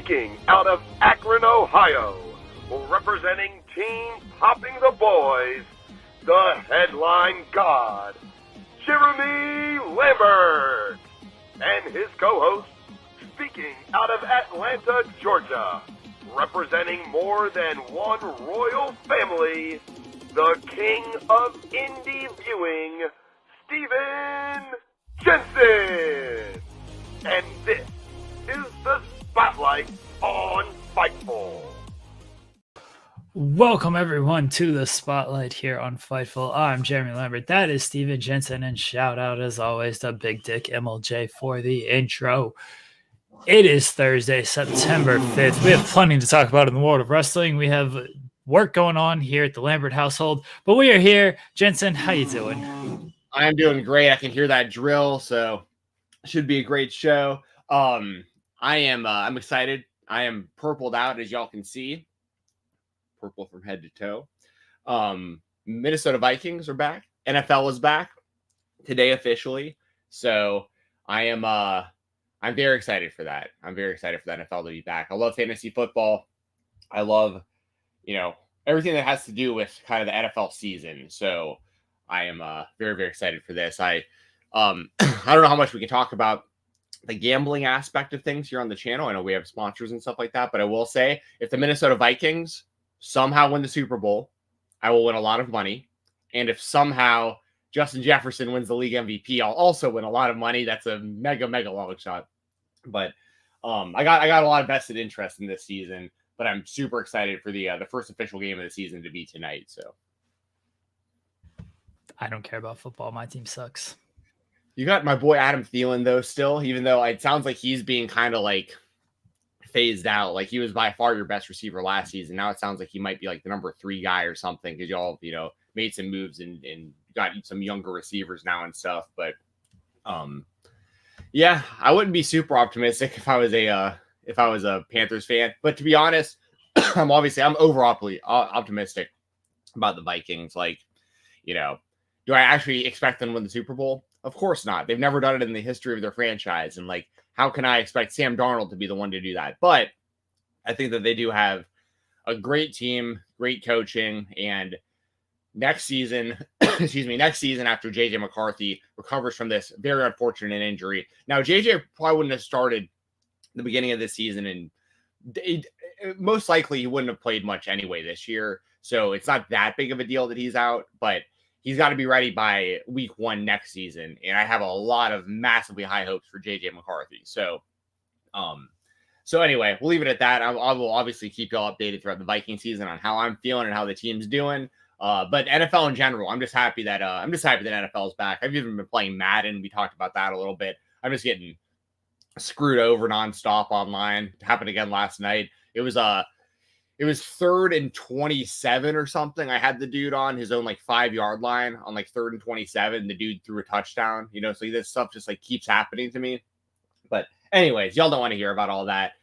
Speaking out of Akron, Ohio, representing Team Popping the Boys, the headline god, Jeremy Lambert, and his co-host, speaking out of Atlanta, Georgia, representing more than one royal family, the king of indie viewing, Stephen Jensen. And this is the Spotlight on Fightful. Welcome everyone to the Spotlight here on Fightful. I'm Jeremy Lambert. That is Stephen Jensen, and shout out as always to Big Dick MLJ for the intro. It is Thursday, September 5th. We have plenty to talk about in the world of wrestling. We have work going on here at the Lambert household, but we are here. Jensen, how you doing? I'm doing great. I can hear that drill, so it should be a great show. I'm excited. I am purpled out, as y'all can see. Purple from head to toe. Minnesota Vikings are back. NFL is back today officially. So I'm very excited for that. I'm very excited for the NFL to be back. I love fantasy football. I love, everything that has to do with kind of the NFL season. So I am very, very excited for this. I don't know how much we can talk about the gambling aspect of things here on the channel. I know we have sponsors and stuff like that, but I will say if the Minnesota Vikings somehow win the Super Bowl, I will win a lot of money. And if somehow Justin Jefferson wins the league MVP, I'll also win a lot of money. That's a mega, mega long shot. But I got a lot of vested interest in this season, but I'm super excited for the first official game of the season to be tonight. So I don't care about football. My team sucks. You got my boy Adam Thielen though still, even though it sounds like he's being kind of like phased out. Like he was by far your best receiver last season. Now it sounds like he might be like the number 3 guy or something because y'all, made some moves and got some younger receivers now and stuff. But yeah, I wouldn't be super optimistic if I was a Panthers fan. But to be honest, I'm overly optimistic about the Vikings. Like, do I actually expect them to win the Super Bowl? Of course not. They've never done it in the history of their franchise. And like, how can I expect Sam Darnold to be the one to do that? But I think that they do have a great team, great coaching, and next season after JJ McCarthy recovers from this very unfortunate injury. Now, JJ probably wouldn't have started the beginning of this season, and most likely he wouldn't have played much anyway this year. So it's not that big of a deal that he's out, but he's got to be ready by week 1 next season. And I have a lot of massively high hopes for JJ McCarthy. So anyway, we'll leave it at that. I will obviously keep y'all updated throughout the Viking season on how I'm feeling and how the team's doing. But NFL in general, I'm just happy that NFL is back. I've even been playing Madden. We talked about that a little bit. I'm just getting screwed over nonstop online. It happened again last night. It was 3rd and 27 or something. I had the dude on his own 5-yard line on 3rd and 27. The dude threw a touchdown. So this stuff just keeps happening to me. But anyways, y'all don't want to hear about all that.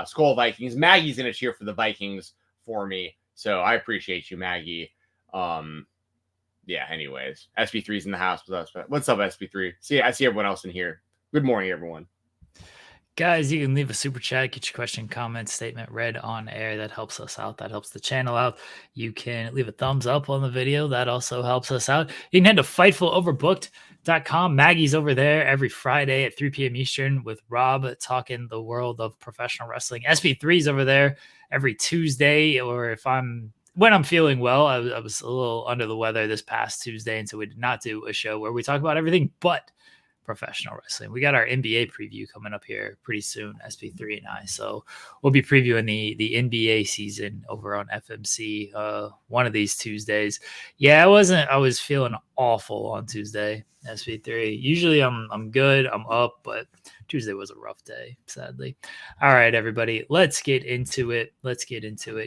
Skull Vikings. Maggie's gonna cheer for the Vikings for me, so I appreciate you, Maggie. Yeah. Anyways, SB3's in the house with us. What's up, SB3? I see everyone else in here. Good morning, everyone. Guys, you can leave a super chat, get your question, comment, statement read on air. That helps us out. That helps the channel out. You can leave a thumbs up on the video. That also helps us out. You can head to FightfulOverbooked.com. Maggie's over there every Friday at 3 p.m. Eastern with Rob talking the world of professional wrestling. SB3's over there every Tuesday, or when I'm feeling well. I was a little under the weather this past Tuesday, and so we did not do a show where we talk about everything but professional wrestling. We got our NBA preview coming up here pretty soon, SP3 and I. So we'll be previewing the NBA season over on FMC one of these Tuesdays. Yeah, I was feeling awful on Tuesday, SP3. Usually I'm good, I'm up, but Tuesday was a rough day, sadly. All right, everybody, let's get into it.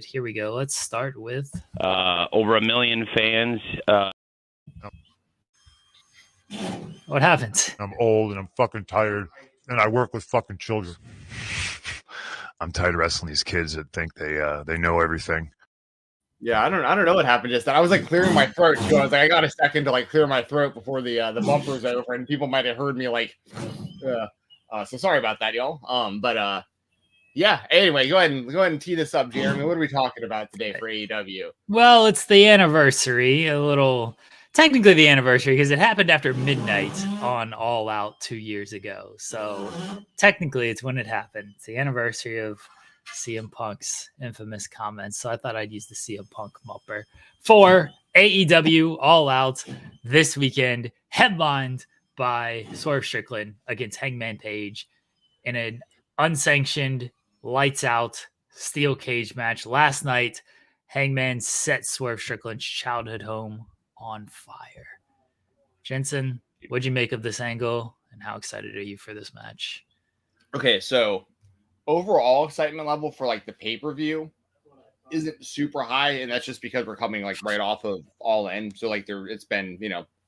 Here we go. Let's start with over 1 million fans. What happened? I'm old and I'm fucking tired, and I work with fucking children. I'm tired of wrestling these kids that think they know everything. Yeah, I don't know what happened just then. I was clearing my throat too. I was I got a second to clear my throat before the bumper's over, and people might have heard me so sorry about that, y'all. But Yeah. Anyway, go ahead and tee this up, Jeremy. What are we talking about today for AEW? Well, it's the anniversary, technically the anniversary, because it happened after midnight on All Out 2 years ago. So technically it's when it happened. It's the anniversary of CM Punk's infamous comments. So I thought I'd use the CM Punk mupper for AEW All Out this weekend, headlined by Swerve Strickland against Hangman Page in an unsanctioned, lights out steel cage match last night. Hangman set Swerve Strickland's childhood home on fire. Jensen, what'd you make of this angle, and how excited are you for this match? Okay, so overall excitement level for like the pay-per-view isn't super high, and that's just because we're coming like right off of All In. So like it's been,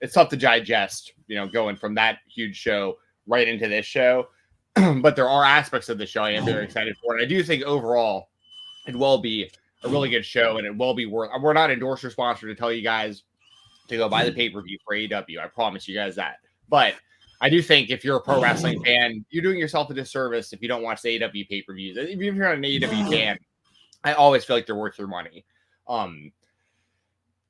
it's tough to digest, going from that huge show right into this show. But there are aspects of the show I am very excited for. And I do think overall it will be a really good show, and it will be worth. We're not endorsed or sponsored to tell you guys to go buy the pay-per-view for AEW. I promise you guys that. But I do think if you're a pro wrestling fan, you're doing yourself a disservice if you don't watch the AEW pay-per-views. Even if you're not an AEW fan, I always feel like they're worth your money.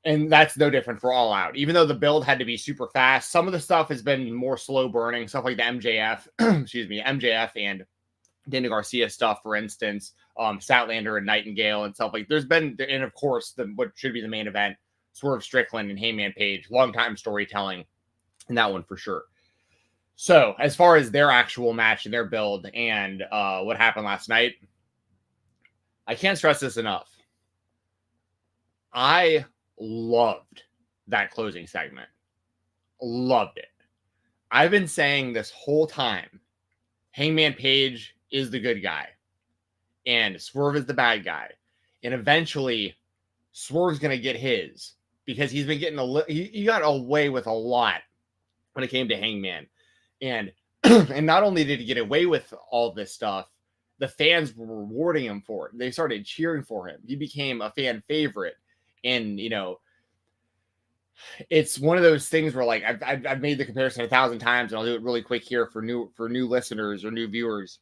And that's no different for All Out. Even though the build had to be super fast, some of the stuff has been more slow burning. Stuff like the MJF, MJF and Daniel Garcia stuff, for instance, Statlander and Nightingale and stuff like. There's been, and of course, what should be the main event, Swerve Strickland and Hangman Page, long time storytelling, in that one for sure. So as far as their actual match and their build and what happened last night, I can't stress this enough. I loved that closing segment. Loved it. I've been saying this whole time, Hangman Page is the good guy and Swerve is the bad guy. And eventually Swerve's going to get his, because he's been getting he got away with a lot when it came to Hangman. And and not only did he get away with all this stuff, the fans were rewarding him for it. They started cheering for him. He became a fan favorite. And, it's one of those things where, like, I've made the comparison 1,000 times, and I'll do it really quick here for new listeners or new viewers.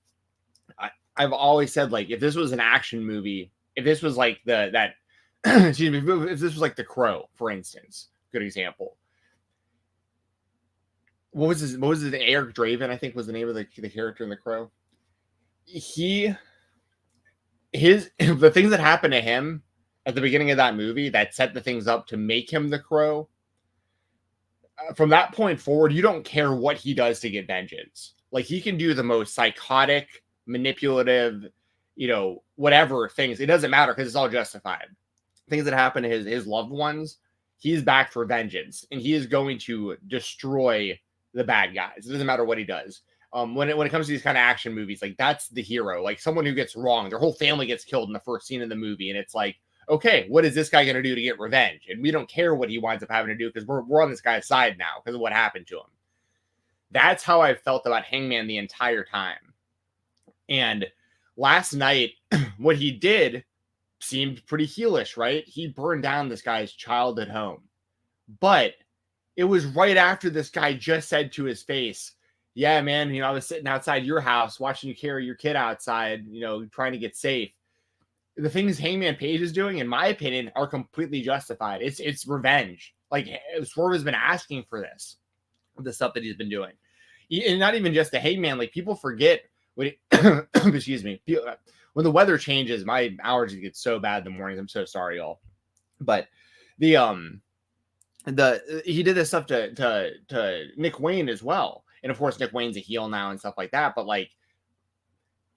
I've always said, like, if this was an action movie, if this was like excuse me, if this was like The Crow, for instance, good example. What was his Eric Draven, I think was the name of the character in The Crow. The things that happened to him at the beginning of that movie that set the things up to make him the Crow. From that point forward, you don't care what he does to get vengeance. Like, he can do the most psychotic, manipulative, whatever things. It doesn't matter because it's all justified. Things that happen to his loved ones, he's back for vengeance, and he is going to destroy the bad guys. It doesn't matter what he does. When it comes to these kind of action movies, like, that's the hero. Like, someone who gets wronged, their whole family gets killed in the first scene of the movie, and it's like, okay, what is this guy going to do to get revenge? And we don't care what he winds up having to do because we're on this guy's side now because of what happened to him. That's how I felt about Hangman the entire time. And last night, what he did seemed pretty heelish, right? He burned down this guy's childhood home. But it was right after this guy just said to his face, yeah, man, I was sitting outside your house watching you carry your kid outside, trying to get safe. The things Hangman Page is doing, in my opinion, are completely justified. It's revenge. Like, Swerve has been asking for this, the stuff that he's been doing. And not even just the Hangman, like, people forget when excuse me, when the weather changes, my allergies get so bad in the mornings. I'm so sorry, y'all. But he did this stuff to Nick Wayne as well. And of course, Nick Wayne's a heel now and stuff like that. But, like,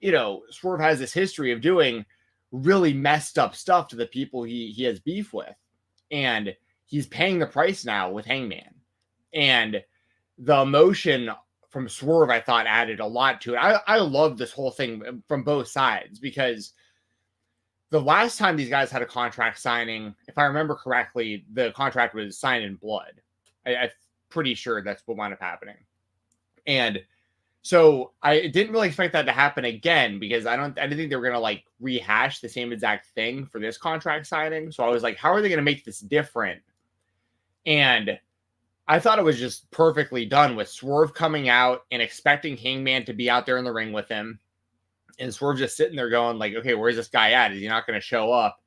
Swerve has this history of doing really messed up stuff to the people he has beef with, and he's paying the price now with Hangman. And the emotion from Swerve, I thought, added a lot to it. I love this whole thing from both sides, because the last time these guys had a contract signing, if I remember correctly, the contract was signed in blood. I'm pretty sure that's what wound up happening. And so I didn't really expect that to happen again, because I didn't think they were going to, like, rehash the same exact thing for this contract signing. So I was like, how are they going to make this different? And I thought it was just perfectly done with Swerve coming out and expecting Hangman to be out there in the ring with him. And Swerve's just sitting there going like, okay, where's this guy at? Is he not going to show up?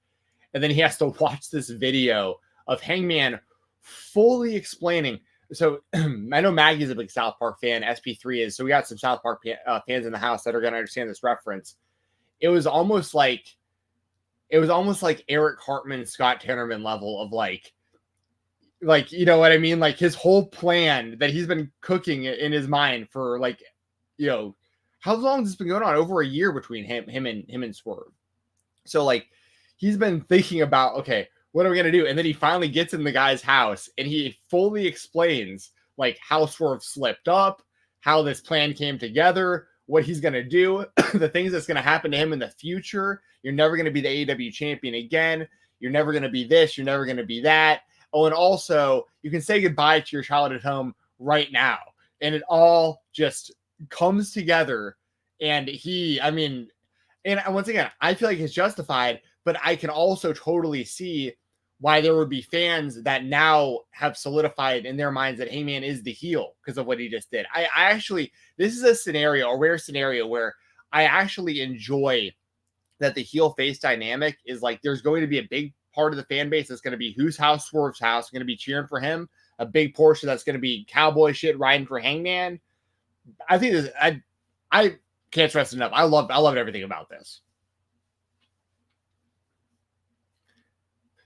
And then he has to watch this video of Hangman fully explaining. So I know Maggie's a big South Park fan. SP3 is. So we got some South Park fans in the house that are going to understand this reference. It was almost like Eric Cartman, Scott Tenorman level of like, you know what I mean? Like his whole plan that he's been cooking in his mind for like, you know, how long has this been going on? Over a year between him and Swerve. So like he's been thinking about, okay, what are we going to do? And then he finally gets in the guy's house and he fully explains like how Swerve slipped up, how this plan came together, what he's going to do, the things that's going to happen to him in the future. You're never going to be the AEW champion again. You're never going to be this. You're never going to be that. Oh, and also you can say goodbye to your childhood home right now. And it all just comes together. And and once again, I feel like it's justified, but I can also totally see why there would be fans that now have solidified in their minds that Hangman is the heel because of what he just did. I actually, this is a rare scenario where I actually enjoy that the heel face dynamic is like, there's going to be a big part of the fan base that's going to be whose house, Swerve's house, going to be cheering for him. A big portion that's going to be cowboy shit riding for Hangman. I think this, I can't stress enough. I loved everything about this.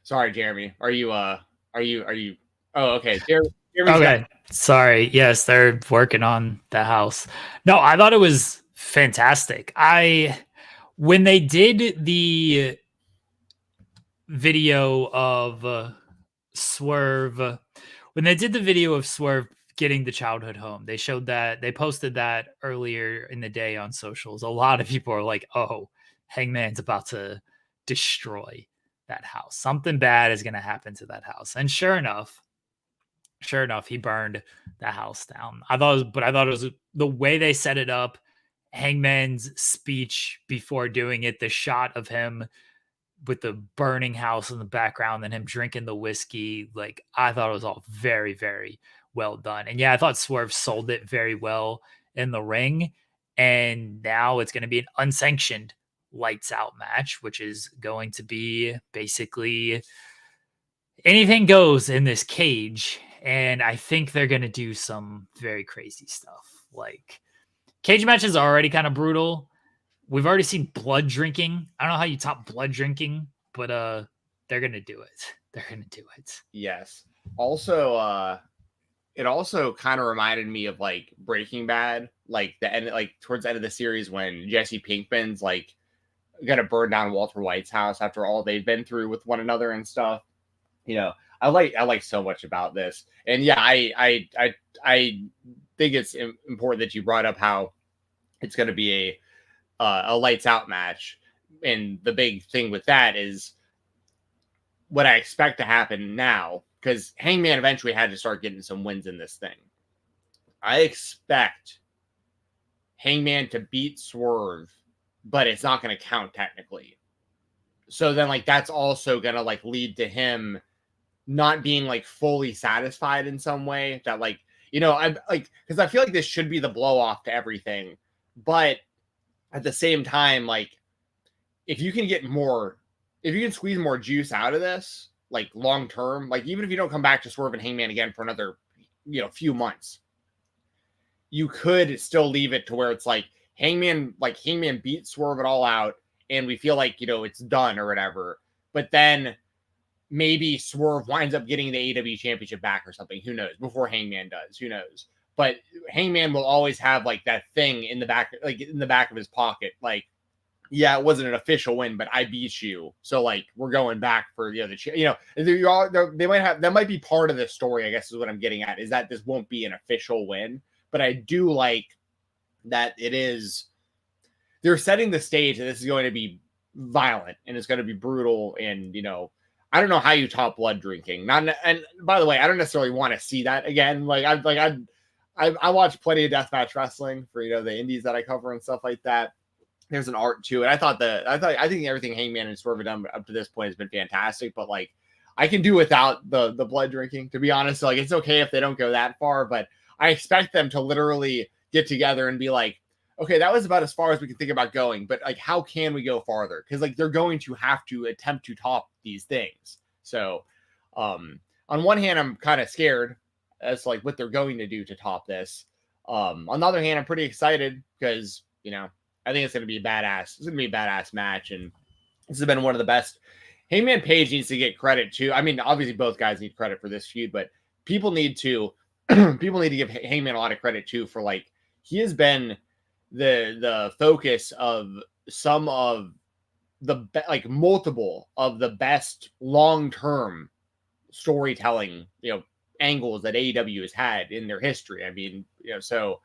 Sorry, Jeremy. Are you? Oh, okay. Jeremy's Okay. Sorry. Yes, they're working on the house. No, I thought it was fantastic. When they did the video of Swerve, getting the childhood home, they showed that, they posted that earlier in the day on socials. A lot of people are like, oh, Hangman's about to destroy that house. Something bad is going to happen to that house. And sure enough, he burned the house down. I thought it was the way they set it up. Hangman's speech before doing it, the shot of him with the burning house in the background and him drinking the whiskey. Like, I thought it was all very, very well done. And yeah, I thought Swerve sold it very well in the ring. And now it's going to be an unsanctioned lights out match, which is going to be basically anything goes in this cage. And I think they're going to do some very crazy stuff. Like, cage matches are already kind of brutal. We've already seen blood drinking. I don't know how you top blood drinking, but they're going to do it. Yes. Also, it also kind of reminded me of like Breaking Bad, like the end, like towards the end of the series when Jesse Pinkman's like gonna burn down Walter White's house after all they've been through with one another and stuff. You know, I like so much about this. And yeah, I think it's important that you brought up how it's going to be a lights out match. And the big thing with that is what I expect to happen now, because Hangman eventually had to start getting some wins in this thing. I expect Hangman to beat Swerve, but it's not going to count technically. So then like that's also going to like lead to him not being like fully satisfied in some way, that like, you know, I'm like, because I feel like this should be the blow off to everything, but at the same time, like if you can squeeze more juice out of this, like long term, like even if you don't come back to Swerve and Hangman again for another, you know, few months, you could still leave it to where it's like Hangman beats Swerve it all out and we feel like, you know, it's done or whatever, but then maybe Swerve winds up getting the AEW championship back or something. Who knows? Before Hangman does, who knows? But Hangman will always have like that thing in the back of his pocket. Like, yeah, it wasn't an official win, but I beat you. So like, we're going back for, you know, they might have, that might be part of the story, I guess is what I'm getting at, is that this won't be an official win, but I do like that they're setting the stage that this is going to be violent and it's going to be brutal. And, you know, I don't know how you top blood drinking. And by the way, I don't necessarily want to see that again. I watch plenty of deathmatch wrestling for, you know, the indies that I cover and stuff like that. There's an art to it. I think everything Hangman and Swerve have done up to this point has been fantastic, but like I can do without the blood drinking, to be honest. So, like, it's okay if they don't go that far, but I expect them to literally get together and be like, okay, that was about as far as we can think about going, but like, how can we go farther? Because like they're going to have to attempt to top these things. So, on one hand, I'm kind of scared as to, like, what they're going to do to top this. On the other hand, I'm pretty excited because, you know, I think it's going to be a badass. It's going to be a badass match, and this has been one of the best. Hangman Page needs to get credit too. I mean, obviously both guys need credit for this feud, but people need to give Hangman a lot of credit too for, like, he has been the focus of some of the like multiple of the best long-term storytelling, you know, angles that AEW has had in their history. I mean, you know, so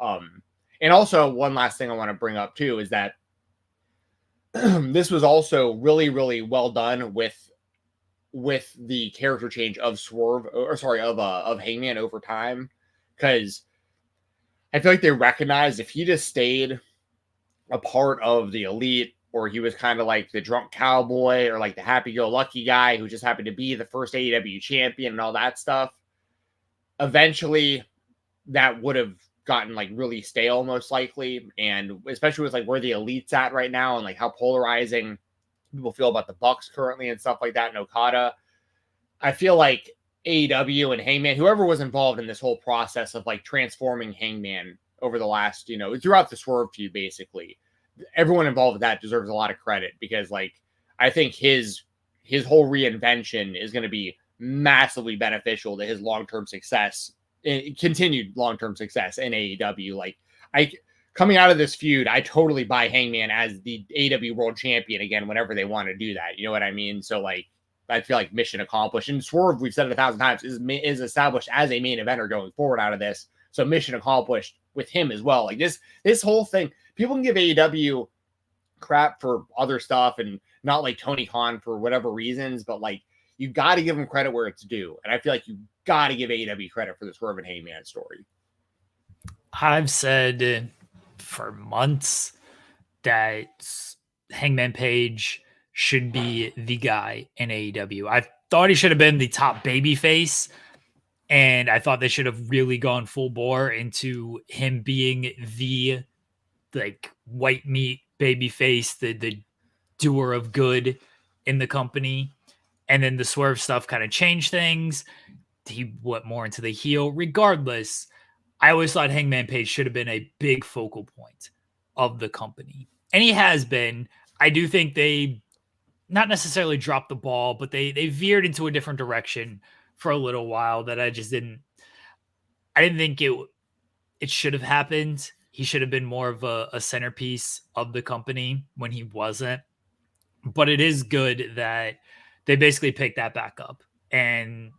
and also one last thing I want to bring up too is that this was also really, really well done with the character change of Swerve, or sorry, of Hangman over time, because I feel like they recognized if he just stayed a part of the Elite, or he was kind of like the drunk cowboy or like the happy-go-lucky guy who just happened to be the first AEW champion and all that stuff, eventually that would have gotten like really stale, most likely. And especially with like where the Elite's at right now and like how polarizing people feel about the Bucks currently and stuff like that in Okada, I feel like AEW and Hangman, whoever was involved in this whole process of like transforming Hangman over the last, you know, throughout the Swerve feud, basically, everyone involved with that deserves a lot of credit, because like I think his whole reinvention is going to be massively beneficial to his long-term success, continued long-term success in AEW. Like, coming out of this feud, I totally buy Hangman as the AEW World Champion again whenever they want to do that. You know what I mean? So like, I feel like mission accomplished. And Swerve, we've said it 1,000 times, is established as a main eventer going forward out of this. So mission accomplished with him as well. Like this whole thing, people can give AEW crap for other stuff and not like Tony Khan for whatever reasons, but like, you got to give them credit where it's due. And I feel like you got to give AEW credit for the Swerve and Hangman story. I've said for months that Hangman Page should be the guy in AEW. I thought he should have been the top babyface, and I thought they should have really gone full bore into him being the like white meat babyface, the doer of good in the company. And then the Swerve stuff kind of changed things. He went more into the heel. Regardless, I always thought Hangman Page should have been a big focal point of the company. And he has been. I do think they not necessarily dropped the ball, but they veered into a different direction for a little while that I didn't think it should have happened. He should have been more of a centerpiece of the company when he wasn't. But it is good that they basically picked that back up. And,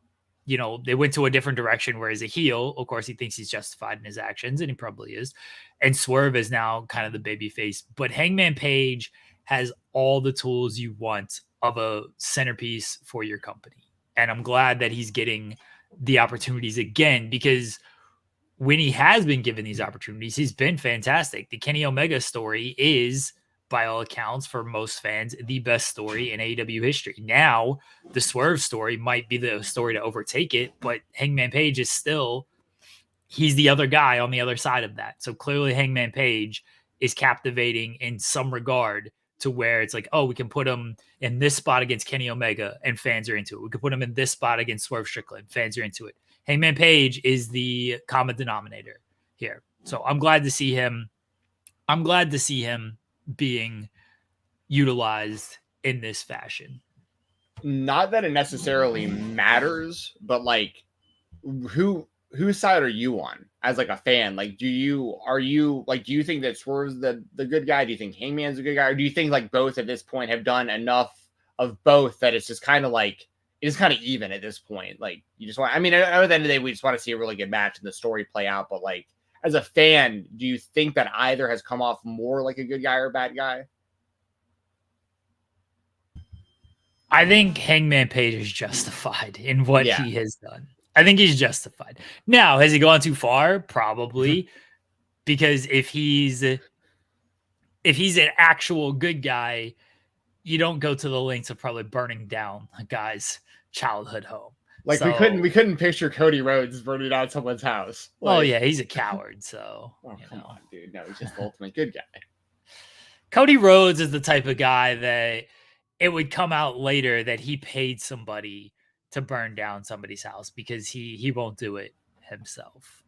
you know, they went to a different direction, where as a heel, of course, he thinks he's justified in his actions, and he probably is. And Swerve is now kind of the baby face. But Hangman Page has all the tools you want of a centerpiece for your company. And I'm glad that he's getting the opportunities again, because when he has been given these opportunities, he's been fantastic. The Kenny Omega story is, by all accounts, for most fans, the best story in AEW history. Now, the Swerve story might be the story to overtake it, but Hangman Page is still, he's the other guy on the other side of that. So clearly Hangman Page is captivating in some regard, to where it's like, oh, we can put him in this spot against Kenny Omega and fans are into it. We could put him in this spot against Swerve Strickland. Fans are into it. Hangman Page is the common denominator here. So I'm glad to see him. I'm glad to see him being utilized in this fashion. Not that it necessarily matters, but like, whose side are you on as like a fan? Like, do you think that Swerve's the good guy? Do you think Hangman's a good guy? Or do you think like both at this point have done enough of both that it's just kind of like, it's kind of even at this point? Like, you just want, I mean, at the end of the day, we just want to see a really good match and the story play out. But like, as a fan, do you think that either has come off more like a good guy or a bad guy? I think Hangman Page is justified in what he has done. I think he's justified. Now, has he gone too far? Probably. Because if he's an actual good guy, you don't go to the lengths of probably burning down a guy's childhood home. Like So, we couldn't picture Cody Rhodes burning down someone's house. oh Like, yeah, he's a coward. So oh you come know. on, dude. No, he's just the ultimate good guy. Cody Rhodes is the type of guy that it would come out later that he paid somebody to burn down somebody's house because he won't do it himself.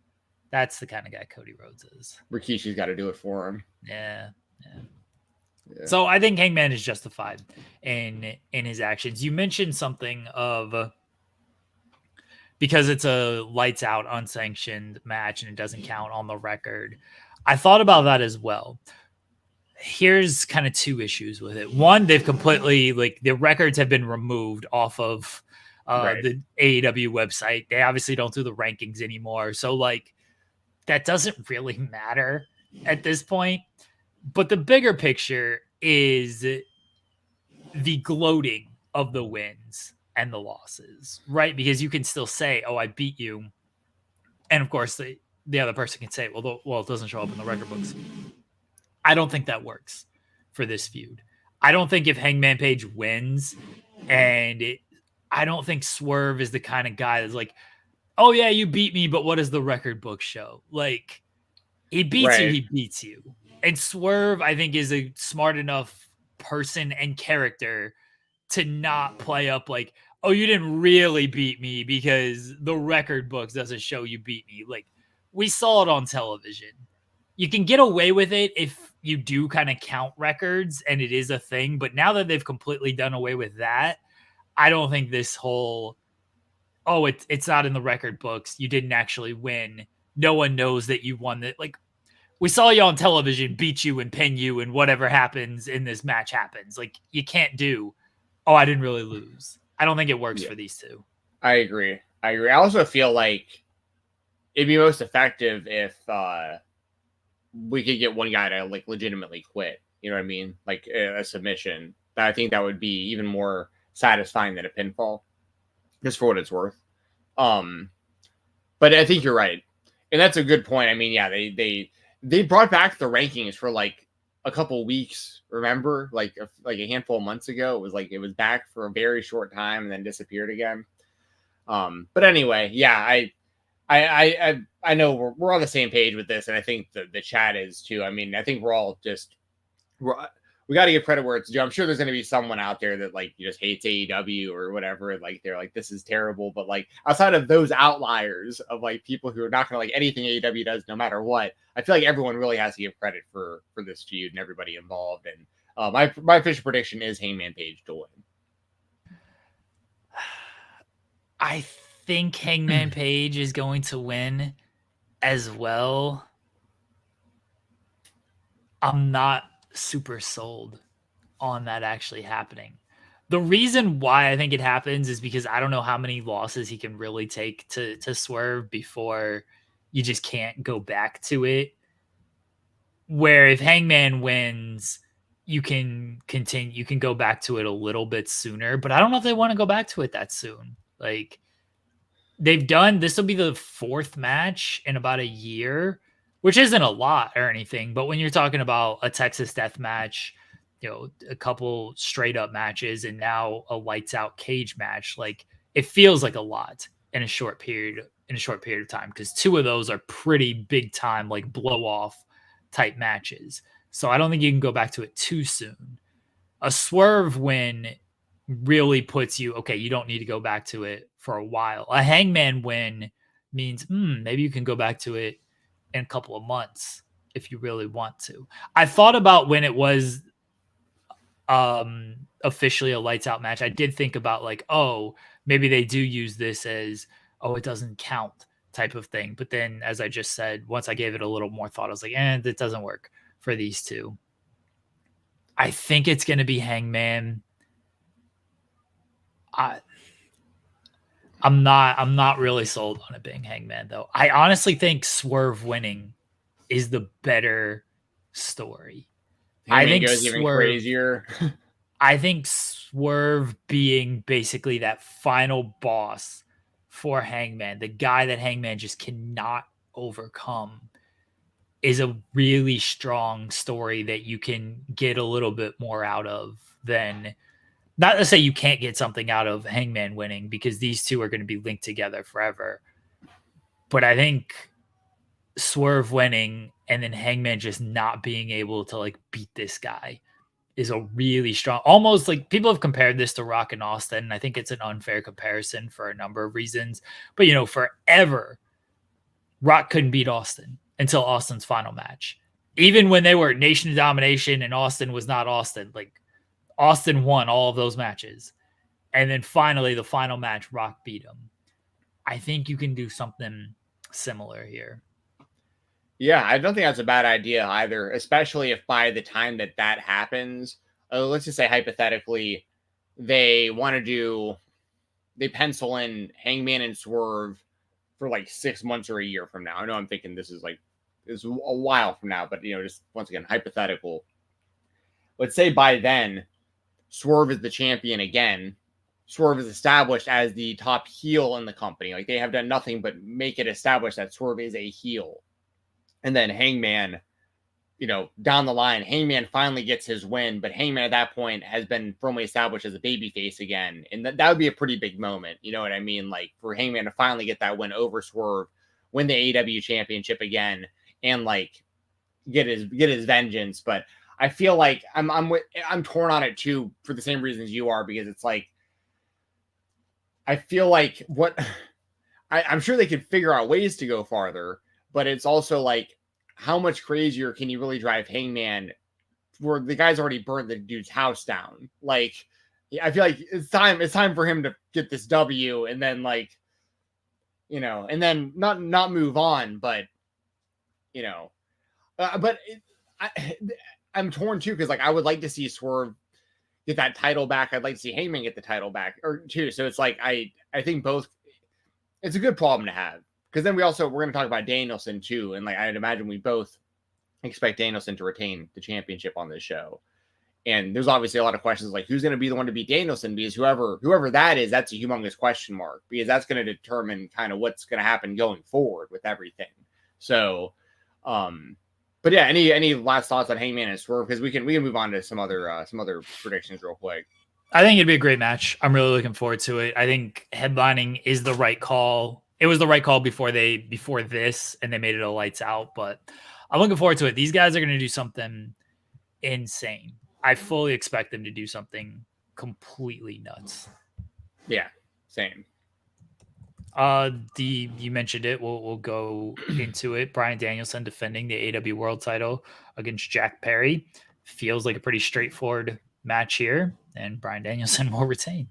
That's the kind of guy Cody Rhodes is. Rikishi's got to do it for him. Yeah. Yeah. So I think Hangman is justified in his actions. You mentioned something of because it's a lights out unsanctioned match and it doesn't count on the record. I thought about that as well. Here's kind of two issues with it. One, they've completely the records have been removed off of Right. the AEW website. They obviously don't do the rankings anymore. So that doesn't really matter at this point. But the bigger picture is the gloating of the wins and the losses, right? Because you can still say, oh, I beat you. And of course, the other person can say, well, it doesn't show up in the record books. I don't think that works for this feud. I don't think if Hangman Page wins I don't think Swerve is the kind of guy that's like, oh yeah, you beat me, but what does the record book show? Like, he beats you, Right. he beats you. And Swerve, I think, is a smart enough person and character to not play up like, oh, you didn't really beat me because the record books doesn't show you beat me. Like, we saw it on television. You can get away with it if you do kind of count records and it is a thing. But now that they've completely done away with that, I don't think this whole, oh, it's not in the record books, you didn't actually win, no one knows that you won it. Like, we saw you on television beat you and pin you and whatever happens in this match happens. Like, you can't do, oh, I didn't really lose. I don't think it works for these two. I agree. I also feel like it'd be most effective if we could get one guy to legitimately quit. You know what I mean? Like a submission. I think that would be even more satisfying than a pinfall, just for what it's worth. But I think you're right, and that's a good point. I mean, yeah, they brought back the rankings for a couple weeks. Remember, like a handful of months ago, it was back for a very short time and then disappeared again. But anyway, yeah, I know we're on the same page with this, and I think the chat is too. I mean, I think we're all just we got to give credit where it's due. I'm sure there's going to be someone out there that just hates AEW or whatever. They're like, this is terrible. But outside of those outliers of people who are not going to like anything AEW does, no matter what, I feel like everyone really has to give credit for this feud and everybody involved. And my official prediction is Hangman Page to win. I think Hangman Page is going to win as well. I'm not super sold on that actually happening. The reason why I think it happens is because I don't know how many losses he can really take to Swerve before you just can't go back to it. Where if Hangman wins, you can continue, you can go back to it a little bit sooner, but I don't know if they want to go back to it that soon. They've done, this will be the fourth match in about a year, which isn't a lot or anything, but when you're talking about a Texas death match, a couple straight up matches and now a lights out cage match, it feels like a lot in a short period of time, because two of those are pretty big time, blow off type matches. So I don't think you can go back to it too soon. A Swerve win really puts you, okay, you don't need to go back to it for a while. A Hangman win means maybe you can go back to it in a couple of months if you really want to. I thought about when it was officially a lights out match, I did think about oh, maybe they do use this as, oh, it doesn't count type of thing. But then, as I just said, once I gave it a little more thought, I was like, it doesn't work for these two. I think it's going to be Hangman. I'm not really sold on it being Hangman, though. I honestly think Swerve winning is the better story. Hangman I think goes even crazier. I think Swerve being basically that final boss for Hangman, the guy that Hangman just cannot overcome, is a really strong story that you can get a little bit more out of than not to say you can't get something out of Hangman winning, because these two are going to be linked together forever. But I think Swerve winning and then Hangman just not being able to like beat this guy is a really strong, almost like people have compared this to Rock and Austin. And I think it's an unfair comparison for a number of reasons. But, forever, Rock couldn't beat Austin until Austin's final match. Even when they were Nation of Domination and Austin was not Austin, like Austin won all of those matches. And then finally, the final match, Rock beat him. I think you can do something similar here. Yeah, I don't think that's a bad idea either, especially if by the time that happens, let's just say hypothetically, they pencil in Hangman and Swerve for like 6 months or a year from now. I know I'm thinking this is a while from now, but just once again, hypothetical. Let's say by then, Swerve is the champion again. Swerve is established as the top heel in the company. Like, they have done nothing but make it established that Swerve is a heel. And then Hangman, down the line, Hangman finally gets his win, but Hangman at that point has been firmly established as a babyface again. And that would be a pretty big moment. You know what I mean? Like, for Hangman to finally get that win over Swerve, win the AEW championship again, and like get his vengeance. But I feel like I'm torn on it too, for the same reasons you are, because it's like, I feel like I'm sure they could figure out ways to go farther, but it's also like, how much crazier can you really drive Hangman where the guy's already burned the dude's house down? Like, I feel like it's time for him to get this W, and then and then not move on, but I'm torn too, because like I would like to see Swerve get that title back. I'd like to see Heyman get the title back or too. So it's like I think both. It's a good problem to have, because then we're going to talk about Danielson too, and like I'd imagine we both expect Danielson to retain the championship on this show. And there's obviously a lot of questions like who's going to be the one to beat Danielson, because whoever that is, that's a humongous question mark, because that's going to determine kind of what's going to happen going forward with everything. So, but yeah, any last thoughts on Hangman and Swerve? Because we can move on to some other predictions real quick. I think it'd be a great match. I'm really looking forward to it. I think headlining is the right call. It was the right call before this, and they made it a lights out. But I'm looking forward to it. These guys are going to do something insane. I fully expect them to do something completely nuts. Yeah, same. You mentioned it. We'll go into it. Bryan Danielson defending the AEW World Title against Jack Perry. Feels like a pretty straightforward match here, and Bryan Danielson will retain.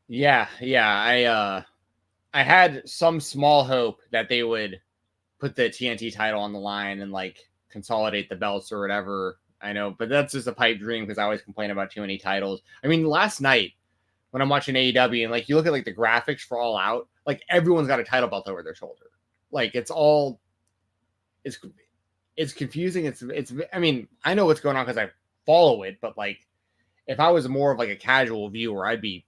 Yeah. I had some small hope that they would put the TNT title on the line and like consolidate the belts or whatever. I know, but that's just a pipe dream, because I always complain about too many titles. I mean, last night when I'm watching AEW and like you look at like the graphics for All Out, like everyone's got a title belt over their shoulder. Like it's confusing. It's I mean, I know what's going on because I follow it, but like if I was more of like a casual viewer, I'd be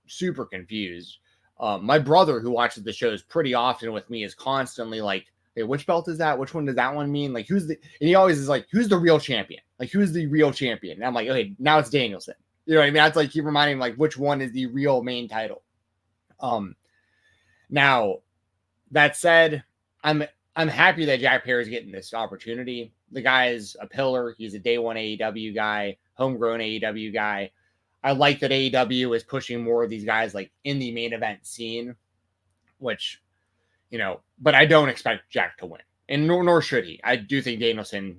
super confused. My brother, who watches the shows pretty often with me, is constantly like, hey, which belt is that? Which one does that one mean? Like, and he always is like, who's the real champion? Like, who's the real champion? And I'm like, okay, now it's Danielson. You know what I mean? That's like, keep reminding him, like, which one is the real main title. Now, that said, I'm happy that Jack Perry's getting this opportunity. The guy is a pillar. He's a day one AEW guy, homegrown AEW guy. I like that AEW is pushing more of these guys like in the main event scene, which, but I don't expect Jack to win, and nor should he. I do think Danielson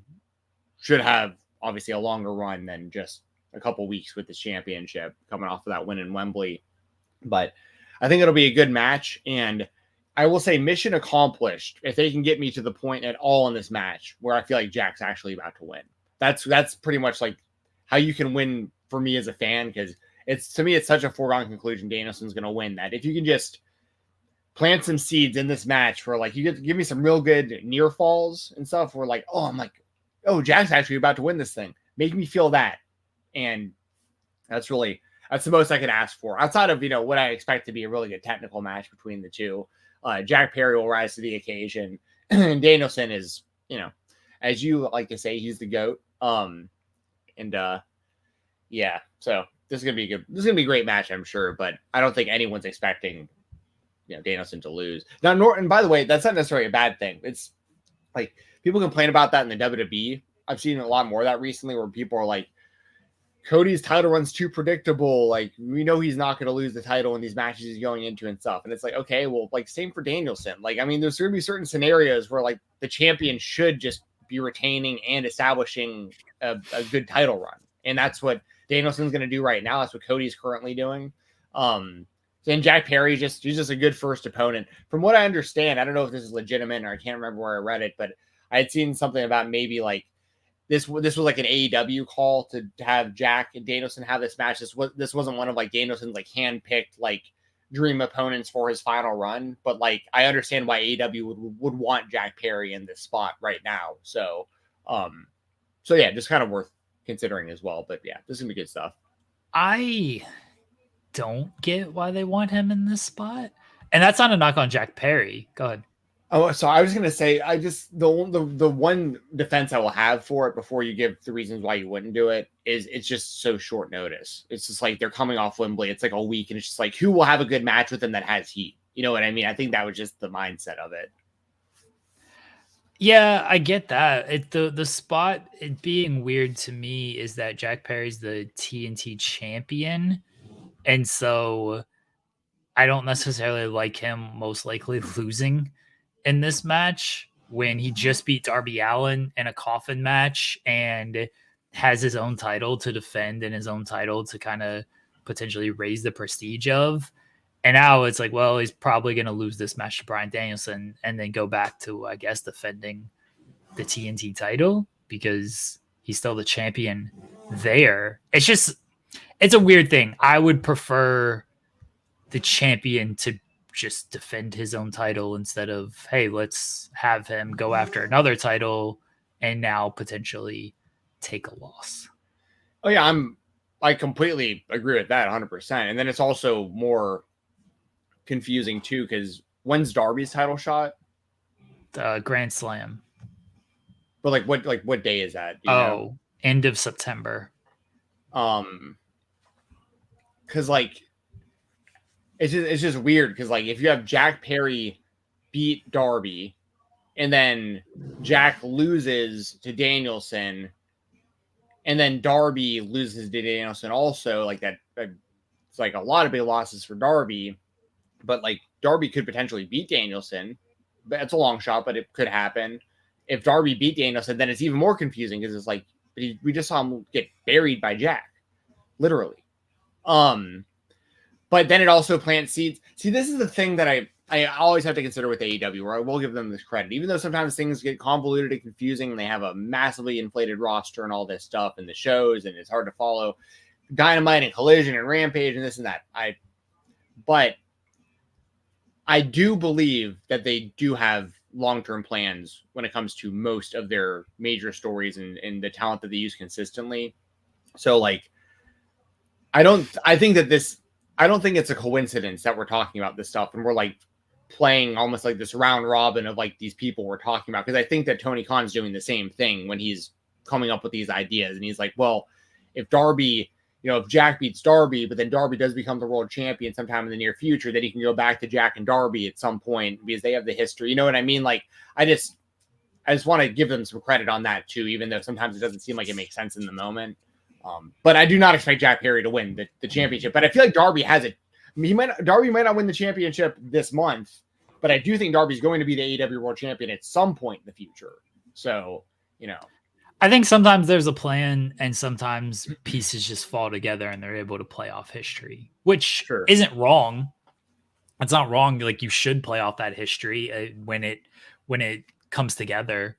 should have obviously a longer run than just a couple weeks with this championship, coming off of that win in Wembley. But I think it'll be a good match, and I will say mission accomplished if they can get me to the point at all in this match where I feel like Jack's actually about to win. That's pretty much like how you can win for me as a fan, because to me it's such a foregone conclusion Danielson's going to win, that if you can just plant some seeds in this match for like, you get to give me some real good near falls and stuff where like, I'm like, Jack's actually about to win this thing. Make me feel that. And that's the most I can ask for outside of, what I expect to be a really good technical match between the two. Jack Perry will rise to the occasion, and Danielson is, as you like to say, he's the GOAT. Yeah, so this is gonna be good. This is gonna be a great match, I'm sure, but I don't think anyone's expecting Danielson to lose. Now, and by the way, that's not necessarily a bad thing. It's like people complain about that in the WWE. I've seen a lot more of that recently, where people are like, Cody's title run's too predictable. Like, we know he's not going to lose the title in these matches he's going into and stuff. And it's like, okay, well, like, same for Danielson. Like, I mean, there's going to be certain scenarios where, like, the champion should just be retaining and establishing a good title run. And that's what Danielson's going to do right now. That's what Cody's currently doing. And Jack Perry, he's just a good first opponent. From what I understand, I don't know if this is legitimate or I can't remember where I read it, but I had seen something about maybe, like, this was like an AEW call to have Jack and Danielson have this match. This wasn't one of like Danielson's like handpicked like dream opponents for his final run, but like I understand why AEW would want Jack Perry in this spot right now. So yeah, just kind of worth considering as well. But yeah, this is gonna be good stuff. I don't get why they want him in this spot, and that's not a knock on Jack Perry. Go ahead. Oh, so I was gonna say, the one defense I will have for it before you give the reasons why you wouldn't do it is it's just so short notice. It's just like they're coming off Wembley. It's like a week, and it's just like who will have a good match with them that has heat. You know what I mean? I think that was just the mindset of it. Yeah, I get that. The spot it being weird to me is that Jack Perry's the TNT champion, and so I don't necessarily like him most likely losing in this match when he just beat Darby Allin in a coffin match and has his own title to defend and his own title to kind of potentially raise the prestige of. And now it's like, well, he's probably going to lose this match to Bryan Danielson and then go back to, I guess, defending the TNT title because he's still the champion there. It's a weird thing. I would prefer the champion to just defend his own title instead of, hey, let's have him go after another title and now potentially take a loss. Oh yeah, I completely agree with that 100%. And then it's also more confusing too, because when's Darby's title shot? Grand Slam. But what day is that? You know? End of September. Because like it's just weird because like if you have Jack Perry beat Darby and then Jack loses to Danielson and then Darby loses to Danielson also, like that it's like a lot of big losses for Darby, but like Darby could potentially beat Danielson. But it's a long shot, but it could happen. If Darby beat Danielson, then it's even more confusing because it's like we just saw him get buried by Jack, literally. But then it also plants seeds. See, this is the thing that I always have to consider with AEW, where I will give them this credit. Even though sometimes things get convoluted and confusing and they have a massively inflated roster and all this stuff in the shows and it's hard to follow Dynamite and Collision and Rampage and this and that. But I do believe that they do have long-term plans when it comes to most of their major stories and the talent that they use consistently. So like, I don't think it's a coincidence that we're talking about this stuff and we're like playing almost like this round robin of like these people we're talking about. Because I think that Tony Khan's doing the same thing when he's coming up with these ideas. And he's like, well, if Darby, if Jack beats Darby, but then Darby does become the world champion sometime in the near future, then he can go back to Jack and Darby at some point because they have the history. You know what I mean? Like, I just want to give them some credit on that too, even though sometimes it doesn't seem like it makes sense in the moment. But I do not expect Jack Perry to win the championship. But I feel like Darby has it. Darby might not win the championship this month, but I do think Darby's going to be the AEW World Champion at some point in the future. So, I think sometimes there's a plan and sometimes pieces just fall together and they're able to play off history, which isn't wrong. It's not wrong. Like you should play off that history when it comes together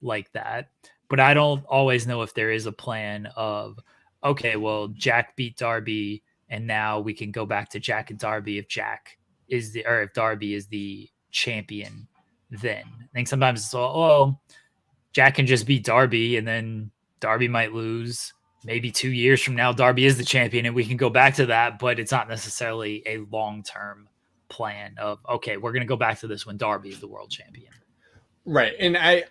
like that. But I don't always know if there is a plan of, okay, well, Jack beat Darby, and now we can go back to Jack and Darby if Darby is the champion. Then I think sometimes it's all, Jack can just beat Darby, and then Darby might lose. Maybe 2 years from now, Darby is the champion, and we can go back to that. But it's not necessarily a long-term plan of, okay, we're going to go back to this when Darby is the world champion. Right. And I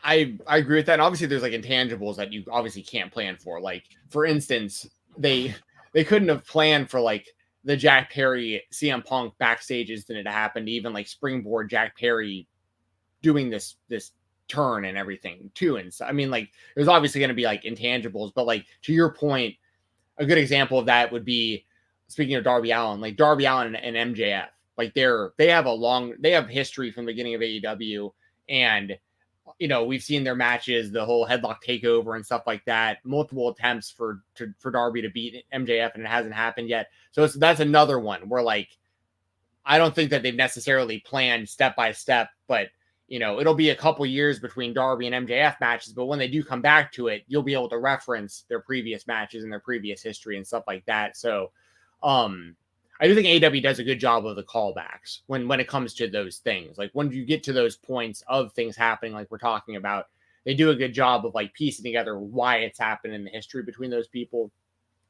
agree with that. And obviously there's like intangibles that you obviously can't plan for. Like, for instance, they they couldn't have planned for like the Jack Perry CM Punk backstage incident to happen to even like springboard Jack Perry doing this turn and everything too. And so, I mean, like, there's obviously going to be like intangibles, but like to your point, a good example of that would be, speaking of Darby Allin, like Darby Allin and MJF, like they have history from the beginning of AEW, and you know, we've seen their matches, the whole headlock takeover and stuff like that, multiple attempts for Darby to beat MJF, and it hasn't happened yet. So that's another one where like, I don't think that they've necessarily planned step by step, but you know, it'll be a couple years between Darby and MJF matches, but when they do come back to it, you'll be able to reference their previous matches and their previous history and stuff like that. So, I do think AEW does a good job of the callbacks when it comes to those things. Like when you get to those points of things happening, like we're talking about, they do a good job of like piecing together why it's happened in the history between those people.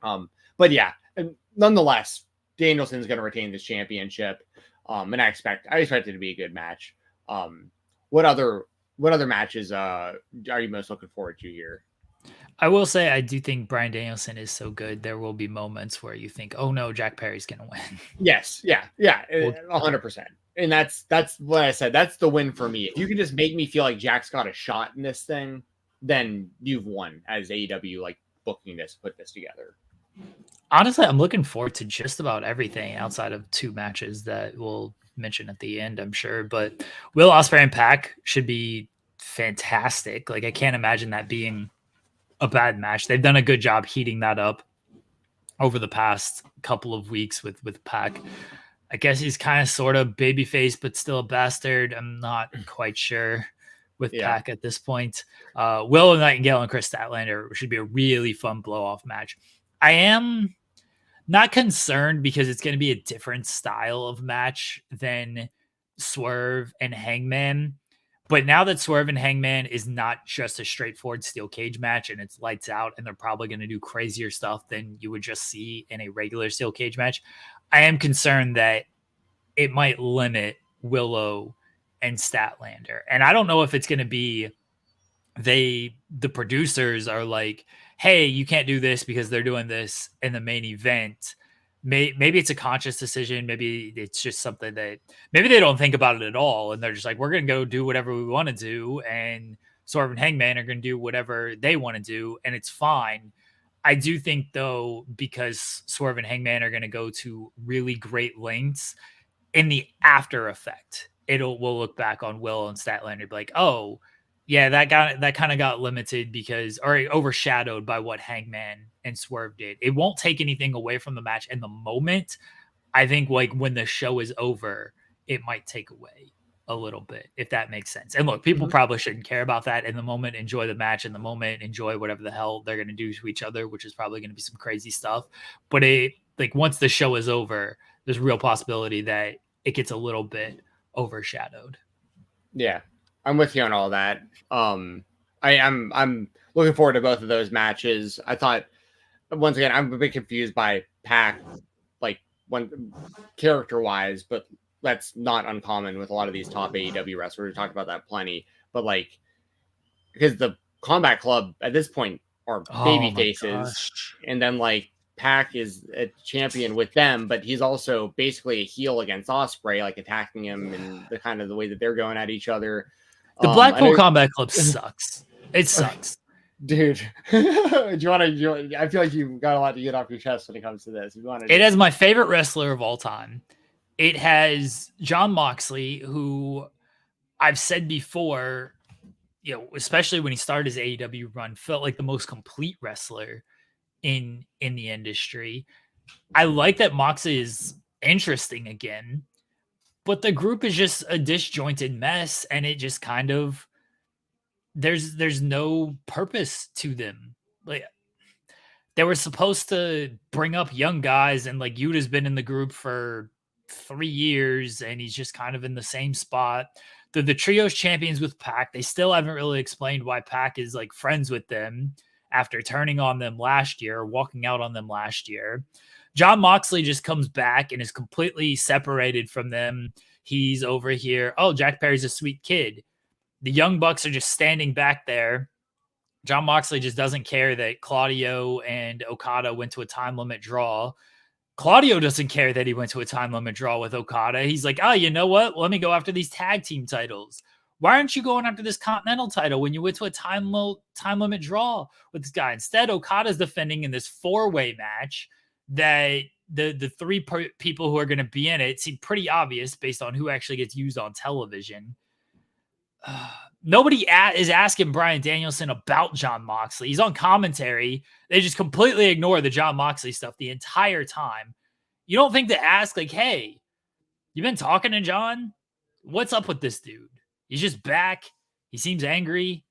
But yeah, and nonetheless, Danielson's going to retain this championship. And I expect it to be a good match. What other matches are you most looking forward to here? I will say I do think Bryan Danielson is so good. There will be moments where you think, "Oh no, Jack Perry's going to win." Yes, yeah, 100%. And that's what I said. That's the win for me. If you can just make me feel like Jack's got a shot in this thing, then you've won as AEW, like booking this, put this together. Honestly, I'm looking forward to just about everything outside of 2 matches that we'll mention at the end, I'm sure. But Will Ospreay and Pac should be fantastic. Like, I can't imagine that being a bad match. They've done a good job heating that up over the past couple of weeks with Pac. I guess he's kind of sort of babyface, but still a bastard. I'm not quite sure with Pac at this point. Will Nightingale and Chris Statlander should be a really fun blow-off match. I am not concerned because it's going to be a different style of match than Swerve and Hangman. But now that Swerve and Hangman is not just a straightforward steel cage match and it's lights out and they're probably going to do crazier stuff than you would just see in a regular steel cage match, I am concerned that it might limit Willow and Statlander. And I don't know if it's going to be the producers are like, hey, you can't do this because they're doing this in the main event. Maybe it's a conscious decision. Maybe it's just something that maybe they don't think about it at all. And they're just like, we're going to go do whatever we want to do. And Swerve and Hangman are going to do whatever they want to do. And it's fine. I do think, though, because Swerve and Hangman are going to go to really great lengths, in the after effect, we'll look back on Will and Statlander and be like, oh, yeah, that kind of got limited or overshadowed by what Hangman and Swerve did. It won't take anything away from the match in the moment. I think like when the show is over, it might take away a little bit, if that makes sense. And look, people probably shouldn't care about that in the moment. Enjoy the match in the moment. Enjoy whatever the hell they're going to do to each other, which is probably going to be some crazy stuff. But once the show is over, there's a real possibility that it gets a little bit overshadowed. Yeah. I'm with you on all that. I'm looking forward to both of those matches. I thought, once again, I'm a bit confused by Pac, like one character wise, but that's not uncommon with a lot of these top AEW wrestlers. We talked about that plenty, but like, because the Combat Club at this point are baby faces, and then like Pac is a champion with them, but he's also basically a heel against Ospreay, like attacking him and the kind of the way that they're going at each other. The Blackpool Combat Club sucks. It sucks. Dude, I feel like you've got a lot to get off your chest when it comes to this. It has my favorite wrestler of all time. It has Jon Moxley, who I've said before, you know, especially when he started his AEW run, felt like the most complete wrestler in the industry. I like that Moxley is interesting again, but the group is just a disjointed mess, and it just kind of there's no purpose to them. Like, they were supposed to bring up young guys, and like Yuta's been in the group for 3 years, and he's just kind of in the same spot. They're the trios champions with Pac. They still haven't really explained why Pac is like friends with them after turning on them last year, walking out on them last year. Jon Moxley just comes back and is completely separated from them. He's over here. Oh, Jack Perry's a sweet kid. The Young Bucks are just standing back there Jon Moxley just doesn't care that Claudio and Okada went to a time limit draw. Claudio doesn't care that he went to a time limit draw with Okada. He's like, oh, you know what? Let me go after these tag team titles. Why aren't you going after this Continental title when you went to a time limit draw with this guy? Instead, Okada's defending in this 4-way match that the three people who are going to be in it seem pretty obvious based on who actually gets used on television. Nobody is asking Bryan Danielson about Jon Moxley. He's on commentary. They just completely ignore the Jon Moxley stuff the entire time. You don't think to ask, like, hey, you been talking to Jon? What's up with this dude? He's just back. He seems angry.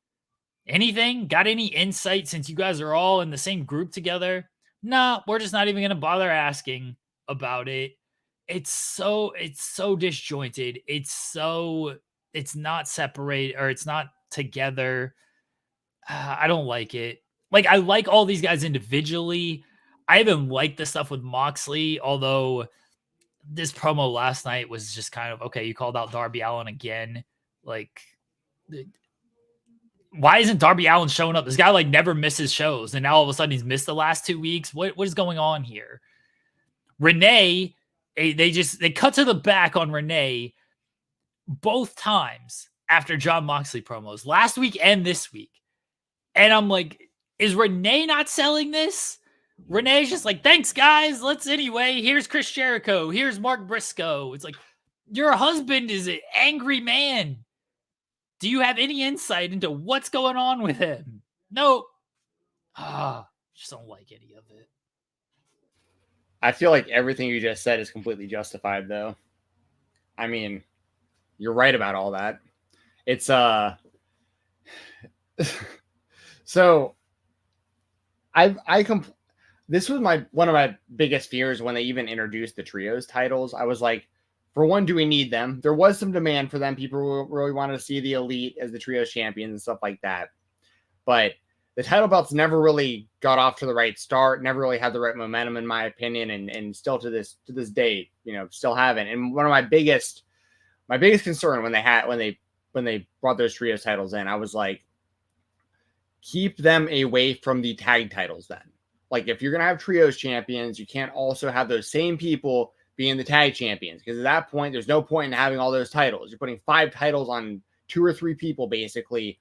Anything? Got any insight since you guys are all in the same group together? No, we're just not even going to bother asking about it. It's so disjointed. It's not separate, or it's not together. I don't like it. Like, I like all these guys individually. I even like the stuff with Moxley, although this promo last night was just kind of, okay, you called out Darby Allin again. Like, why isn't Darby Allin showing up? This guy like never misses shows, and now all of a sudden he's missed the last 2 weeks. What is going on here? Renee, they cut to the back on Renee both times after Jon Moxley promos, last week and this week. And I'm like, is Renee not selling this? Renee's just like, thanks, guys. Let's anyway. Here's Chris Jericho. Here's Mark Briscoe. It's like, your husband is an angry man. Do you have any insight into what's going on with him? No. Just don't like any of it. I feel like everything you just said is completely justified, though. I mean, you're right about all that. It's so this was one of my biggest fears when they even introduced the trios titles. I was like, for one, do we need them? There was some demand for them. People really wanted to see the Elite as the trios champions and stuff like that. But the title belts never really got off to the right start, never really had the right momentum, in my opinion, and still to this day, still haven't. And one of my biggest concern when they brought those trios titles in, I was like, keep them away from the tag titles then. Like, if you're going to have trios champions, you can't also have those same people being the tag champions, because at that point, there's no point in having all those titles. You're putting 5 titles on 2 or 3 people, basically.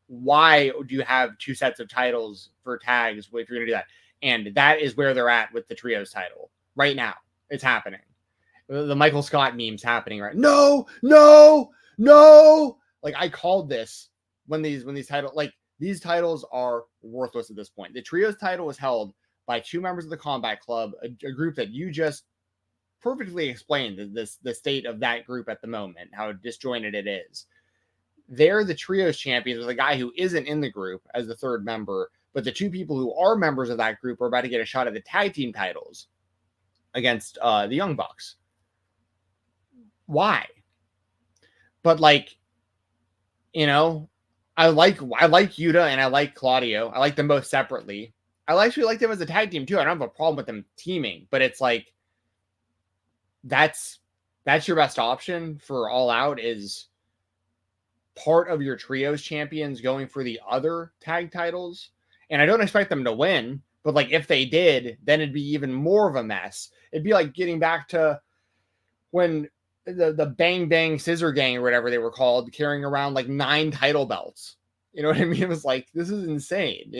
Why do you have 2 sets of titles for tags if you're going to do that? And that is where they're at with the trios title right now. It's happening. The Michael Scott meme's happening right. No. Like, I called this when these titles, like, these titles are worthless at this point. The trios title was held by 2 members of the Combat Club, a group that you just perfectly explained the state of that group at the moment, how disjointed it is. They're the trios champions with a guy who isn't in the group as the 3rd member, but the 2 people who are members of that group are about to get a shot at the tag team titles against the Young Bucks. Why? But, like, I like Yuta and I like Claudio. I like them both separately. I actually like them as a tag team too. I don't have a problem with them teaming, but it's like, that's your best option for All Out, is part of your trios champions going for the other tag titles. And I don't expect them to win, but like, if they did, then it'd be even more of a mess. It'd be like getting back to when the Bang Bang Scissor Gang or whatever they were called, carrying around like 9 title belts. You know what I mean? It was like, this is insane,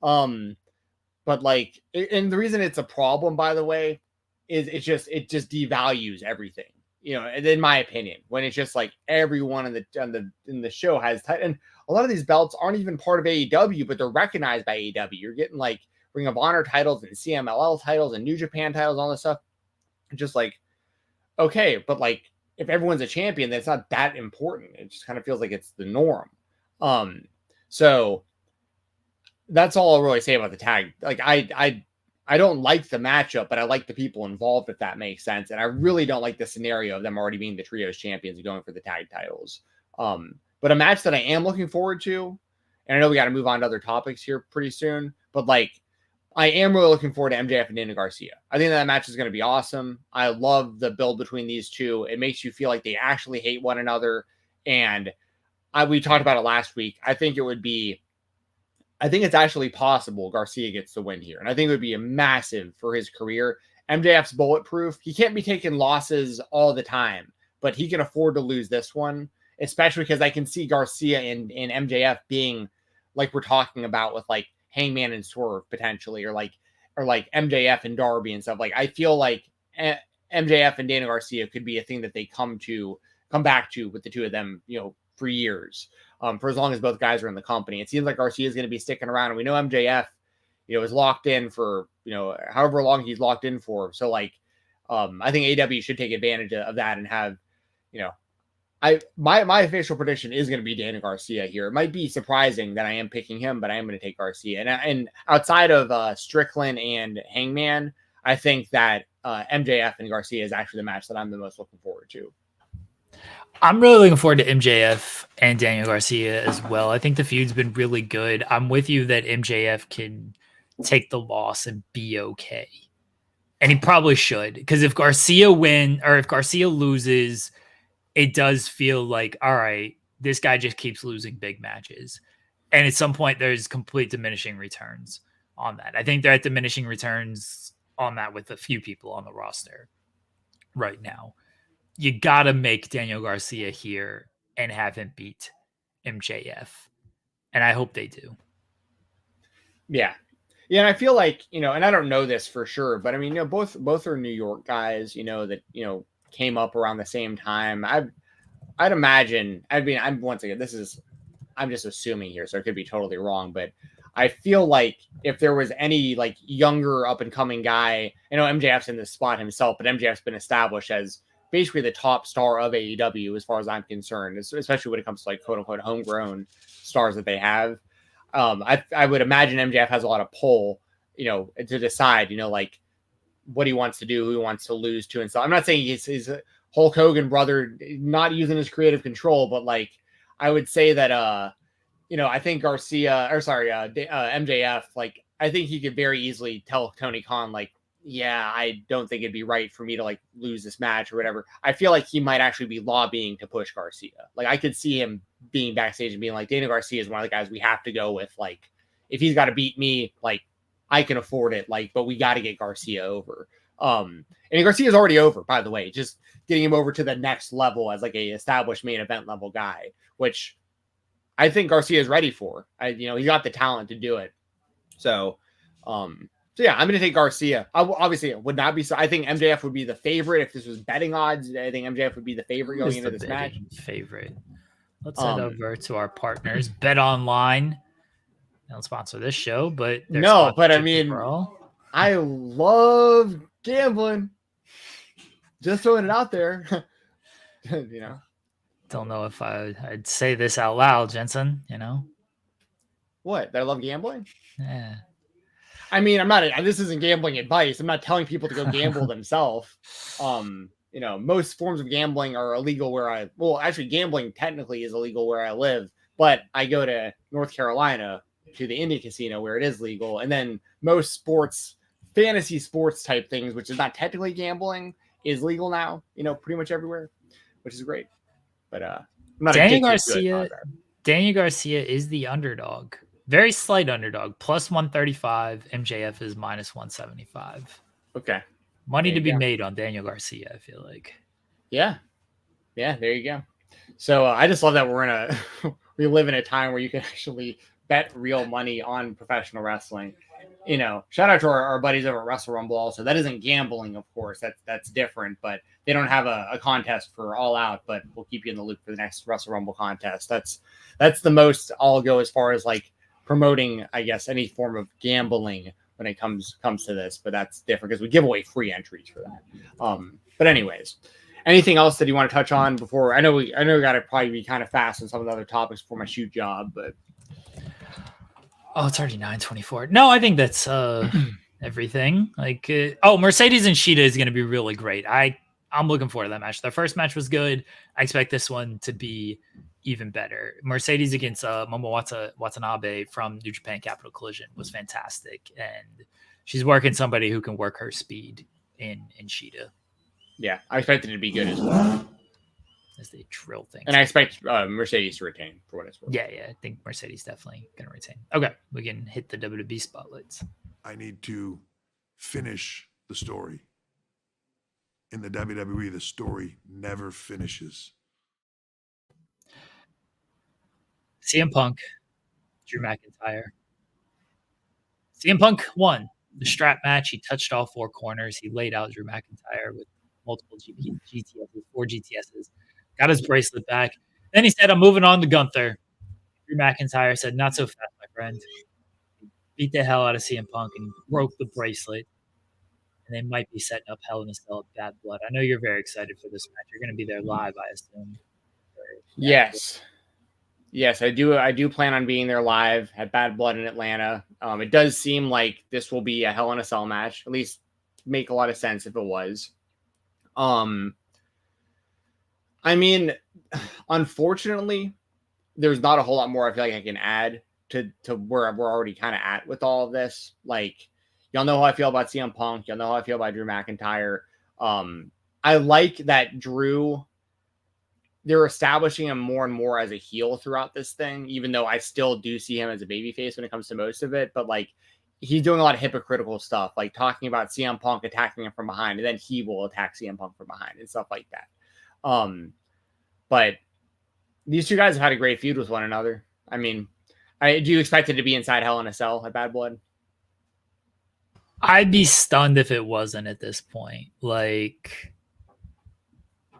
but like, and the reason it's a problem, by the way, is it just devalues everything, in my opinion, when it's just like everyone in the show has and a lot of these belts aren't even part of AEW, but they're recognized by AEW. You're getting like Ring of Honor titles and CMLL titles and New Japan titles, all this stuff. Just like, okay, but like, if everyone's a champion, then it's not that important. It just kind of feels like it's the norm. So that's all I'll really say about the tag. Like, I don't like the matchup, but I like the people involved, if that makes sense. And I really don't like the scenario of them already being the trios champions and going for the tag titles. But a match that I am looking forward to, and I know we got to move on to other topics here pretty soon, but like, I am really looking forward to MJF and Daniel Garcia. I think that match is going to be awesome. I love the build between these two. It makes you feel like they actually hate one another. And we talked about it last week. I think it would be I think it's actually possible Garcia gets the win here. And I think it would be a massive for his career. MJF's bulletproof. He can't be taking losses all the time, but he can afford to lose this one, especially because I can see Garcia and MJF being like we're talking about with like Hangman and Swerve potentially, or like MJF and Darby and stuff. Like I feel like MJF and Daniel Garcia could be a thing that they come back to with the two of them, for years. For as long as both guys are in the company. It seems like Garcia is going to be sticking around. And we know MJF, is locked in for, however long he's locked in for. So like, I think AEW should take advantage of that and have, my official prediction is going to be Daniel Garcia here. It might be surprising that I am picking him, but I am going to take Garcia. And outside of Strickland and Hangman, I think that MJF and Garcia is actually the match that I'm the most looking forward to. I'm really looking forward to MJF and Daniel Garcia as well. I think the feud's been really good. I'm with you that MJF can take the loss and be okay. And he probably should. Because if Garcia loses, it does feel like, all right, this guy just keeps losing big matches. And at some point, there's complete diminishing returns on that. I think they're at diminishing returns on that with a few people on the roster right now. You got to make Daniel Garcia here and have him beat MJF. And I hope they do. Yeah. Yeah. And I feel like, and I don't know this for sure, but I mean, both are New York guys, that, came up around the same time. I'd imagine, once again, I'm just assuming here, so it could be totally wrong, but I feel like if there was any like younger up and coming guy, I know MJF's in this spot himself, but MJF's been established as basically the top star of AEW as far as I'm concerned, especially when it comes to like quote unquote homegrown stars that they have. I would imagine MJF has a lot of pull, to decide, like what he wants to do, who he wants to lose to. And so I'm not saying he's a Hulk Hogan brother, not using his creative control, but like, I would say that, I think MJF, like, I think he could very easily tell Tony Khan, like, yeah, I don't think it'd be right for me to like lose this match or whatever. I feel like he might actually be lobbying to push Garcia. Like I could see him being backstage and being like, Daniel Garcia is one of the guys we have to go with. Like, if he's got to beat me, like I can afford it. Like, but we got to get Garcia over. And Garcia's already over, by the way, just getting him over to the next level as like a established main event level guy, which I think Garcia is ready for. He's got the talent to do it. So yeah, I'm going to take Garcia. Obviously, it would not be so. I think MJF would be the favorite if this was betting odds. I think MJF would be the favorite going into this match. Favorite. Let's head over to our partners, Bet Online. They don't sponsor this show, but no. But I mean, I love gambling. Just throwing it out there. Don't know if I'd say this out loud, Jensen. What? That I love gambling? Yeah. I mean, this isn't gambling advice. I'm not telling people to go gamble themselves. Most forms of gambling are illegal actually gambling technically is illegal where I live, but I go to North Carolina to the Indian casino where it is legal. And then most sports, fantasy sports type things, which is not technically gambling, is legal now, pretty much everywhere, which is great. But I'm not Daniel Garcia is the underdog. Very slight underdog, plus 135. MJF is minus 175. Okay. Money to be made on Daniel Garcia, I feel like. Yeah. Yeah, there you go. So I just love that we live in a time where you can actually bet real money on professional wrestling. Shout out to our buddies over at Wrestle Rumble also. That isn't gambling, of course. That's different, but they don't have a contest for All Out, but we'll keep you in the loop for the next Wrestle Rumble contest. That's the most I'll go as far as like promoting, I guess, any form of gambling when it comes to this, but that's different because we give away free entries for that. But anyways, anything else that you want to touch on before? I know we got to probably be kind of fast on some of the other topics before my shoot job, but it's already 9:24. No, I think that's everything. Like, Mercedes and Shida is going to be really great. I'm looking forward to that match. Their first match was good. I expect this one to be even better. Mercedes against Momo Watanabe from New Japan Capital Collision was fantastic, and she's working somebody who can work her speed in Shida. Yeah, I expect it to be good as well. as they drill things. And I expect Mercedes to retain for what it's worth. Yeah, I think Mercedes definitely going to retain. Okay, we can hit the WWE spotlights. I need to finish the story. In the WWE, the story never finishes. CM Punk, Drew McIntyre. CM Punk won the strap match. He touched all 4 corners. He laid out Drew McIntyre with multiple GTSs, 4 GTSs. Got his bracelet back. Then he said, I'm moving on to Gunther. Drew McIntyre said, not so fast, my friend. He beat the hell out of CM Punk and broke the bracelet. And they might be setting up Hell in a Cell at Bad Blood. I know you're very excited for this match. You're going to be there live, I assume. Yes. Yes, I do plan on being there live at Bad Blood in Atlanta. It does seem like this will be a Hell in a Cell match. At least make a lot of sense if it was. I mean, unfortunately, there's not a whole lot more I feel like I can add to where we're already kind of at with all of this. Like, y'all know how I feel about CM Punk. Y'all know how I feel about Drew McIntyre. I like that Drew, they're establishing him more and more as a heel throughout this thing, even though I still do see him as a babyface when it comes to most of it. But like, he's doing a lot of hypocritical stuff, like talking about CM Punk attacking him from behind, and then he will attack CM Punk from behind and stuff like that. But these two guys have had a great feud with one another. I mean, do you expect it to be inside Hell in a Cell at Bad Blood? I'd be stunned if it wasn't at this point. Like,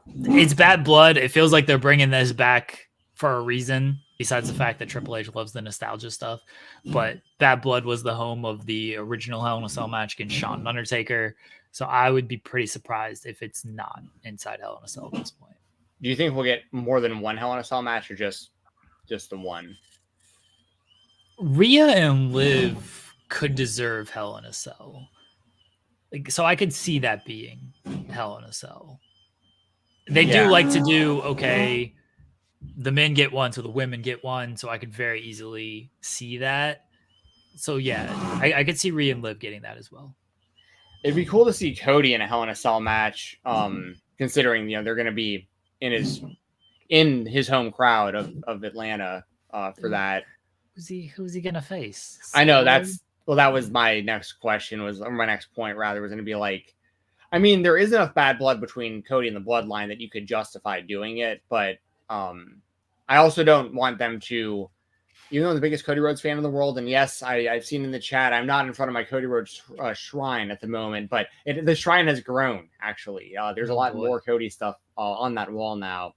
it's Bad Blood. It feels like they're bringing this back for a reason, besides the fact that Triple H loves the nostalgia stuff. But Bad Blood was the home of the original Hell in a Cell match against Shawn and Undertaker. So I would be pretty surprised if it's not inside Hell in a Cell at this point. Do you think we'll get more than one Hell in a Cell match, or just the one? Rhea and Liv could deserve Hell in a Cell. Like, so I could see that being Hell in a Cell. They do like to do, okay, the men get one, so the women get one. So I could very easily see that. So yeah, I could see Rhea and Liv getting that as well. It'd be cool to see Cody in a Hell in a Cell match, considering they're going to be in his home crowd of Atlanta for that. Who's he gonna face? I know that was my next question, or my next point rather, was going to be like, I mean, there is enough bad blood between Cody and the Bloodline that you could justify doing it, but I also don't want them to, even though I'm the biggest Cody Rhodes fan in the world, and yes, I've seen in the chat, I'm not in front of my Cody Rhodes shrine at the moment, but the shrine has grown, actually. There's a lot more Cody stuff on that wall now.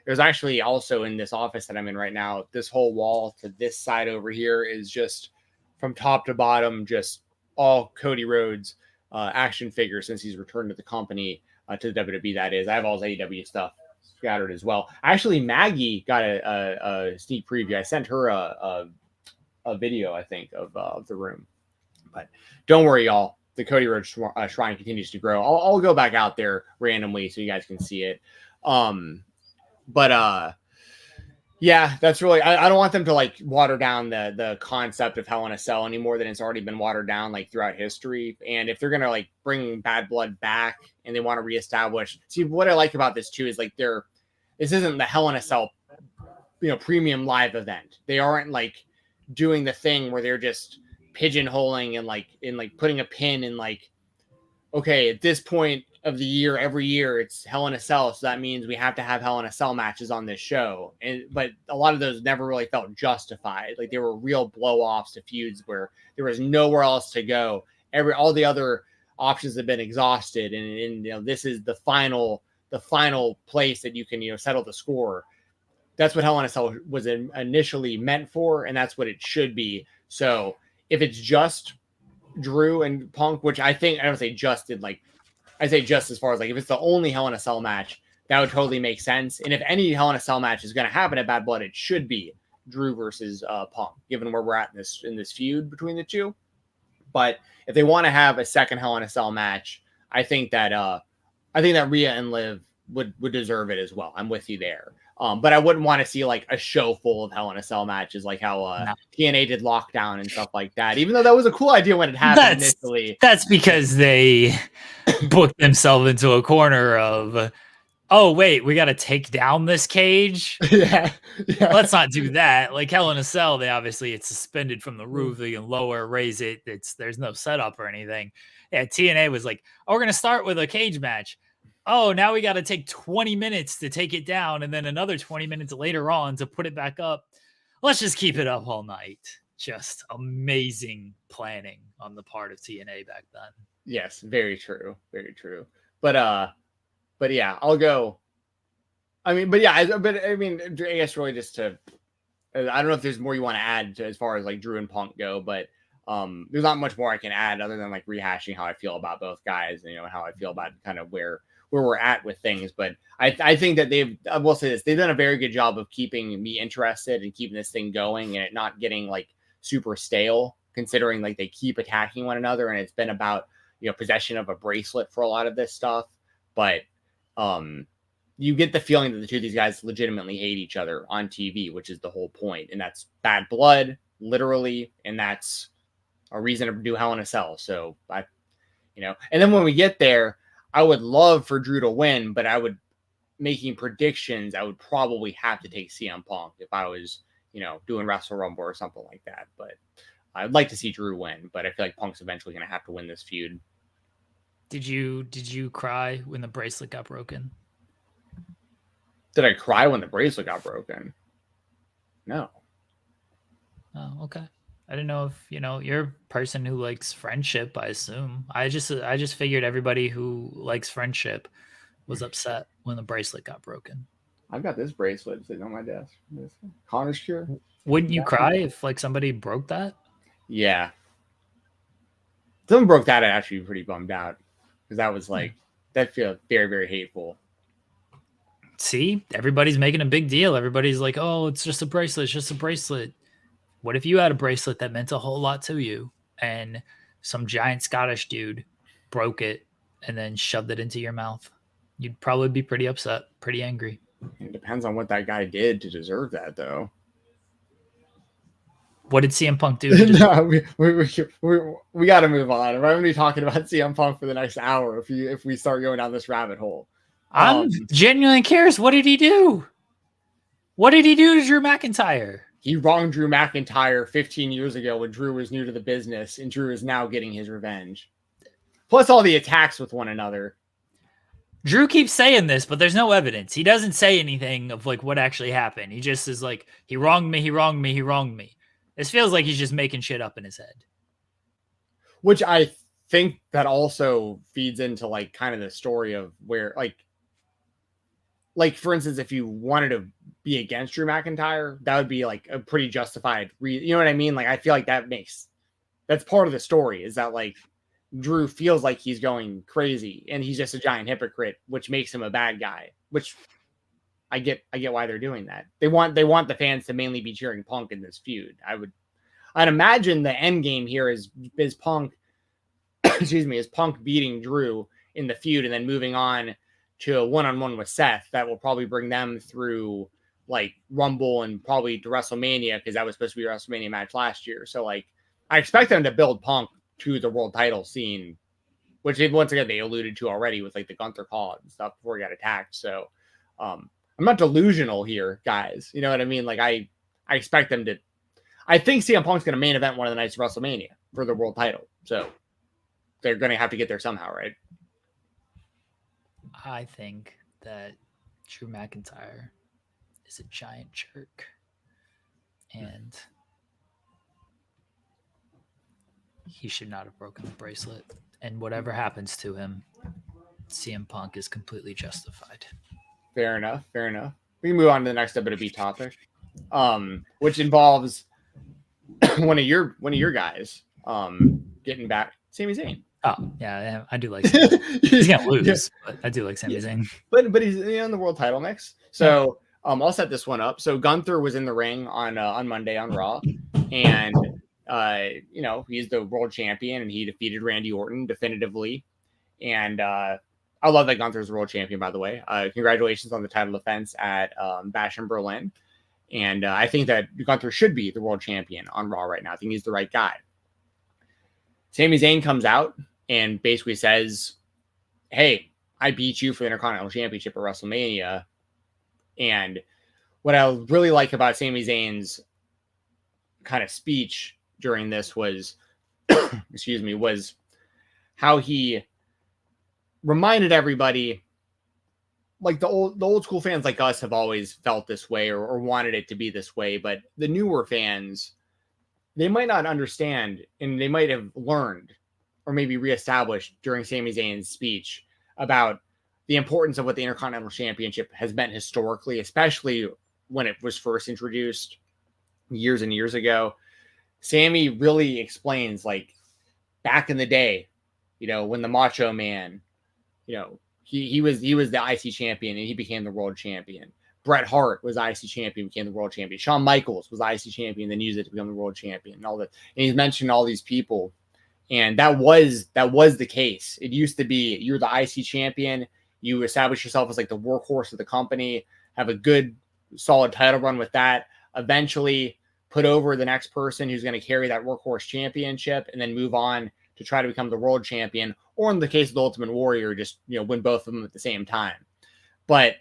There's actually also in this office that I'm in right now, this whole wall to this side over here is just from top to bottom, just all Cody Rhodes action figures since he's returned to the company, to the WWE, that is. I have all his AEW stuff scattered as well. Actually, Maggie got a sneak preview. I sent her a video, I think, of the room. But don't worry, y'all. The Cody Rhodes shrine continues to grow. I'll go back out there randomly so you guys can see it. Yeah, that's really, I don't want them to like water down the concept of Hell in a Cell any more than it's already been watered down like throughout history. And if they're going to like bring Bad Blood back and they want to reestablish, see, what I like about this too is like this isn't the Hell in a Cell, premium live event. They aren't like doing the thing where they're just pigeonholing and putting a pin in like, okay, at this point of the year, every year it's Hell in a Cell, so that means we have to have Hell in a Cell matches on this show. But a lot of those never really felt justified. Like, they were real blow-offs to feuds where there was nowhere else to go. All the other options have been exhausted, and this is the final place that you can settle the score. That's what Hell in a Cell was initially meant for, and that's what it should be. So if it's just Drew and Punk, which I don't say just in like, I say just as far as like, if it's the only Hell in a Cell match, that would totally make sense. And if any Hell in a Cell match is going to happen at Bad Blood, it should be Drew versus Punk, given where we're at in this feud between the two. But if they want to have a second Hell in a Cell match, I think that Rhea and Liv would deserve it as well. I'm with you there. But I wouldn't want to see like a show full of Hell in a Cell matches, like how TNA did Lockdown and stuff like that. Even though that was a cool idea when it happened initially. That's because they booked themselves into a corner of, oh wait, we got to take down this cage. yeah. Let's not do that. Like Hell in a Cell, it's suspended from the roof. They can lower, raise it. There's no setup or anything. Yeah, TNA was like, oh, we're gonna start with a cage match. Oh, now we got to take 20 minutes to take it down, and then another 20 minutes later on to put it back up. Let's just keep it up all night. Just amazing planning on the part of TNA back then. Yes, very true, very true. But yeah, I'll go. I mean, I guess really just to, I don't know if there's more you want to add to as far as like Drew and Punk go, but there's not much more I can add other than like rehashing how I feel about both guys, and how I feel about kind of where we're at with things. But I think that I will say this, they've done a very good job of keeping me interested and keeping this thing going and it not getting like super stale, considering like they keep attacking one another, and it's been about possession of a bracelet for a lot of this stuff. But you get the feeling that the two of these guys legitimately hate each other on TV, which is the whole point. And that's bad blood, literally. And that's a reason to do Hell in a Cell. So and then when we get there, I would love for Drew to win, but making predictions, I would probably have to take CM Punk if I was, doing Wrestle Rumble or something like that. But I'd like to see Drew win, but I feel like Punk's eventually going to have to win this feud. Did you cry when the bracelet got broken? Did I cry when the bracelet got broken? No. Oh, okay. I didn't know if you're a person who likes friendship. I assume. I just figured everybody who likes friendship was upset when the bracelet got broken. I've got this bracelet sitting on my desk. Connor's Cure. Wouldn't you cry if like somebody broke that? Yeah. If someone broke that, I'd actually be pretty bummed out because that was like that feels very, very hateful. See, everybody's making a big deal. Everybody's like, "Oh, it's just a bracelet. It's just a bracelet." What if you had a bracelet that meant a whole lot to you, and some giant Scottish dude broke it and then shoved it into your mouth? You'd probably be pretty upset, pretty angry. It depends on what that guy did to deserve that, though. What did CM Punk do? No, we got to move on. I'm going to be talking about CM Punk for the next hour if we start going down this rabbit hole. I'm genuinely curious. What did he do? What did he do to Drew McIntyre? He wronged Drew McIntyre 15 years ago when Drew was new to the business, and Drew is now getting his revenge. Plus all the attacks with one another. Drew keeps saying this, but there's no evidence. He doesn't say anything of like what actually happened. He just is like, he wronged me, he wronged me, he wronged me. This feels like he's just making shit up in his head. Which I think that also feeds into like kind of the story of where like for instance, if you wanted to be against Drew McIntyre, that would be like a pretty justified you know what I mean? Like I feel like that's part of the story is that like Drew feels like he's going crazy and he's just a giant hypocrite, which makes him a bad guy, which I get why they're doing that. They want the fans to mainly be cheering Punk in this feud. I'd imagine the end game here is Punk, is Punk beating Drew in the feud and then moving on to a one-on-one with Seth that will probably bring them through like Rumble and probably to WrestleMania because that was supposed to be a WrestleMania match last year. So like I expect them to build Punk to the world title scene, which once again they alluded to already with like the Gunther call and stuff before he got attacked. So I'm not delusional here, guys. You know what I mean? Like I expect them to. I think CM Punk's going to main event one of the nights of WrestleMania for the world title. So they're going to have to get there somehow, right? I think that Drew McIntyre is a giant jerk. And he should not have broken the bracelet. And whatever happens to him, CM Punk is completely justified. Fair enough. We can move on to the next WWE topic, which involves one of your guys getting back, Sami Zayn. Oh, yeah, I do like Sami Zayn. He's going to lose, but I do like Sami Zayn. But he's in the world title mix. So I'll set this one up. So Gunther was in the ring on Monday on Raw, and he's the world champion, and he defeated Randy Orton definitively. And I love that Gunther's world champion, by the way. Congratulations on the title defense at Bash in Berlin. And I think that Gunther should be the world champion on Raw right now. I think he's the right guy. Sami Zayn comes out and basically says, hey, I beat you for the Intercontinental Championship at WrestleMania. And what I really like about Sami Zayn's kind of speech during this was, excuse me, was how he reminded everybody, like the old school fans like us have always felt this way or wanted it to be this way, but the newer fans, they might not understand, and they might have learned or maybe reestablished during Sami Zayn's speech about the importance of what the Intercontinental Championship has meant historically, especially when it was first introduced years and years ago. Sami really explains, like, back in the day, when the Macho Man, he was the IC champion and he became the world champion. Bret Hart was IC champion, became the world champion. Shawn Michaels was IC champion, then used it to become the world champion and all that. And he's mentioned all these people. And that was the case. It used to be you're the IC champion, you establish yourself as like the workhorse of the company, have a good solid title run with that, eventually put over the next person who's going to carry that workhorse championship, and then move on to try to become the world champion, or in the case of the Ultimate Warrior, just win both of them at the same time. But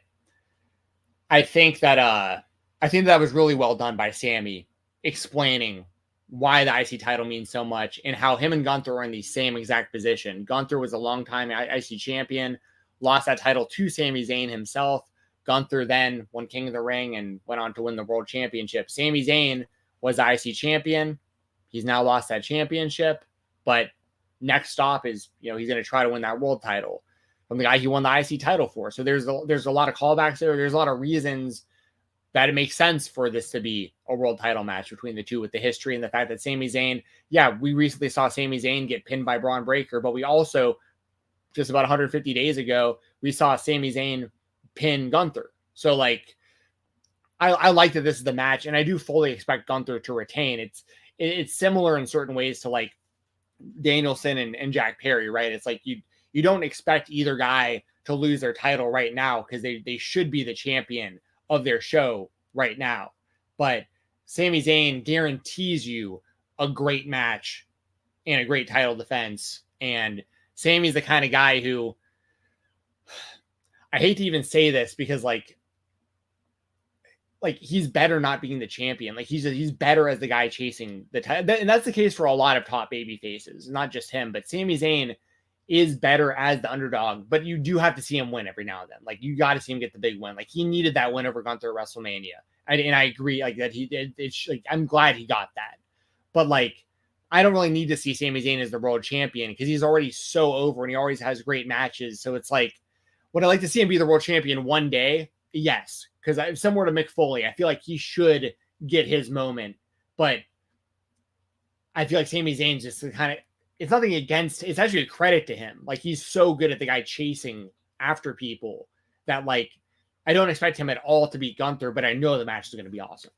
I think that was really well done by Sami, explaining why the IC title means so much and how him and Gunther are in the same exact position. Gunther was a long-time IC champion, lost that title to Sami Zayn himself. Gunther then won King of the Ring and went on to win the world championship. Sami Zayn was the IC champion. He's now lost that championship, but next stop is, he's going to try to win that world title from the guy he won the IC title for. So there's a lot of callbacks there. There's a lot of reasons that it makes sense for this to be a world title match between the two, with the history and the fact that Sami Zayn, we recently saw Sami Zayn get pinned by Braun Breaker, but we also, just about 150 days ago, we saw Sami Zayn pin Gunther. So, like, I like that this is the match, and I do fully expect Gunther to retain. It's similar in certain ways to, like, Danielson and Jack Perry, right? It's like you don't expect either guy to lose their title right now because they should be the champion of their show right now. But Sami Zayn guarantees you a great match and a great title defense. And Sami's the kind of guy who, I hate to even say this because like he's better not being the champion. Like he's better as the guy chasing the title. And that's the case for a lot of top baby faces, not just him, but Sami Zayn is better as the underdog, but you do have to see him win every now and then. Like, you got to see him get the big win. Like, he needed that win over Gunther at WrestleMania. And I agree, like, that he did. It's like, I'm glad he got that. But, like, I don't really need to see Sami Zayn as the world champion because he's already so over and he always has great matches. So it's like, would I like to see him be the world champion one day? Yes. Because I'm similar to Mick Foley. I feel like he should get his moment. But I feel like Sami Zayn's just kind of, it's nothing against, it's actually a credit to him. Like, he's so good at the guy chasing after people that, like, I don't expect him at all to beat Gunther, but I know the match is going to be awesome.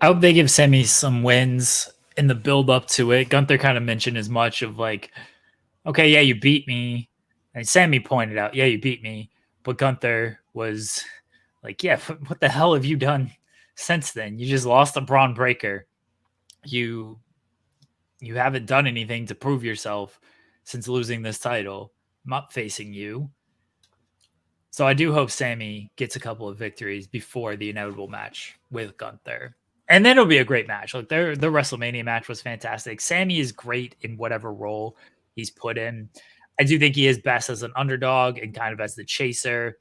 I hope they give Sami some wins in the build up to it. Gunther kind of mentioned as much of like, okay, yeah, you beat me. And Sami pointed out, yeah, you beat me. But Gunther was like, yeah, what the hell have you done since then? You just lost a Braun Breaker. You haven't done anything to prove yourself since losing this title. I'm not facing you. So I do hope Sami gets a couple of victories before the inevitable match with Gunther. And then it'll be a great match. Like, the WrestleMania match was fantastic. Sami is great in whatever role he's put in. I do think he is best as an underdog and kind of as the chaser.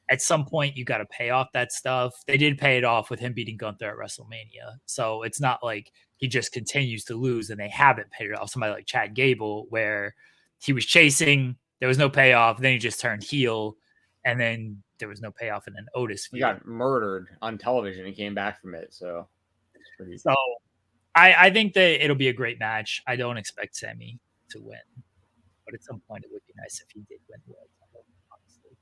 At some point, you got to pay off that stuff. They did pay it off with him beating Gunther at WrestleMania. So it's not like he just continues to lose and they haven't paid it off. Somebody like Chad Gable, where he was chasing, there was no payoff. Then he just turned heel, and then there was no payoff in an Otis feud. He got murdered on television and came back from it. So it's pretty. So I think that it'll be a great match. I don't expect Sami to win, but at some point it would be nice if he did win the world title. Honestly,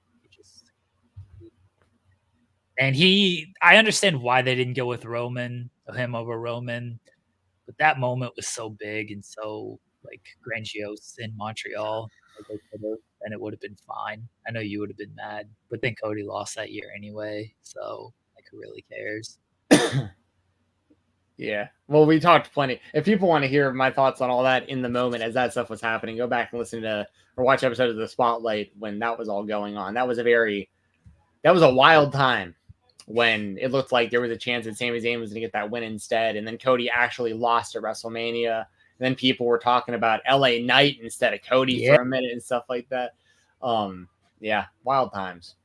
I understand why they didn't go with him over Roman, but that moment was so big and so like grandiose in Montreal. And it would have been fine. I know you would have been mad, but then Cody lost that year anyway, so like, who really cares? Yeah. Well, we talked plenty. If people want to hear my thoughts on all that in the moment as that stuff was happening, go back and listen to or watch episodes of the Spotlight when that was all going on. That was a wild time when it looked like there was a chance that Sami Zayn was going to get that win instead, and then Cody actually lost at WrestleMania. And then people were talking about LA Knight instead of Cody for a minute and stuff like that. Yeah, wild times.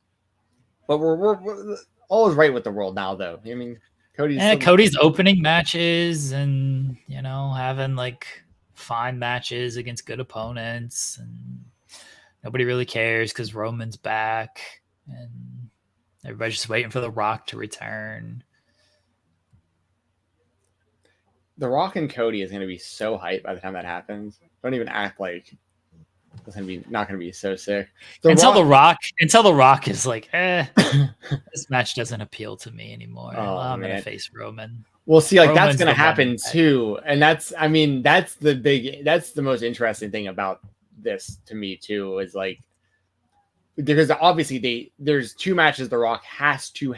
But we're all is right with the world now, though. I mean, Cody's opening matches and, you know, having like fine matches against good opponents, and nobody really cares because Roman's back and everybody's just waiting for The Rock to return. The Rock and Cody is going to be so hyped by the time that happens. Don't even act like it's not going to be so sick. Until The Rock is like, this match doesn't appeal to me anymore. I'm going to face Roman. We'll see, like Roman's that's going to happen too. And that's the most interesting thing about this to me too, is like, because obviously there's 2 matches The Rock has to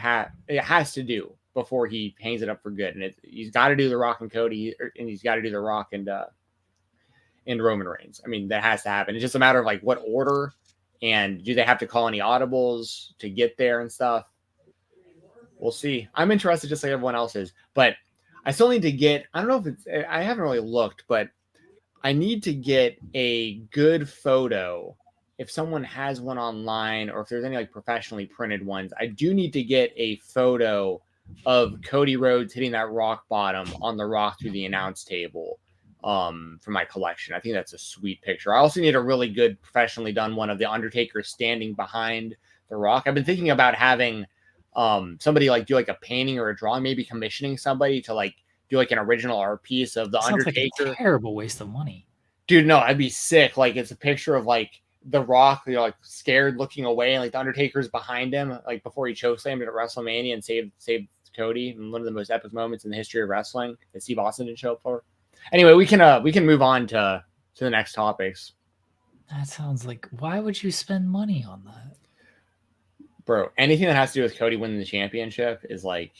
do before he hangs it up for good. And he's got to do The Rock and Cody, and he's got to do The Rock and Roman Reigns. I mean, that has to happen. It's just a matter of like what order, and do they have to call any audibles to get there and stuff. We'll see. I'm interested just like everyone else is, but I still need to get, I don't know if I haven't really looked, but I need to get a good photo. If someone has one online, or if there's any like professionally printed ones, I do need to get a photo of Cody Rhodes hitting that rock bottom on the Rock through the announce table for my collection. I think that's a sweet picture. I also need a really good professionally done one of the Undertaker standing behind the Rock. I've been thinking about having somebody like do like a painting or a drawing, maybe commissioning somebody to like do like an original art piece of the Undertaker. Like a terrible waste of money. Dude, no, I'd be sick. Like it's a picture of like the Rock, you know, like scared looking away, and like the Undertaker's behind him, like before he chokeslammed at WrestleMania and saved Cody, and one of the most epic moments in the history of wrestling that Steve Austin didn't show up for. Anyway, we can move on to the next topics. That sounds like, why would you spend money on that? Bro, anything that has to do with Cody winning the championship is like,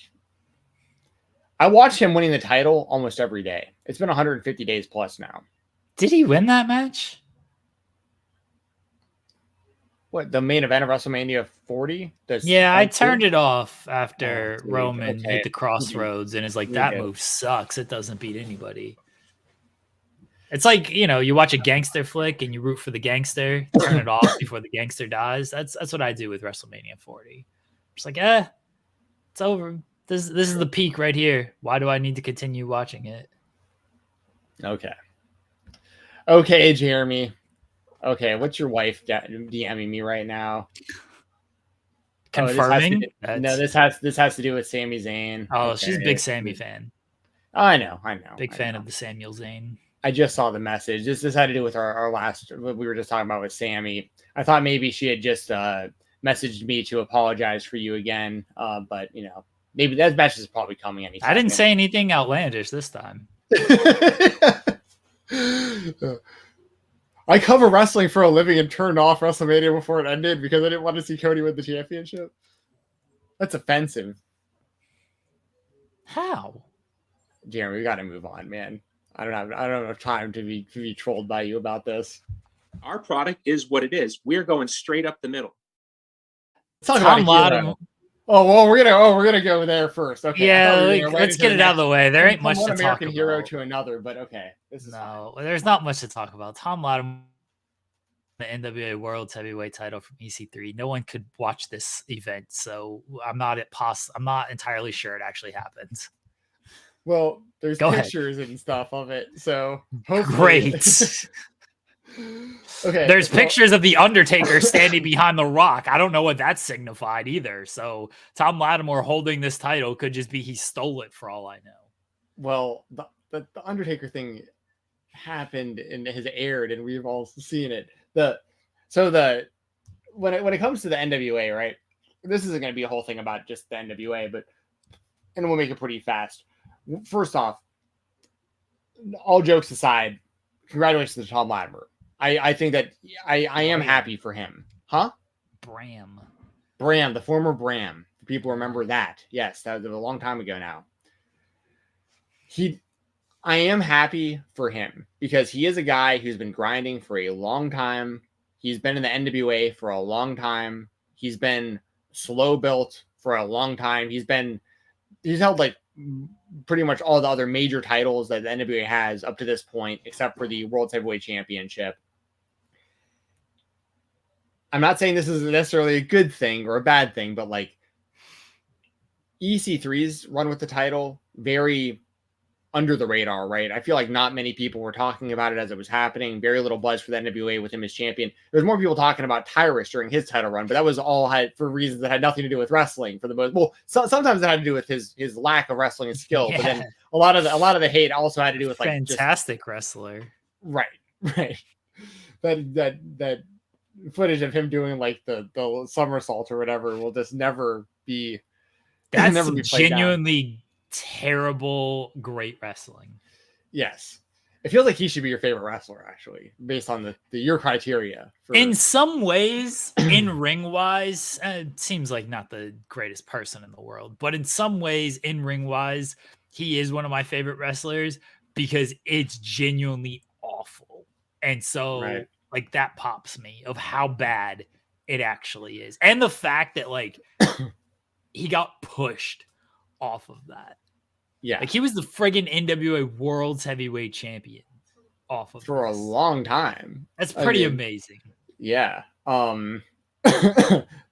I watch him winning the title almost every day. It's been 150 days plus now. Did he win that match? What, the main event of WrestleMania 40? Yeah, I turned it off after Roman hit the crossroads, and it's like, that move sucks. It doesn't beat anybody. It's like, you know, you watch a gangster flick and you root for the gangster, turn it off before the gangster dies. That's what I do with WrestleMania 40. It's like, it's over. This is the peak right here. Why do I need to continue watching it? Okay, Jeremy. Okay, what's your wife DMing me right now? Confirming? This has to do with Sami Zayn. Oh, okay. She's a big Sami fan. I know. Big fan of the Samuel Zayn. I just saw the message. This had to do with our last, what we were just talking about with Sammy. I thought maybe she had just messaged me to apologize for you again. But, you know, maybe that message is probably coming any second. I didn't say anything outlandish this time. I cover wrestling for a living and turned off WrestleMania before it ended because I didn't want to see Cody win the championship. That's offensive. How? Jeremy, we got to move on, man. I don't have time to be trolled by you about this. Our product is what it is. We're going straight up the middle. Let's talk about Latimer. Oh well, we're gonna go there first. Okay. Yeah, let's get it out of the way. There ain't much to talk about. American hero to another, but okay. There's not much to talk about. Thom Latimer, the NWA World's Heavyweight Title from EC3. No one could watch this event, so I'm not entirely sure it actually happens. Well, there's pictures and stuff of it, so hopefully. Great. Okay. There's pictures of the Undertaker standing behind the Rock. I don't know what that signified either. So Thom Latimer holding this title could just be he stole it for all I know. Well, the Undertaker thing happened and has aired, and we've all seen it. When it comes to the NWA, right? This isn't going to be a whole thing about just the NWA, and we'll make it pretty fast. First off, all jokes aside, congratulations to Thom Latimer. I think that I am happy for him. Huh? Bram, the former Bram. People remember that. Yes, that was a long time ago now. I am happy for him because he is a guy who's been grinding for a long time. He's been in the NWA for a long time. He's been slow built for a long time. He's held like pretty much all the other major titles that the NWA has up to this point, except for the World Heavyweight Championship. I'm not saying this is necessarily a good thing or a bad thing, but like EC3's run with the title, very under the radar, right? I feel like not many people were talking about it as it was happening. Very little buzz for the NWA with him as champion. There was more people talking about Tyrus during his title run, but that was all for reasons that had nothing to do with wrestling for the most. Well, sometimes it had to do with his lack of wrestling skill, but then a lot of the hate also had to do with like fantastic wrestler. Right. That footage of him doing like the somersault or whatever will just never be. That's never be genuinely terrible, great wrestling. Yes. It feels like he should be your favorite wrestler, actually, based on your criteria. In some ways, in ring wise, it seems like not the greatest person in the world, but in some ways, in ring wise, he is one of my favorite wrestlers because it's genuinely awful. And so, like, that pops me of how bad it actually is. And the fact that, like, he got pushed off of that. Yeah. Like, he was the friggin' NWA World's Heavyweight Champion off of for a long time. That's pretty amazing. Yeah. The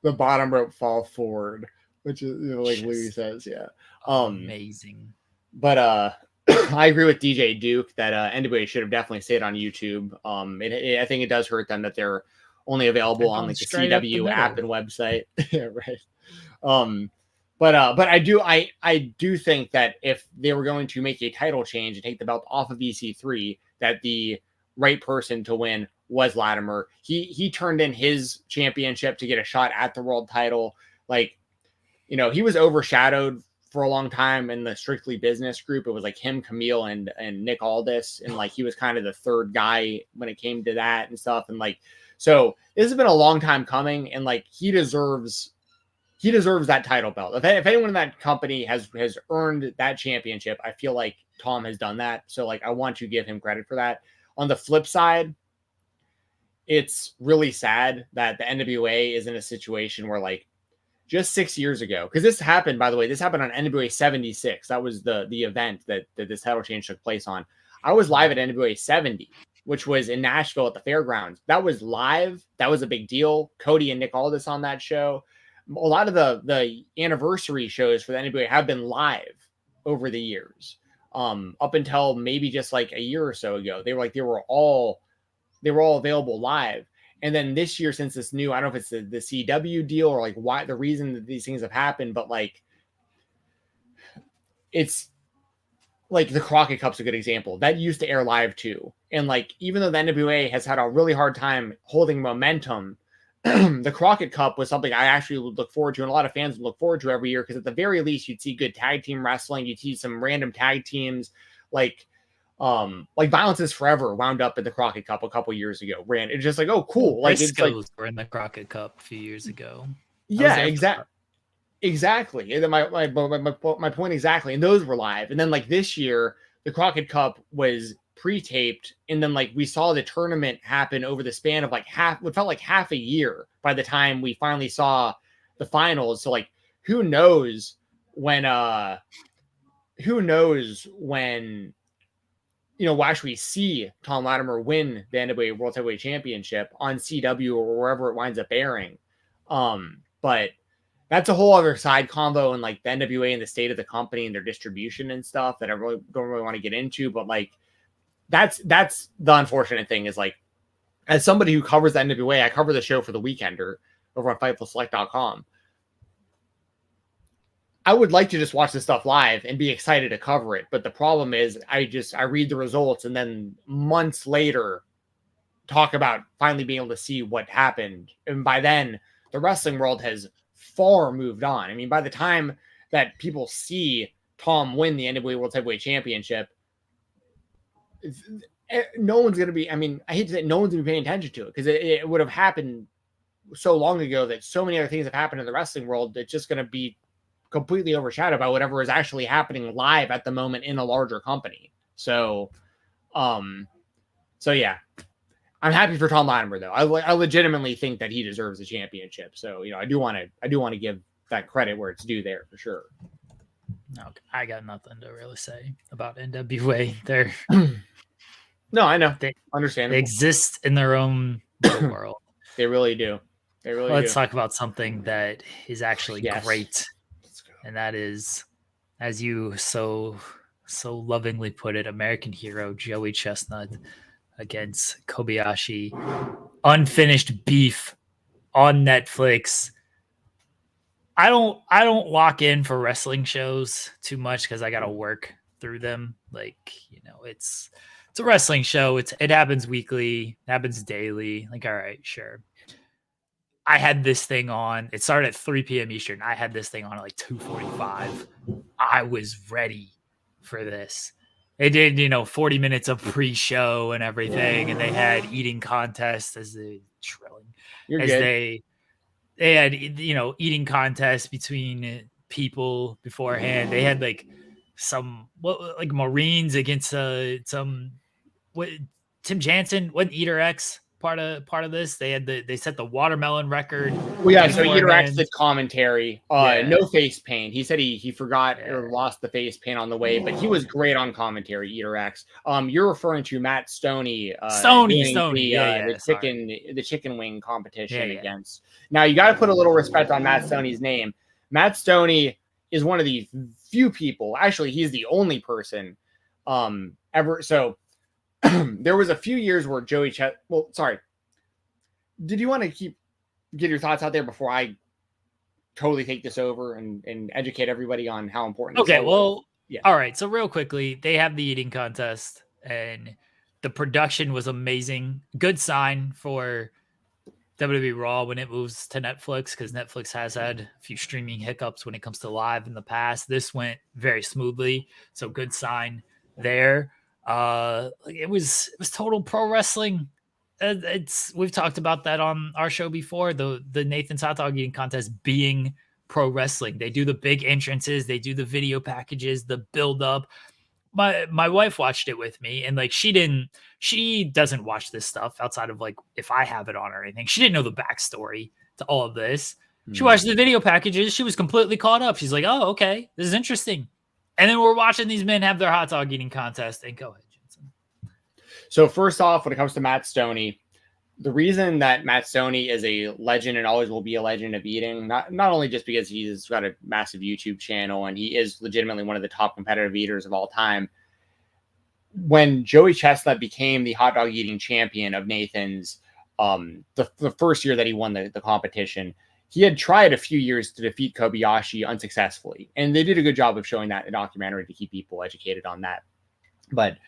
bottom rope fall forward, which is like Louis says, yeah. Amazing. But I agree with DJ Duke that NWA should have definitely stayed on YouTube. I think it does hurt them that they're only available on like the CW app and website. Yeah, right. But I do think that if they were going to make a title change and take the belt off of EC3, that the right person to win was Latimer. He turned in his championship to get a shot at the world title. Like, he was overshadowed for a long time in the Strictly Business group. It was like him, Camille, and Nick Aldis, and like he was kind of the third guy when it came to that and stuff. And like, so this has been a long time coming, and like he deserves that title belt. If anyone in that company has earned that championship, I feel like Thom has done that. So like, I want to give him credit for that. On the flip side, it's really sad that the NWA is in a situation where like just 6 years ago, because this happened, by the way, this happened on NWA 76. That was the event that this title change took place on. I was live at NWA 70, which was in Nashville at the fairgrounds. That was live. That was a big deal. Cody and Nick Aldis on that show. A lot of the anniversary shows for the NWA have been live over the years. Up until maybe just like a year or so ago, they were all available live. And then this year, since this new, I don't know if it's the CW deal or like why the reason that these things have happened, but like it's like the Crockett Cup's a good example. That used to air live too. And like, even though the NWA has had a really hard time holding momentum, the Crockett Cup was something I actually would look forward to, and a lot of fans would look forward to every year, because at the very least you'd see good tag team wrestling, you'd see some random tag teams, like Violence is Forever wound up in the Crockett Cup a couple years ago. It's just like, oh cool, like it's like were in the Crockett Cup a few years ago. Yeah, exactly. And then my point exactly, and those were live. And then like this year, the Crockett Cup was pre-taped, and then like we saw the tournament happen over the span of like what felt like half a year by the time we finally saw the finals. So like who knows when we'll actually see Thom Latimer win the NWA World Heavyweight Championship on CW or wherever it winds up airing. But that's a whole other side combo, and like the NWA and the state of the company and their distribution and stuff that I really don't really want to get into. But like that's the unfortunate thing is, like, as somebody who covers the NWA, I cover the show for the Weekender over on FightfulSelect.com. I would like to just watch this stuff live and be excited to cover it. But the problem is I read the results and then months later talk about finally being able to see what happened. And by then the wrestling world has far moved on. I mean, by the time that people see Thom win the NWA World Heavyweight Championship, no one's going to be, I mean, I hate to say no one's going to be paying attention to it, because it would have happened so long ago that so many other things have happened in the wrestling world. It's just going to be completely overshadowed by whatever is actually happening live at the moment in a larger company. So yeah, I'm happy for Thom Latimer though. I legitimately think that he deserves a championship. So, I do want to give that credit where it's due there for sure. No, I got nothing to really say about NWA. They're no, I know. They Understandable. exist in their own little world. They really do. Let's talk about something that is actually great. Let's go. And that is, as you so lovingly put it, American hero Joey Chestnut against Kobayashi. Unfinished beef on Netflix. I don't lock in for wrestling shows too much because I gotta work through them. Like, it's a wrestling show. It happens weekly, it happens daily. Like, all right, sure. I had this thing on. It started at 3 p.m. Eastern. I had this thing on at like 2:45. I was ready for this. They did, 40 minutes of pre-show and everything, and they had eating contests as they trilling. You're as good. They had, eating contests between people beforehand. They had like Marines against Tim Jensen. Wasn't Eater X part of this? They set the watermelon record. Well, yeah. So Eater X did commentary. No face paint. He said he forgot or lost the face paint on the way, but he was great on commentary. Eater X. You're referring to Matt Stoney. Stoney. The chicken wing competition against. Now you got to put a little respect on Matt Stoney's name. Matt Stoney is one of the few people. Actually, he's the only person ever. So there was a few years where Joey did you want to get your thoughts out there before I totally take this over and educate everybody on how important this is? All right. So real quickly, they have the eating contest and the production was amazing. Good sign for WWE Raw when it moves to Netflix, because Netflix has had a few streaming hiccups when it comes to live in the past. This went very smoothly, so good sign there. It was total pro wrestling. We've talked about that on our show before. The Nathan's hot dog eating contest being pro wrestling. They do the big entrances, they do the video packages, the build up. My wife watched it with me, and like she doesn't watch this stuff outside of like if I have it on or anything. She didn't know the backstory to all of this. She watched the video packages. She was completely caught up. She's like, oh, okay, this is interesting. And then we're watching these men have their hot dog eating contest. And go ahead, Jensen. So first off, when it comes to Matt Stoney, the reason that Matt Stoney is a legend and always will be a legend of eating, not only just because he's got a massive YouTube channel and he is legitimately one of the top competitive eaters of all time. When Joey Chestnut became the hot dog eating champion of Nathan's, the first year that he won the competition, he had tried a few years to defeat Kobayashi unsuccessfully. And they did a good job of showing that in a documentary to keep people educated on that. But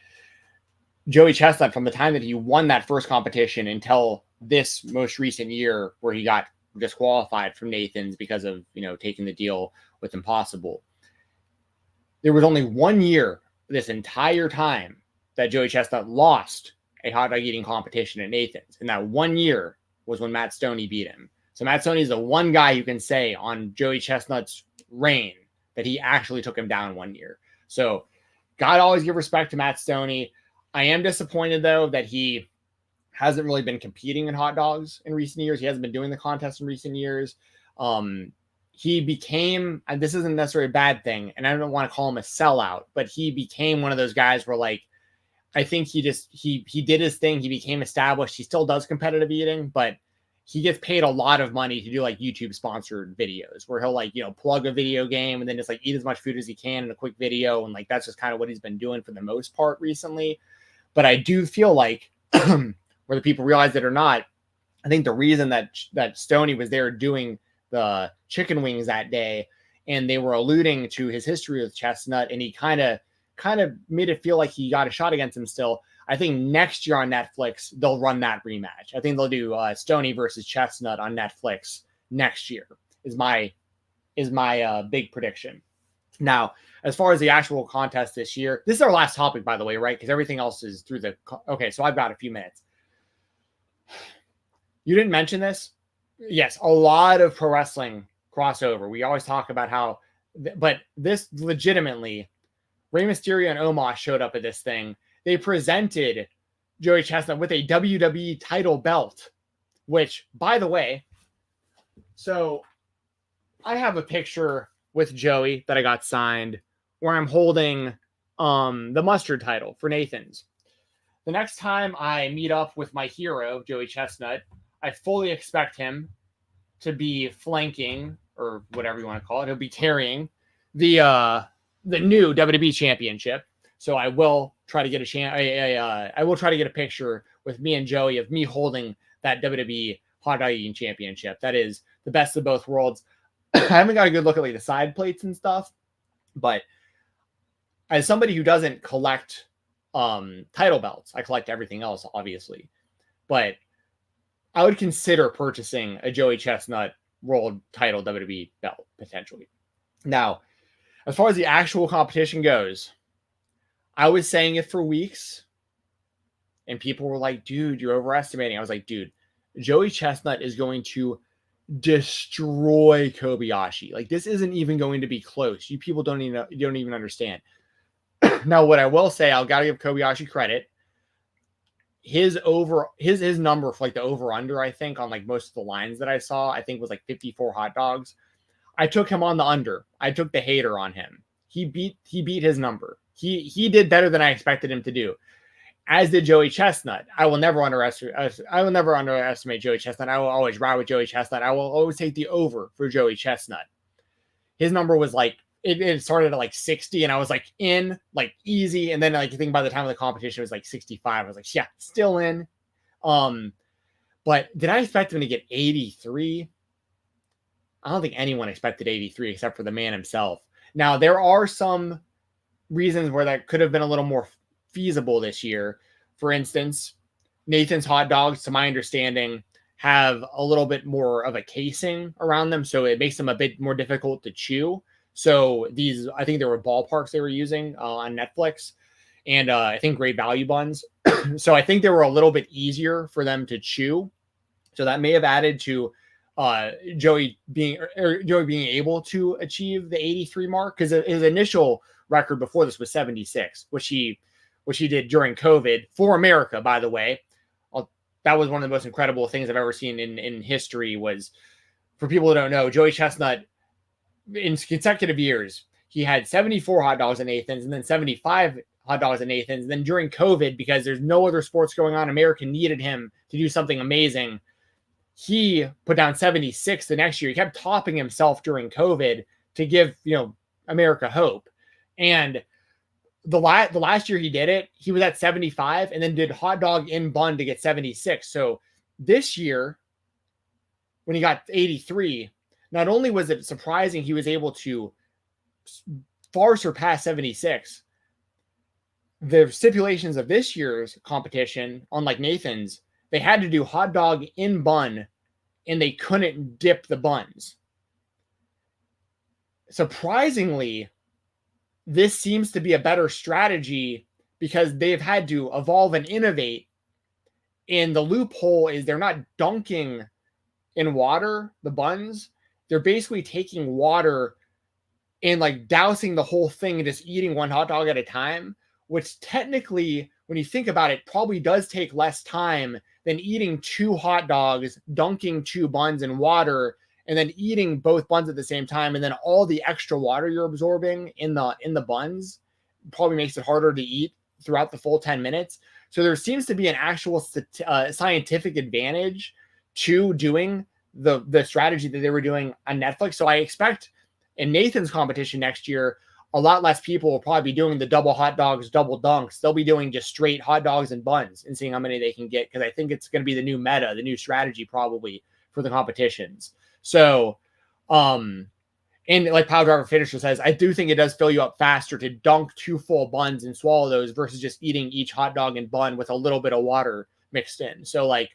Joey Chestnut, from the time that he won that first competition until this most recent year where he got disqualified from Nathan's because of, taking the deal with Impossible, there was only 1 year this entire time that Joey Chestnut lost a hot dog eating competition at Nathan's. And that 1 year was when Matt Stoney beat him. So Matt Stoney is the one guy you can say on Joey Chestnut's reign that he actually took him down 1 year. So gotta always give respect to Matt Stoney. I am disappointed, though, that he hasn't really been competing in hot dogs in recent years. He hasn't been doing the contest in recent years. He became, and this isn't necessarily a bad thing, and I don't want to call him a sellout, but he became one of those guys where, like, I think he did his thing. He became established. He still does competitive eating, but he gets paid a lot of money to do like YouTube sponsored videos where he'll like, plug a video game and then just like eat as much food as he can in a quick video. And like, that's just kind of what he's been doing for the most part recently. But I do feel like whether people realize it or not, I think the reason that Stoney was there doing the chicken wings that day, and they were alluding to his history with Chestnut, and he kind of made it feel like he got a shot against him still. I think next year on Netflix, they'll run that rematch. I think they'll do Stoney versus Chestnut on Netflix next year is my big prediction. Now, as far as the actual contest this year, this is our last topic, by the way, right? Because everything else is through the... Okay, so I've got a few minutes. You didn't mention this? Yes, a lot of pro wrestling crossover. We always talk about how but this legitimately, Rey Mysterio and Omos showed up at this thing. They presented Joey Chestnut with a WWE title belt, which, by the way, so I have a picture with Joey that I got signed where I'm holding the mustard title for Nathan's. The next time I meet up with my hero, Joey Chestnut, I fully expect him to be flanking, or whatever you want to call it. He'll be carrying the new WWE Championship. So I will try to get I will try to get a picture with me and Joey of me holding that WWE Hot Dog Eating Championship. That is the best of both worlds. I haven't got a good look at like the side plates and stuff, but as somebody who doesn't collect title belts, I collect everything else, obviously, but I would consider purchasing a Joey Chestnut World Title WWE belt potentially. Now, as far as the actual competition goes, I was saying it for weeks, and people were like, dude, you're overestimating. I was like, dude, Joey Chestnut is going to destroy Kobayashi. Like, this isn't even going to be close. You people don't even understand. Now, what I will say, I'll gotta give Kobayashi credit. His number for like the over-under, I think, on like most of the lines that I saw, I think was like 54 hot dogs. I took him on the under. I took the hater on him. He beat his number. He did better than I expected him to do. As did Joey Chestnut. I will never underestimate Joey Chestnut. I will always ride with Joey Chestnut. I will always take the over for Joey Chestnut. His number was like, it started at like 60, and I was like in, like easy. And then like I think by the time of the competition it was like 65. I was like, yeah, still in. But did I expect him to get 83? I don't think anyone expected 83 except for the man himself. Now, there are some reasons where that could have been a little more feasible this year. For instance, Nathan's hot dogs, to my understanding, have a little bit more of a casing around them, so it makes them a bit more difficult to chew. So these, I think there were ballparks they were using on Netflix, and I think Great Value buns. So I think they were a little bit easier for them to chew. So that may have added to Joey being able to achieve the 83 mark, because his initial record before this was 76, which he did during COVID for America, by the way. That was one of the most incredible things I've ever seen in history. Was, for people who don't know, Joey Chestnut, in consecutive years, he had 74 hot dogs at Nathan's and then 75 hot dogs at Nathan's. And then during COVID, because there's no other sports going on, America needed him to do something amazing. He put down 76 the next year. He kept topping himself during COVID to give, America hope. And the last year he did it, he was at 75 and then did hot dog in bun to get 76. So this year, when he got 83, not only was it surprising he was able to far surpass 76, the stipulations of this year's competition, unlike Nathan's, they had to do hot dog in bun and they couldn't dip the buns. Surprisingly, this seems to be a better strategy because they've had to evolve and innovate. And the loophole is they're not dunking in water, the buns. They're basically taking water and like dousing the whole thing and just eating one hot dog at a time, which technically, when you think about it, probably does take less time than eating 2 hot dogs, dunking 2 buns in water, and then eating both buns at the same time. And then all the extra water you're absorbing in the buns probably makes it harder to eat throughout the full 10 minutes. So there seems to be an actual scientific advantage to doing the strategy that they were doing on Netflix. So I expect in Nathan's competition next year, a lot less people will probably be doing the double hot dogs, double dunks. They'll be doing just straight hot dogs and buns and seeing how many they can get, because I think it's going to be the new meta, the new strategy probably for the competitions. So, and like Power Driver Finisher says, I do think it does fill you up faster to dunk 2 full buns and swallow those versus just eating each hot dog and bun with a little bit of water mixed in. So like,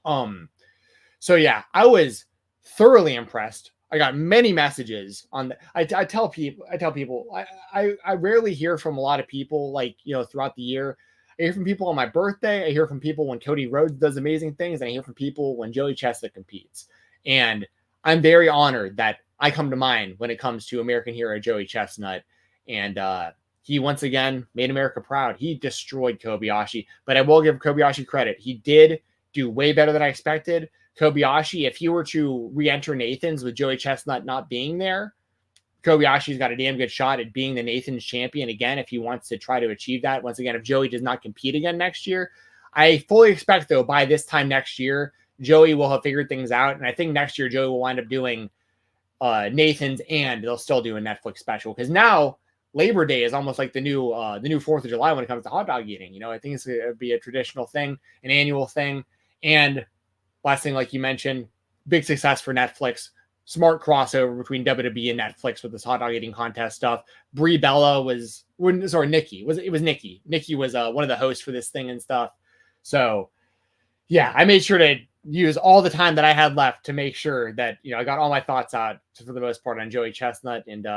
so yeah, I was thoroughly impressed. I got many messages on the, I tell people, I rarely hear from a lot of people, like, throughout the year. I hear from people on my birthday. I hear from people when Cody Rhodes does amazing things. And I hear from people when Joey Chestnut competes. And I'm very honored that I come to mind when it comes to American hero Joey Chestnut. And he once again made America proud. He destroyed Kobayashi, but I will give Kobayashi credit. He did do way better than I expected. Kobayashi, if he were to re-enter Nathan's with Joey Chestnut not being there, Kobayashi's got a damn good shot at being the Nathan's champion again if he wants to try to achieve that. Once again, if Joey does not compete again next year. I fully expect, though, by this time next year, Joey will have figured things out. And I think next year Joey will wind up doing Nathan's, and they'll still do a Netflix special. Because now Labor Day is almost like the new 4th of July when it comes to hot dog eating. You know, I think it's going to be a traditional thing, an annual thing. And last thing, like you mentioned, big success for Netflix. Smart crossover between WWE and Netflix with this hot dog eating contest stuff. Nikki. It was Nikki. Nikki was one of the hosts for this thing and stuff. So, yeah, I made sure to use all the time that I had left to make sure that, you know, I got all my thoughts out for the most part on Joey Chestnut. And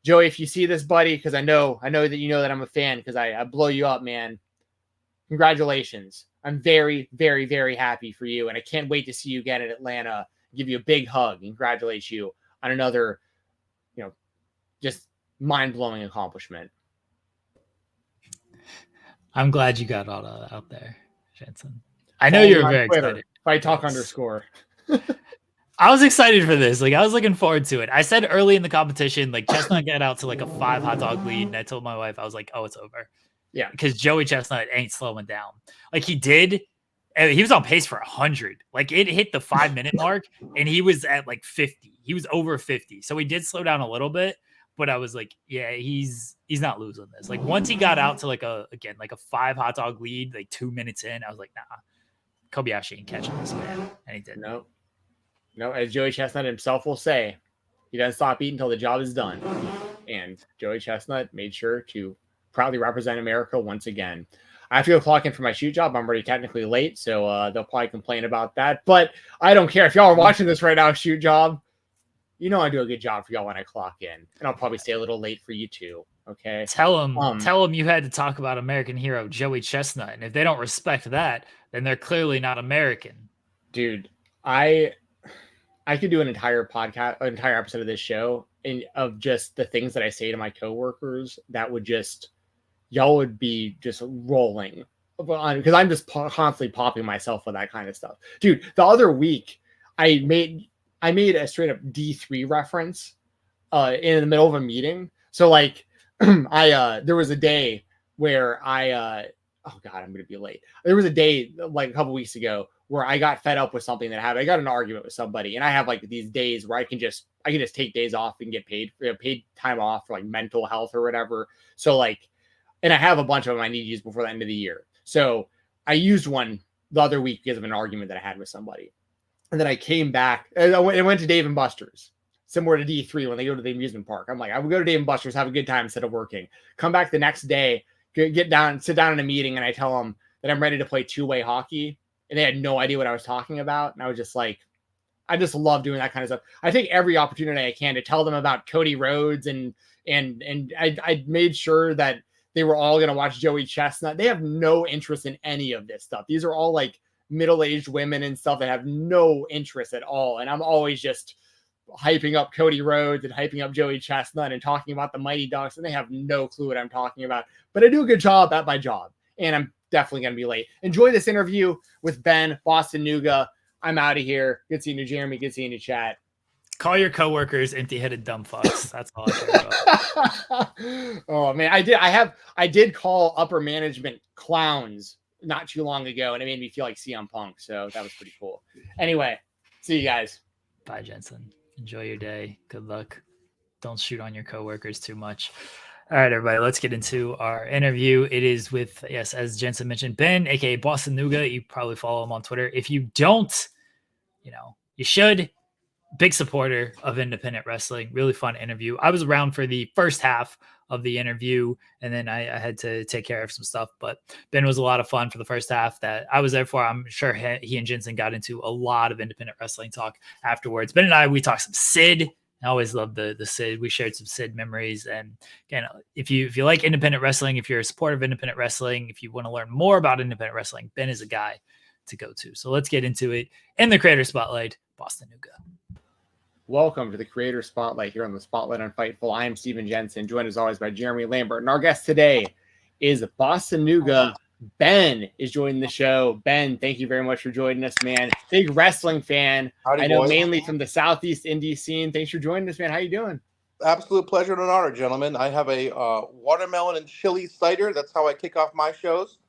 Joey, if you see this, buddy, because I know that you know that I'm a fan because I blow you up, man. Congratulations. I'm very, very, very happy for you. And I can't wait to see you again in Atlanta. Give you a big hug and congratulate you on another, you know, just mind-blowing accomplishment. I'm glad you got all that out there, Jensen. I know you're very excited. Fight Talk _ I was excited for this. Like, I was looking forward to it. I said early in the competition, like, Chestnut got out to like a 5 hot dog lead. And I told my wife, I was like, oh, it's over. Yeah. Because Joey Chestnut ain't slowing down. Like, he did. He was on pace for 100. Like, it hit the 5-minute mark and he was at like 50. He was over 50. So he did slow down a little bit, but I was like, yeah, he's not losing this. Like, once he got out to like a 5 hot dog lead, like 2 minutes in, I was like, nah, Kobayashi ain't catching this, man. And he did. No, as Joey Chestnut himself will say, he doesn't stop eating until the job is done. And Joey Chestnut made sure to proudly represent America once again. I have to go clock in for my shoot job. I'm already technically late, so they'll probably complain about that. But I don't care. If y'all are watching this right now, shoot job, you know I do a good job for y'all when I clock in. And I'll probably stay a little late for you too, okay? Tell them you had to talk about American hero Joey Chestnut. And if they don't respect that, then they're clearly not American. Dude, I could do an entire episode of this show of just the things that I say to my coworkers that would just... y'all would be just rolling because I'm just constantly popping myself with that kind of stuff. Dude, the other week I made a straight up D3 reference in the middle of a meeting. So like there was a day where oh God, I'm going to be late. There was a day like a couple weeks ago where I got fed up with something that happened. I got in an argument with somebody and I have like these days where I can just take days off and get paid time off for like mental health or whatever. So like, and I have a bunch of them I need to use before the end of the year. So I used one the other week because of an argument that I had with somebody. And then I came back and I went to Dave & Buster's, similar to D3 when they go to the amusement park. I'm like, I would go to Dave & Buster's, have a good time instead of working. Come back the next day, sit down in a meeting, and I tell them that I'm ready to play 2-way hockey. And they had no idea what I was talking about. And I was just like, I just love doing that kind of stuff. I take every opportunity I can to tell them about Cody Rhodes and I made sure that they were all going to watch Joey Chestnut. They have no interest in any of this stuff. These are all like middle-aged women and stuff that have no interest at all. And I'm always just hyping up Cody Rhodes and hyping up Joey Chestnut and talking about the Mighty Ducks. And they have no clue what I'm talking about. But I do a good job at my job. And I'm definitely going to be late. Enjoy this interview with Ben, Boston Nuka. I'm out of here. Good seeing you, Jeremy. Good seeing you, chat. Call your coworkers empty-headed dumb fucks. That's all I care about. Oh man, I did call upper management clowns not too long ago, and it made me feel like CM Punk. So that was pretty cool. Anyway, see you guys. Bye, Jensen. Enjoy your day. Good luck. Don't shoot on your coworkers too much. All right, everybody, let's get into our interview. It is with, yes, as Jensen mentioned, Ben, aka Boston Nuka. You probably follow him on Twitter. If you don't, you should. Big supporter of independent wrestling. Really fun interview. I was around for the first half of the interview, and then I had to take care of some stuff. But Ben was a lot of fun for the first half that I was there for. I'm sure he and Jensen got into a lot of independent wrestling talk afterwards. Ben and we talked some Sid. I always love the Sid. We shared some Sid memories. And again, if you like independent wrestling, if you're a supporter of independent wrestling, if you want to learn more about independent wrestling, Ben is a guy to go to. So let's get into it. In the creator spotlight, Boston Nuka. Welcome to the Creator Spotlight here on the Spotlight on Fightful. I am Stephen Jensen, joined as always by Jeremy Lambert. And our guest today is Boston Nuka. Ben is joining the show. Ben, thank you very much for joining us, man. Big wrestling fan. Howdy, I know boys. mainly from the Southeast indie scene. Thanks for joining us, man. How you doing? Absolute pleasure and an honor, gentlemen. I have a watermelon and chili cider. That's how I kick off my shows.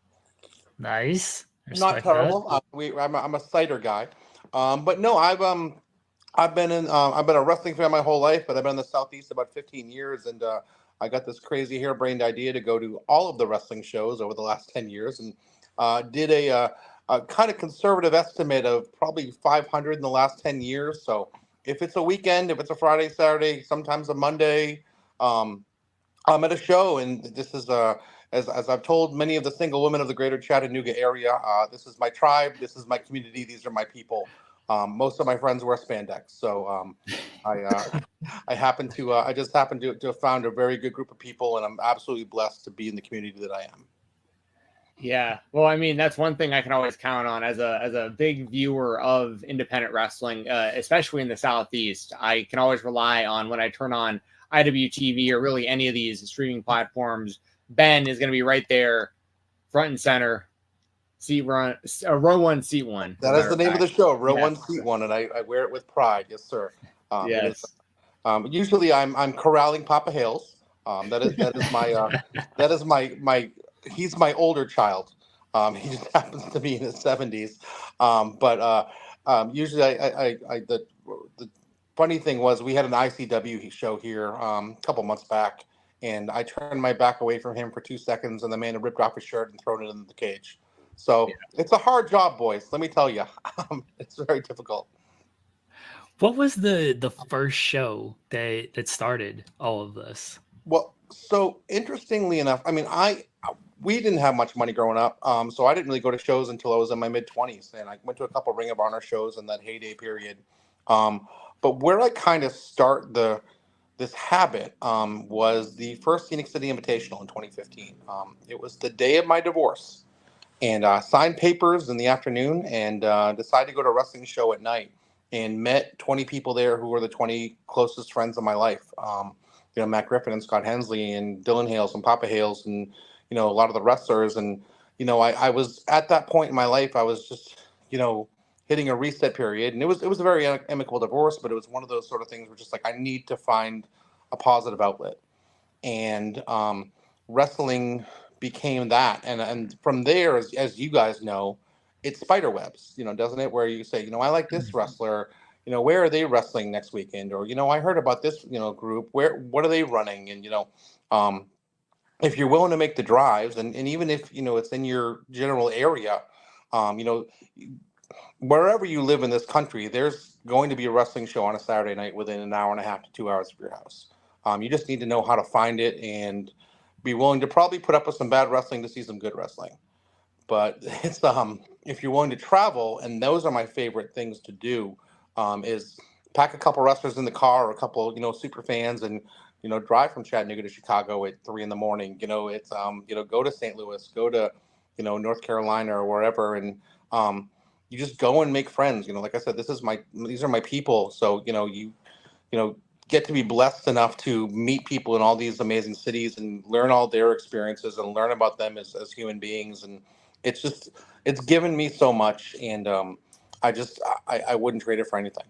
Nice. Not Respect terrible. that. I'm a cider guy. But no, I've been a wrestling fan my whole life, but I've been in the Southeast about 15 years, and I got this crazy harebrained idea to go to all of the wrestling shows over the last 10 years, and did a kind of conservative estimate of probably 500 in the last 10 years. So if it's a weekend, if it's a Friday, Saturday, sometimes a Monday, I'm at a show, and this is as I've told many of the single women of the greater Chattanooga area, this is my tribe, this is my community, these are my people. Most of my friends wear spandex, so I just happen to have found a very good group of people, and I'm absolutely blessed to be in the community that I am. Yeah, well, I mean, that's one thing I can always count on as a big viewer of independent wrestling, especially in the Southeast. I can always rely on when I turn on IWTV or really any of these streaming platforms. Ben is going to be right there, front and center. Row one, seat one. That is the name of the show, Row One, Seat One, and I wear it with pride. Yes, sir. Yes. It is, usually I'm corralling Papa Hales. That is my he's my older child. He just happens to be in his 70s. Usually the funny thing was we had an ICW show here a couple months back, and I turned my back away from him for 2 seconds, and the man had ripped off his shirt and thrown it in the cage. So It's a hard job, boys. Let me tell you, it's very difficult. What was the first show that started all of this? Well, so interestingly enough, I mean, we didn't have much money growing up, so I didn't really go to shows until I was in my mid-20s, and I went to a couple Ring of Honor shows in that heyday period. But where I kind of start this habit was the first Phoenix City Invitational in 2015. It was the day of my divorce. And signed papers in the afternoon, and decided to go to a wrestling show at night, and met 20 people there who were the 20 closest friends of my life. Matt Griffin and Scott Hensley and Dylan Hales and Papa Hales and, a lot of the wrestlers. And, I was at that point in my life, I was just, hitting a reset period. And it was a very amicable divorce, but it was one of those sort of things where just like, I need to find a positive outlet. And wrestling became that, and from there, as you guys know, it's spider webs, doesn't it? Where you say, I like this wrestler, where are they wrestling next weekend? Or I heard about this, group. What are they running? And if you're willing to make the drives, and even if it's in your general area, wherever you live in this country, there's going to be a wrestling show on a Saturday night within an hour and a half to 2 hours of your house. You just need to know how to find it and be willing to probably put up with some bad wrestling to see some good wrestling. But it's if you're willing to travel, and those are my favorite things to do, is pack a couple wrestlers in the car or a couple super fans, and drive from Chattanooga to Chicago at 3 a.m. It's go to St. Louis, go to North Carolina or wherever, and you just go and make friends. Like I said, these are my people. So you get to be blessed enough to meet people in all these amazing cities and learn all their experiences and learn about them as human beings. And it's given me so much. And I wouldn't trade it for anything.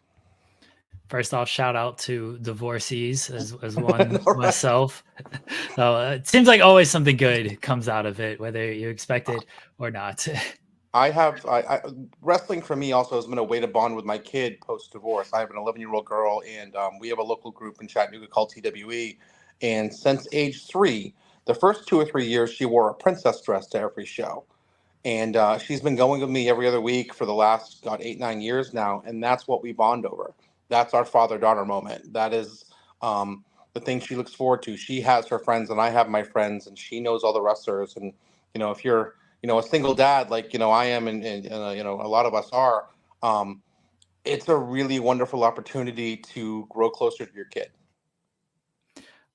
First off, shout out to divorcees as one myself. So it seems like always something good comes out of it, whether you expect it or not. Wrestling for me also has been a way to bond with my kid post-divorce. I have an 11-year-old girl, and we have a local group in Chattanooga called TWE. And since age 3, the first 2 or 3 years, she wore a princess dress to every show. And she's been going with me every other week for the last 8-9 years now, and that's what we bond over. That's our father-daughter moment. That is the thing she looks forward to. She has her friends, and I have my friends, and she knows all the wrestlers. And if you're a single dad like I am, and a lot of us are, it's a really wonderful opportunity to grow closer to your kid.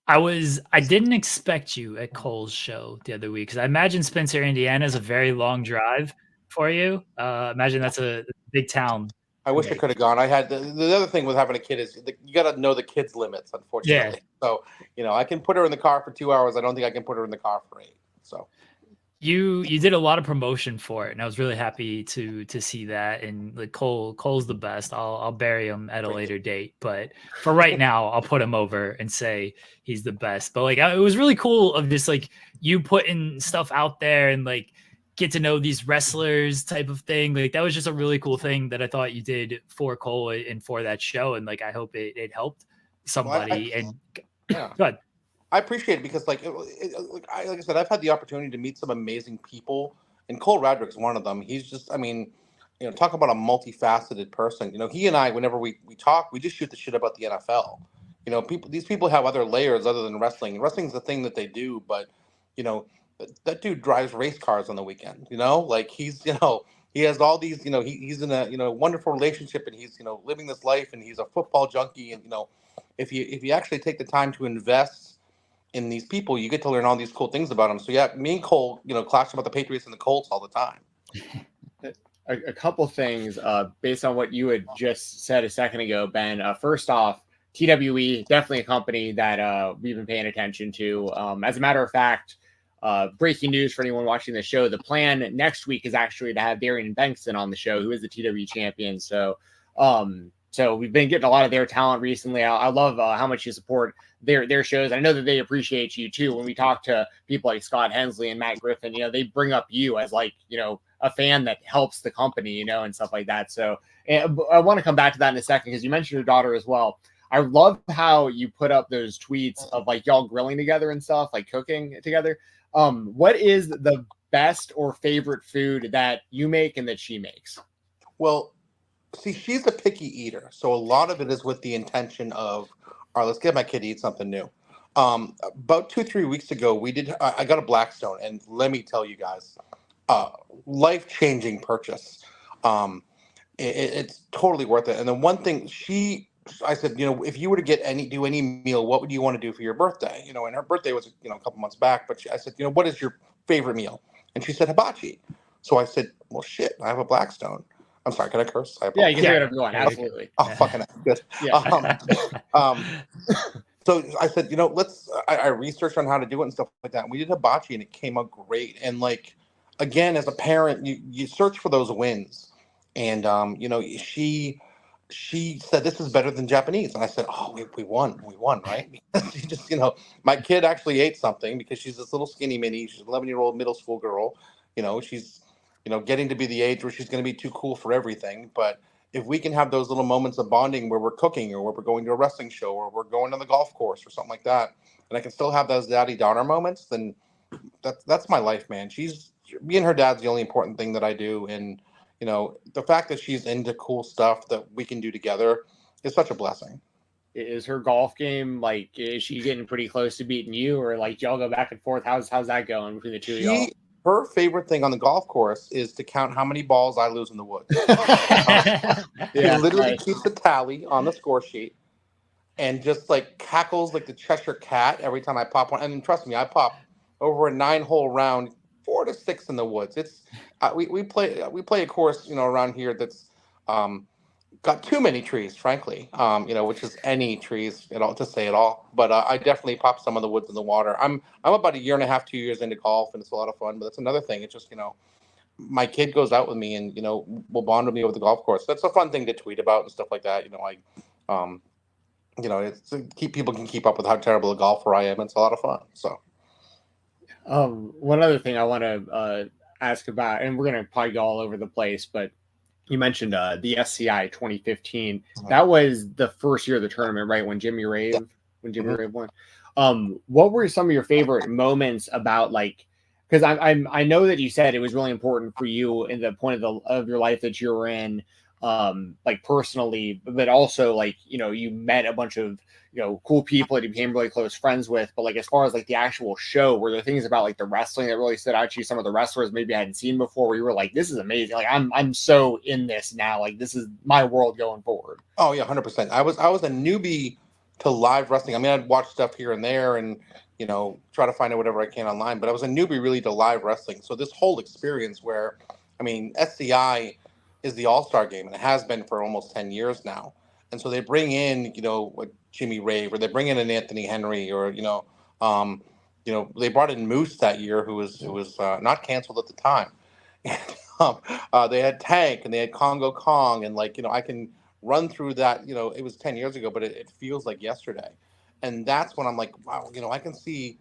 I didn't expect you at Cole's show the other week, because I imagine Spencer, Indiana is a very long drive for you. Imagine that's a big town I wish I could have gone. I had the other thing with having a kid is you got to know the kid's limits, unfortunately. So, I can put her in the car for 2 hours. I don't think I can put her in the car for 8. So you did a lot of promotion for it, and I was really happy to see that. And like Cole's the best. I'll bury him at a later date, but for right now, I'll put him over and say he's the best. But like, it was really cool of just like you putting stuff out there and like get to know these wrestlers type of thing. Like that was just a really cool thing that I thought you did for Cole and for that show. And like, I hope it helped somebody. Yeah. Go ahead. I appreciate it because, like I said, I've had the opportunity to meet some amazing people, and Cole Radrick's one of them. He's just, talk about a multifaceted person. He and I, whenever we talk, we just shoot the shit about the NFL. These people have other layers other than wrestling. Wrestling's the thing that they do, but that dude drives race cars on the weekend. Like he's, he has all these, he's in a wonderful relationship, and he's living this life, and he's a football junkie, and if you actually take the time to invest in these people, you get to learn all these cool things about them. So yeah, me and Cole, clash about the Patriots and the Colts all the time. A couple things based on what you had just said a second ago, Ben. First off, TWE, definitely a company that we've been paying attention to. As a matter of fact, breaking news for anyone watching the show, the plan next week is actually to have Darian Bankston on the show, who is the TWE champion. So we've been getting a lot of their talent recently. I love how much you support their shows. I know that they appreciate you too. When we talk to people like Scott Hensley and Matt Griffin, they bring up you as like, a fan that helps the company, and stuff like that. So I want to come back to that in a second, because you mentioned your daughter as well. I love how you put up those tweets of like y'all grilling together and stuff, like cooking together. What is the best or favorite food that you make and that she makes? Well, see, she's a picky eater, so a lot of it is with the intention of, all right, let's get my kid to eat something new. About 2-3 weeks ago, I got a Blackstone, and let me tell you guys, life-changing purchase. It's totally worth it. And the one thing I said, if you were to do any meal, what would you want to do for your birthday? And her birthday was, a couple months back, but I said, what is your favorite meal? And she said hibachi. So I said, well, shit, I have a Blackstone. I'm sorry, can I curse? Yeah, you can say whatever you want. Absolutely. Oh, fucking good. Yeah. So I said, I researched on how to do it and stuff like that. And we did hibachi, and it came out great. And like, again, as a parent, you search for those wins. And, she said, this is better than Japanese. And I said, oh, we won, right? Because she just, my kid actually ate something, because she's this little skinny mini. She's an 11-year-old middle school girl. She's, getting to be the age where she's going to be too cool for everything. But if we can have those little moments of bonding where we're cooking, or where we're going to a wrestling show, or we're going on the golf course or something like that, and I can still have those daddy-daughter moments, then that's my life, man. Me and her dad's the only important thing that I do. And, the fact that she's into cool stuff that we can do together is such a blessing. Is her golf game, like, is she getting pretty close to beating you, or like y'all go back and forth? How's that going between the two of y'all? Her favorite thing on the golf course is to count how many balls I lose in the woods. She literally keeps a tally on the score sheet, and just like cackles like the Cheshire Cat every time I pop one. And trust me, I pop over a 9-hole round, 4 to 6 in the woods. It's we play a course around here that's got too many trees, frankly. Which is any trees at all, to say it all. But I definitely pop some of the woods in the water. I'm about 1.5 years, 2 years into golf, and it's a lot of fun. But that's another thing. It's just my kid goes out with me, and will bond with me over the golf course. That's a fun thing to tweet about and stuff like that. It's people can keep up with how terrible a golfer I am. It's a lot of fun. So. One other thing I want to ask about, and we're going to probably go all over the place, but you mentioned the SCI 2015. That was the first year of the tournament, right? When Jimmy Rave won. What were some of your favorite moments about, like, because I know that you said it was really important for you in the point of your life that you were in, like personally, but also like, you met a bunch of, cool people that you became really close friends with. But like, as far as like the actual show, were there things about like the wrestling that really stood out to you? Some of the wrestlers maybe I hadn't seen before, where you were like, this is amazing. Like I'm so in this now. Like this is my world going forward. Oh yeah, 100%. I was a newbie to live wrestling. I mean, I'd watch stuff here and there, and try to find out whatever I can online. But I was a newbie really to live wrestling. So this whole experience where, SCI is the All-Star game, and it has been for almost 10 years now. And so they bring in, what Jimmy Rave, or they bring in an Anthony Henry, or they brought in Moose that year, who was not canceled at the time. They had Tank, and they had Congo Kong, and I can run through that. It was 10 years ago, but it feels like yesterday. And that's when I'm like, wow, I can see,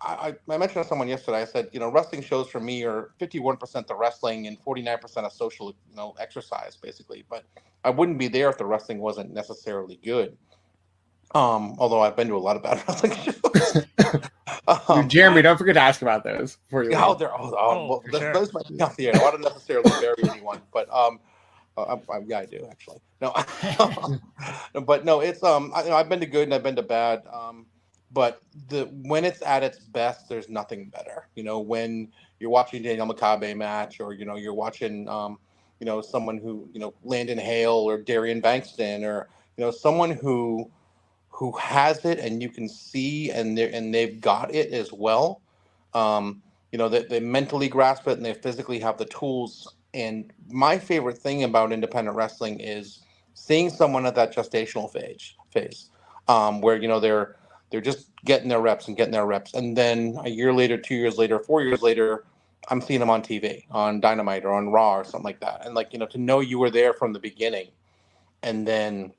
I mentioned to someone yesterday, I said, wrestling shows for me are 51% the wrestling and 49% of social, exercise, basically. But I wouldn't be there if the wrestling wasn't necessarily good. Although I've been to a lot of bad wrestling shows. Jeremy, don't forget to ask about those before you leave. Those might be off the air. I don't necessarily bury anyone, but I do actually. No, but no, it's I've been to good and I've been to bad. But when it's at its best, there's nothing better. When you're watching Daniel Makabe match, or you're watching someone who Landon Hale or Darian Bankston, or someone who has it and you can see and they've got it as well. They mentally grasp it and they physically have the tools. And my favorite thing about independent wrestling is seeing someone at that gestational phase, where they're just getting their reps, and then a year later, 2 years later, 4 years later, I'm seeing them on TV, on Dynamite or on Raw or something like that. And to know you were there from the beginning, and then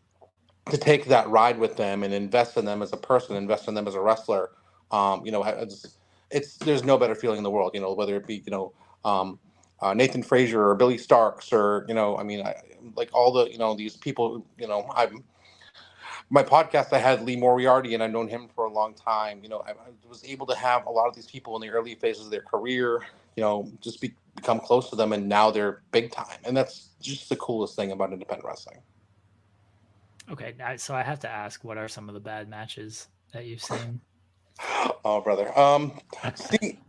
to take that ride with them and invest in them as a person, invest in them as a wrestler, there's no better feeling in the world. Whether it be Nathan Frazier or Billy Starks, or all the these people. My podcast, I had Lee Moriarty, and I've known him for a long time. I was able to have a lot of these people in the early phases of their career, just become close to them, and now they're big time. And that's just the coolest thing about independent wrestling. Okay, so I have to ask, what are some of the bad matches that you've seen? Oh, brother. See,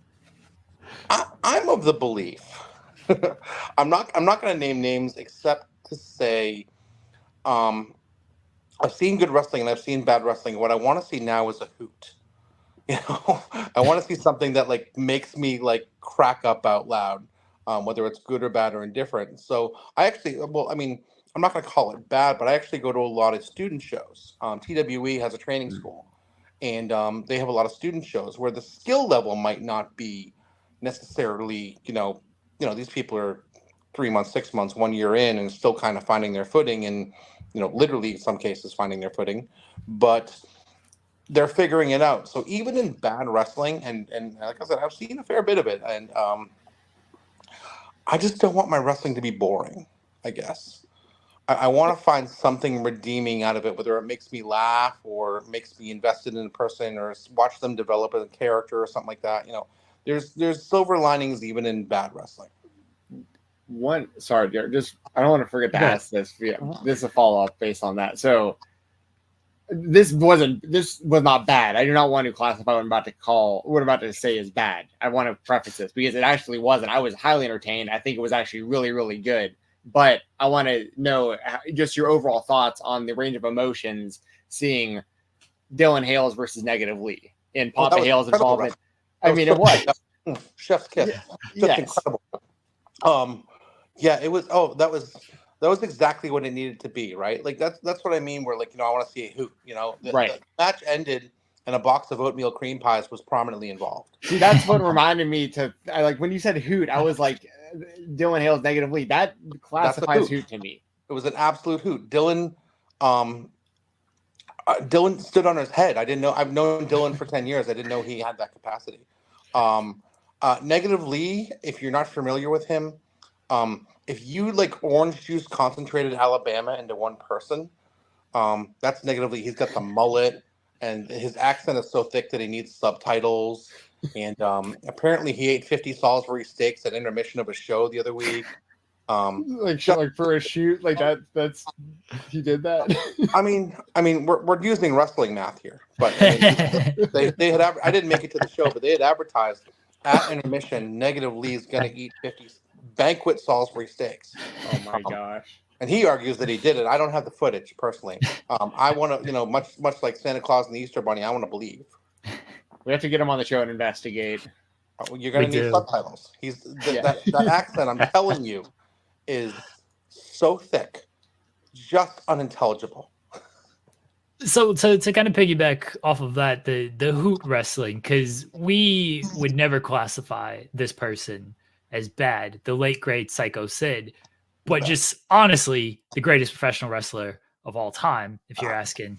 I'm of the belief. I'm not going to name names, except to say, I've seen good wrestling and I've seen bad wrestling. What I want to see now is a hoot. I want to see something that makes me crack up out loud, whether it's good or bad or indifferent. So I'm not going to call it bad, but I actually go to a lot of student shows. TWE has a training school, and they have a lot of student shows where the skill level might not be necessarily, these people are 3 months, 6 months, 1 year in, and still kind of finding their footing, and literally in some cases finding their footing, but they're figuring it out. So even in bad wrestling, and like I said, I've seen a fair bit of it, and I just don't want my wrestling to be boring, I guess. I want to find something redeeming out of it, whether it makes me laugh or makes me invested in a person, or watch them develop a character or something like that. There's silver linings even in bad wrestling. Sorry, Jared, I don't want to forget to ask this. Yeah, this is a follow up based on that. So this was not bad. I do not want to classify what I'm about to say as bad. I want to preface this because it actually wasn't. I was highly entertained. I think it was actually really, really good. But I want to know just your overall thoughts on the range of emotions seeing Dylan Hales versus Negative Lee and Papa Hales' involvement. It was chef's kiss. Just incredible. It was. That was exactly what it needed to be, right? That's what I mean. Where I want to see a hoot. The match ended, and a box of oatmeal cream pies was prominently involved. See, that's what reminded me when you said hoot, I was like, Dylan Hale's Negative Lee. That classifies hoot to me. It was an absolute hoot. Dylan stood on his head. I didn't know. I've known Dylan for 10 years. I didn't know he had that capacity. Negative Lee, if you're not familiar with him, if you orange juice concentrated Alabama into one person, that's Negative Lee. He's got the mullet, and his accent is so thick that he needs subtitles. And apparently he ate 50 Salisbury steaks at intermission of a show the other week. For a shoot that's he did that. I mean we're using wrestling math here, but they had I didn't make it to the show, but they had advertised at intermission Negative Lee's gonna eat 50 banquet Salisbury steaks. Oh my gosh. And he argues that he did it. I don't have the footage personally. I want to, much like Santa Claus and the Easter Bunny, I want to believe. We have to get him on the show and investigate. You're going to need subtitles. That accent, I'm telling you, is so thick, just unintelligible. So to kind of piggyback off of that, the hoot wrestling, because we would never classify this person as bad, the late great Psycho Sid, but just honestly the greatest professional wrestler of all time, if you're asking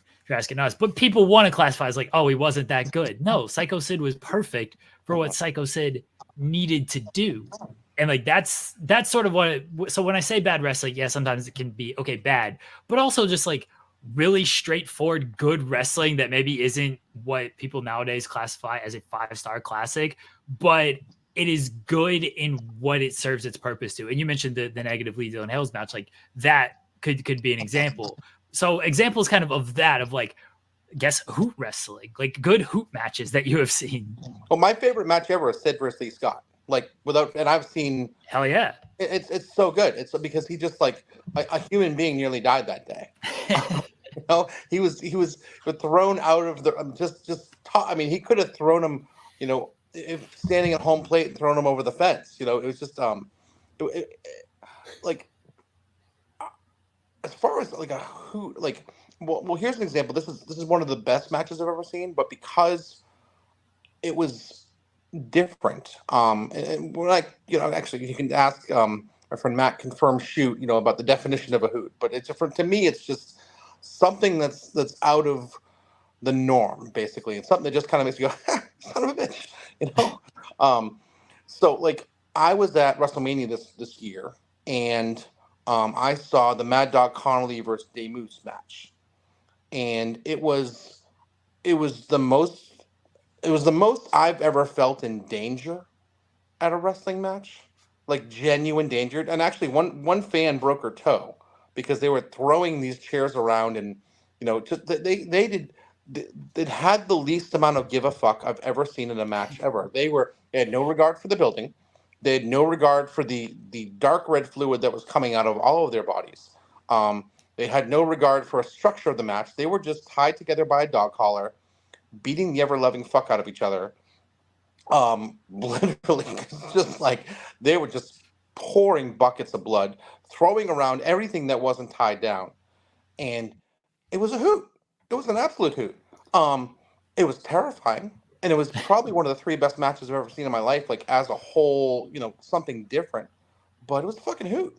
us. But people want to classify as like, oh, he wasn't that good. No, Psycho Sid was perfect for what Psycho Sid needed to do. And like that's sort of what so when I say bad wrestling, yeah, sometimes it can be okay, bad, but also just like really straightforward good wrestling that maybe isn't what people nowadays classify as a 5-star classic, but it is good in what it serves its purpose to. And you mentioned the negative Lee Dylan Hills match, like that could be an example. So examples kind of that, of like, guess hoot wrestling, like good hoot matches that you have seen. Well, my favorite match ever is Sid versus Lee Scott. Like and I've seen. Hell yeah. It's so good. It's because he just like a human being nearly died that day. You know, he was thrown out of the I mean, he could have thrown him, you know, if standing at home plate and thrown him over the fence. You know, it was just like as far as like a who like well here's an example. This is one of the best matches I've ever seen, but because it was different. And we're like, you know, actually you can ask our friend Matt Confirm Shoot, you know, about the definition of a hoot, but it's to me it's just something that's out of the norm, basically. It's something that just kind of makes you go, son of a bitch, you know. So like I was at WrestleMania this year, and I saw the Mad Dog Connolly versus Demus match, and it was the most I've ever felt in danger at a wrestling match, like genuine danger. And actually, one fan broke her toe because they were throwing these chairs around, and you know, they had the least amount of give a fuck I've ever seen in a match ever. They had no regard for the building. They had no regard for the dark red fluid that was coming out of all of their bodies. They had no regard for a structure of the match. They were just tied together by a dog collar, beating the ever-loving fuck out of each other. Literally, just like they were just pouring buckets of blood, throwing around everything that wasn't tied down. And it was a hoot. It was an absolute hoot. It was terrifying. And it was probably one of the 3 best matches I've ever seen in my life, like as a whole, you know, something different. But it was a fucking hoot.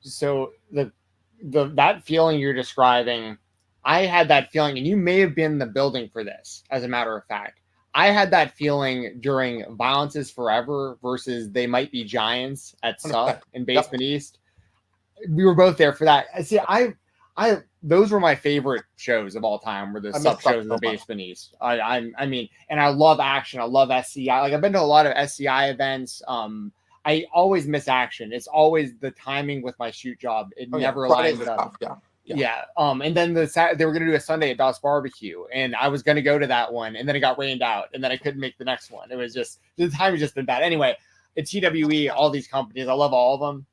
So that feeling you're describing, I had that feeling, and you may have been in the building for this, as a matter of fact. I had that feeling during Violence is Forever versus They Might Be Giants at Sup in Basement East. We were both there for that. See, those were my favorite shows of all time, were the Sup shows in the Basement East. I mean, and I love action. I love SCI. Like, I've been to a lot of SCI events. I always miss action. It's always the timing with my shoot job. It never lines up. Yeah. And then they were going to do a Sunday at Dos Barbecue, and I was going to go to that one, and then it got rained out, and then I couldn't make the next one. It was just, the time has just been bad. Anyway, at TWE, all these companies, I love all of them,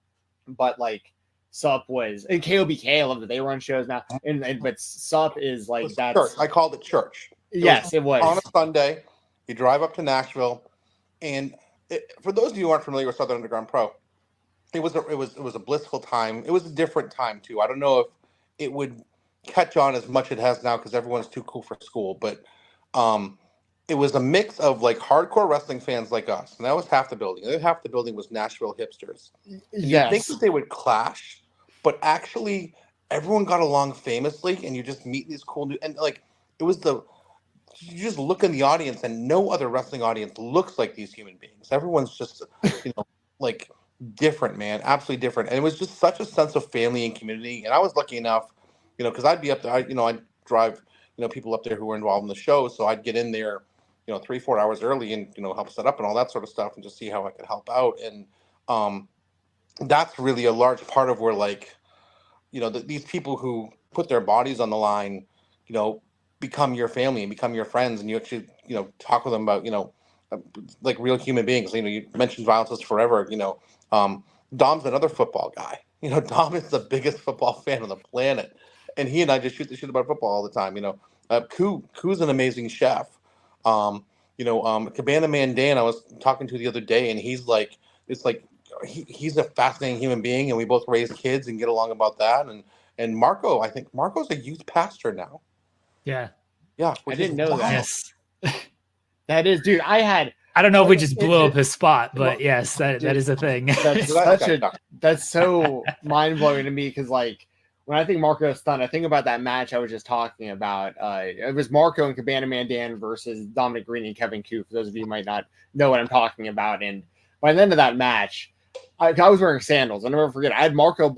but like Sup was, and KOBK, I love that they run shows now, but Sup is like that. I called it church. It was on a Sunday. You drive up to Nashville, and for those of you who aren't familiar with Southern Underground Pro, it was a blissful time. It was a different time too. I don't know if it would catch on as much as it has now because everyone's too cool for school, but it was a mix of like hardcore wrestling fans like us, and that was half the building. The other half the building was Nashville hipsters. Yes. You think that they would clash, but actually everyone got along famously, and you just meet these cool new, and like it was you just look in the audience, and no other wrestling audience looks like these human beings. Everyone's just, you know, like different, man, absolutely different. And it was just such a sense of family and community. And I was lucky enough, you know, because I'd be up there, I'd drive, you know, people up there who were involved in the show. So I'd get in there, you know, 3-4 hours early and, you know, help set up and all that sort of stuff and just see how I could help out. And that's really a large part of where, like, you know, these people who put their bodies on the line, you know, become your family and become your friends. And you actually, you know, talk with them about, you know, like real human beings. You know, you mentioned Violence is Forever, you know. Dom's another football guy. You know, Dom is the biggest football fan on the planet, and he and I just shoot the shit about football all the time. You know, Koo's an amazing chef. You know, Cabana Man Dan, I was talking to the other day, and he's like, it's like he's a fascinating human being, and we both raise kids and get along about that. And Marco, I think Marco's a youth pastor now. Yeah. Yeah, I didn't know that. Yes. That is, dude. I don't know if we just blew up his spot, but yes, that is a thing. That's so mind blowing to me because like when I think Marco Stunt, I think about that match I was just talking about. It was Marco and Cabana Man Dan versus Dominic Green and Kevin Koo. For those of you who might not know what I'm talking about, and by the end of that match, I was wearing sandals. I'll never forget. I had Marco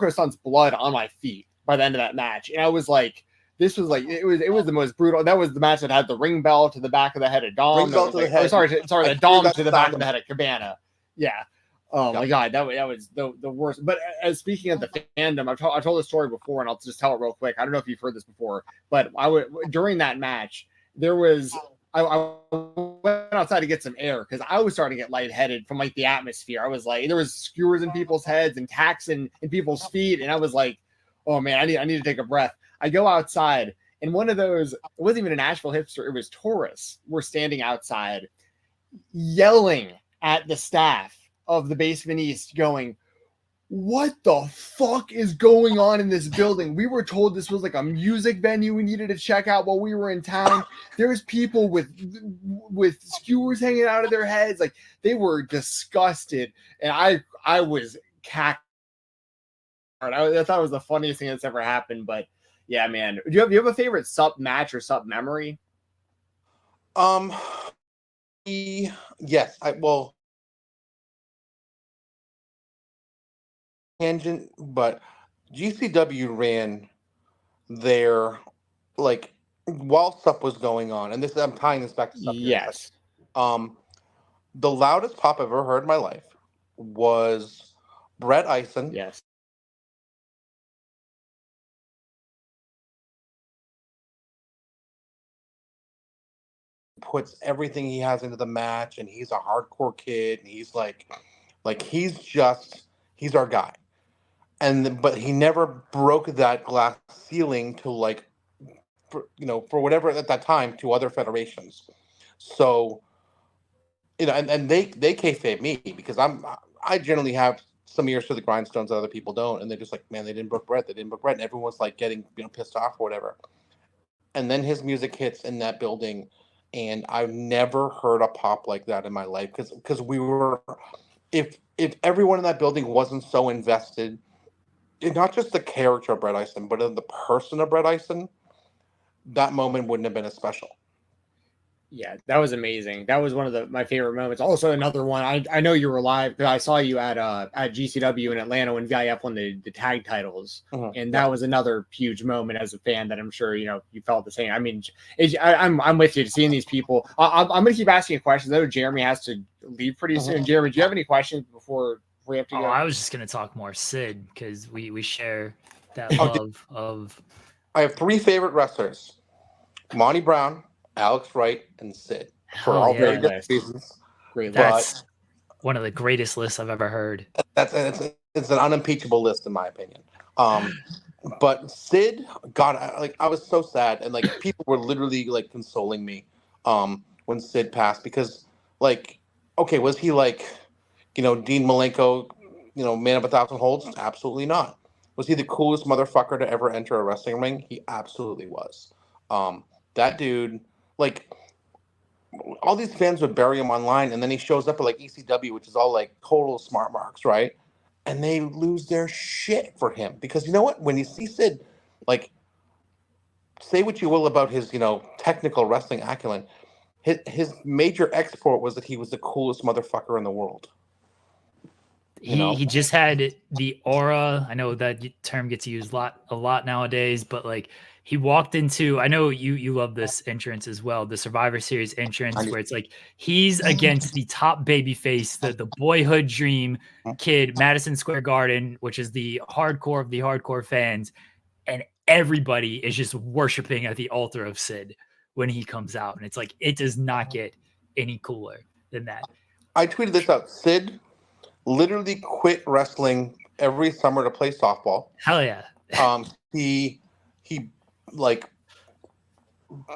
Stunt's blood on my feet by the end of that match, and I was like. This was like it was the most brutal. That was the match that had the ring bell to the back of the head of Dom. Ring bell to the head. Sorry, the Dom to the back of the head of Cabana. Yeah. Oh my God, that was the worst. But as speaking of the fandom, I told this story before, and I'll just tell it real quick. I don't know if you've heard this before, but during that match, there was I went outside to get some air because I was starting to get lightheaded from like the atmosphere. I was like, there was skewers in people's heads and tacks in people's feet, and I was like, oh man, I need to take a breath. I go outside, and one of those, it wasn't even a Nashville hipster, it was tourists, were standing outside yelling at the staff of the Basement East going, what the fuck is going on in this building? We were told this was like a music venue we needed to check out while we were in town. There's people with skewers hanging out of their heads. Like, they were disgusted, and I was cackling. I thought it was the funniest thing that's ever happened, but yeah, man. Do you have a favorite sup match or sup memory? Yes. Tangent, but GCW ran their like while sup was going on, and this I'm tying this back to sup. Yes. The loudest pop I've ever heard in my life was Brett Eisen. Yes. Puts everything he has into the match, and he's a hardcore kid, and he's like he's our guy. But he never broke that glass ceiling to for whatever at that time to other federations. So, and they kayfabe me because I generally have some ears to the grindstones that other people don't, and they're just like, man, they didn't book Brett, and everyone's like getting pissed off or whatever. And then his music hits in that building. And I've never heard a pop like that in my life because we were, if everyone in that building wasn't so invested in not just the character of Brett Eisen, but in the person of Brett Eisen, that moment wouldn't have been as special. Yeah, that was amazing. That was one of my favorite moments. Also, another one. I know you were live because I saw you at GCW in Atlanta when VIF won the tag titles, and that was another huge moment as a fan that I'm sure you felt the same. I mean, I'm with you seeing these people. I'm going to keep asking questions. I know Jeremy has to leave pretty soon. Jeremy, do you have any questions before we have to go? I was just going to talk more Sid because we share that love of. I have 3 favorite wrestlers: Monty Brown, Alex Wright, and Sid, for all very good reasons. That's one of the greatest lists I've ever heard. It's an unimpeachable list in my opinion. But Sid, God, I was so sad, and like people were literally like consoling me when Sid passed because okay, was he like Dean Malenko, man of 1,000 holds? Absolutely not. Was he the coolest motherfucker to ever enter a wrestling ring? He absolutely was. That dude. Like, all these fans would bury him online, and then he shows up at like ECW, which is all like total smart marks, right? And they lose their shit for him because you know what? When you see Sid, like, say what you will about his, technical wrestling acumen, his major export was that he was the coolest motherfucker in the world. He just had the aura. I know that term gets used a lot nowadays, but like he walked into, I know you love this entrance as well, the Survivor Series entrance where it's like he's against the top babyface, the boyhood dream kid, Madison Square Garden, which is the hardcore of the hardcore fans, and everybody is just worshiping at the altar of Sid when he comes out, and it's like it does not get any cooler than that. I tweeted this out. Sid literally quit wrestling every summer to play softball. Hell yeah. He like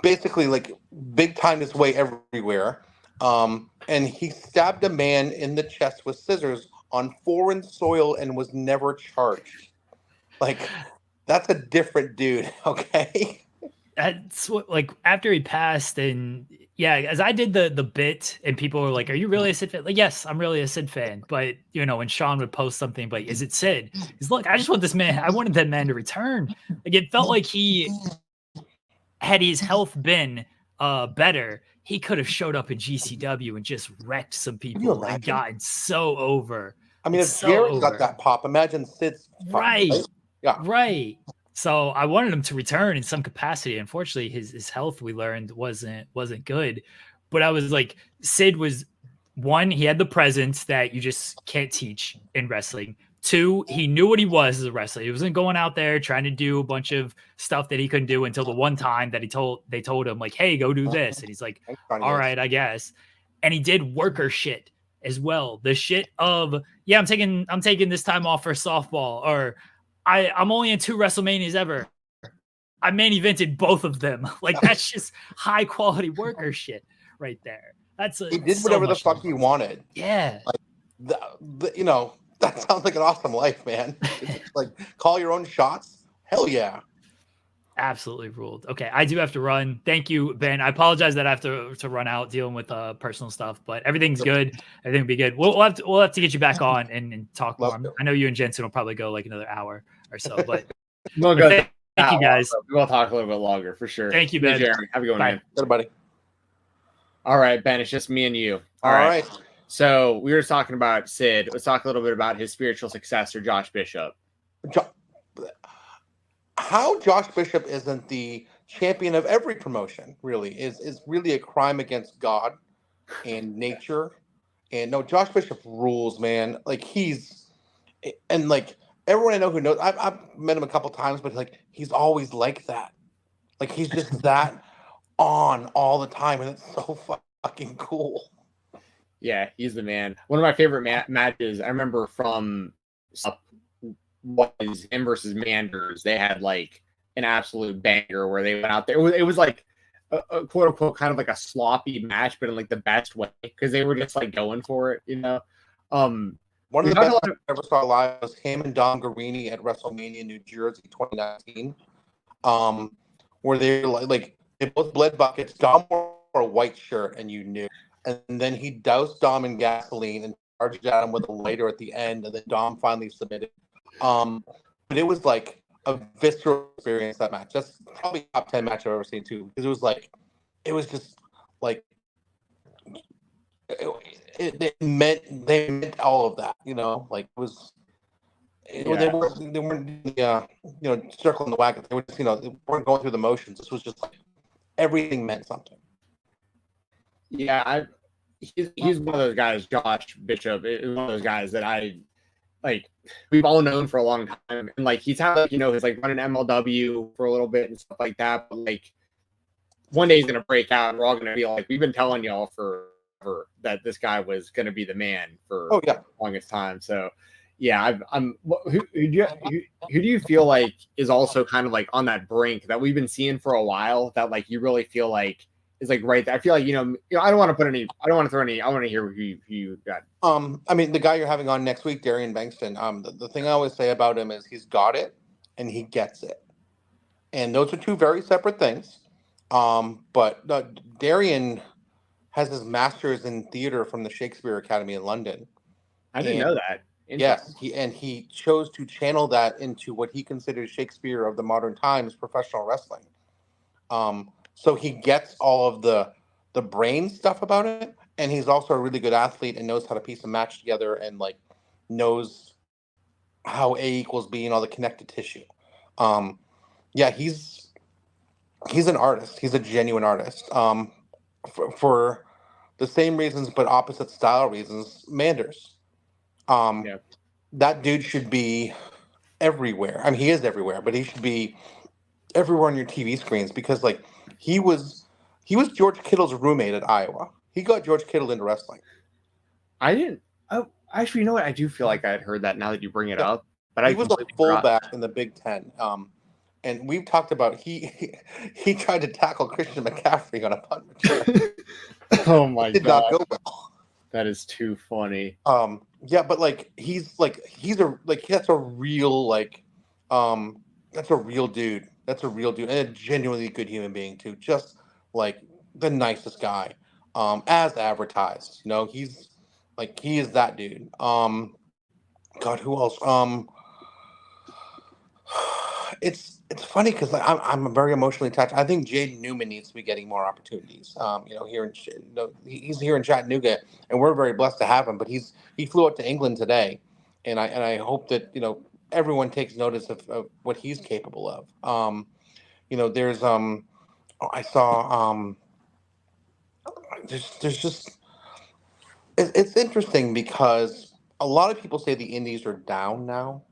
basically like big time his way everywhere. And he stabbed a man in the chest with scissors on foreign soil and was never charged. Like, that's a different dude, okay? That's what, like, after he passed, and yeah, as I did the bit, and people were like, "Are you really a Sid fan?" Like, yes, I'm really a Sid fan. But you know, when Sean would post something like, "Is it Sid?" He's, look, I just want this man. I wanted that man to return. Like, it felt like he had his health been better, he could have showed up in GCW and just wrecked some people and gotten so over. I mean, if so Jared's over. got that pop, imagine Sid's pop, Right. Yeah. Right. So I wanted him to return in some capacity. Unfortunately, his health, we learned, wasn't good. But I was like, Sid was, one, he had the presence that you just can't teach in wrestling. Two, he knew what he was as a wrestler. He wasn't going out there trying to do a bunch of stuff that he couldn't do until the one time that they told him, like, hey, go do this. And he's like, all right, I guess. And he did worker shit as well. The shit of, yeah, I'm taking this time off for softball, or I'm only in 2 WrestleManias ever. I main evented both of them. Like, that's just high quality worker shit right there. He did whatever the fuck he wanted. Yeah. Like, you know, that sounds like an awesome life, man. Like, call your own shots. Hell yeah. Absolutely ruled. Okay, I do have to run. Thank you, Ben. I apologize that I have to run out dealing with personal stuff, but everything's good. Everything will be good. We'll have to get you back on and talk more. I know you and Jensen will probably go like another hour or so, but we'll go. Thank you, guys. We'll talk a little bit longer for sure. Thank you, Ben. Jeremy. Have a good one, man. Good, buddy. All right, Ben. It's just me and you. All right. So we were talking about Sid. Let's talk a little bit about his spiritual successor, Josh Bishop. How Josh Bishop isn't the champion of every promotion really is really a crime against God and nature. And no, Josh Bishop rules, man. Like, like everyone I know who knows, I've met him a couple times, but like, he's always like that. Like, he's just that on all the time, and it's so fucking cool. Yeah, he's the man. One of my favorite matches I remember from was him versus Manders. They had like an absolute banger where they went out there. It was like a quote unquote kind of like a sloppy match, but in like the best way, because they were just like going for it, you know. One of the best I ever saw live was him and Dom Guarini at WrestleMania New Jersey 2019, where they both bled buckets. Dom wore a white shirt, and you knew. And then he doused Dom in gasoline and charged at him with a lighter at the end, and then Dom finally submitted. But it was like a visceral experience, that match. That's probably top 10 match I've ever seen too, because it was just like they meant all of that, you know. Like, it was. They weren't circling the wagon. They were just, they weren't going through the motions. This was just like everything meant something. Yeah, he's one of those guys. Josh Bishop is one of those guys that I like. We've all known for a long time, and like he's had his like running MLW for a little bit and stuff like that. But like one day he's gonna break out, and we're all gonna be like, we've been telling y'all forever that this guy was gonna be the man for the longest time. So yeah, who do you feel like is also kind of like on that brink that we've been seeing for a while, that like you really feel like is like right there? I feel like, I don't want to throw any, I want to hear who you got. I mean, the guy you're having on next week, Darian Bankston, the thing I always say about him is he's got it and he gets it. And those are two very separate things. But Darian has his master's in theater from the Shakespeare Academy in London. I didn't know that. Yes, he chose to channel that into what he considers Shakespeare of the modern times, professional wrestling. So he gets all of the brain stuff about it, and he's also a really good athlete and knows how to piece a match together, and like knows how A equals B and all the connected tissue. Yeah, he's an artist. He's a genuine artist. For the same reasons but opposite style reasons, Manders. That dude should be everywhere. I mean, he is everywhere, but he should be everywhere on your TV screens, because like he was George Kittle's roommate at Iowa. He got George Kittle into wrestling. I didn't. Oh, actually, you know what? I do feel like I had heard that now that you bring it up. But he was a fullback in the Big Ten. And we've talked about he tried to tackle Christian McCaffrey on a punt return. Oh my Did god! not go well. That is too funny. Yeah, but like that's a real that's a real dude. That's a real dude and a genuinely good human being too. Just like the nicest guy. As advertised. You know, he is that dude. God, who else? It's funny because I'm very emotionally attached. I think Jaden Newman needs to be getting more opportunities. He's here in Chattanooga, and we're very blessed to have him. But he flew out to England today, and I hope that everyone takes notice of what he's capable of. There's I saw there's just it's interesting because a lot of people say the indies are down now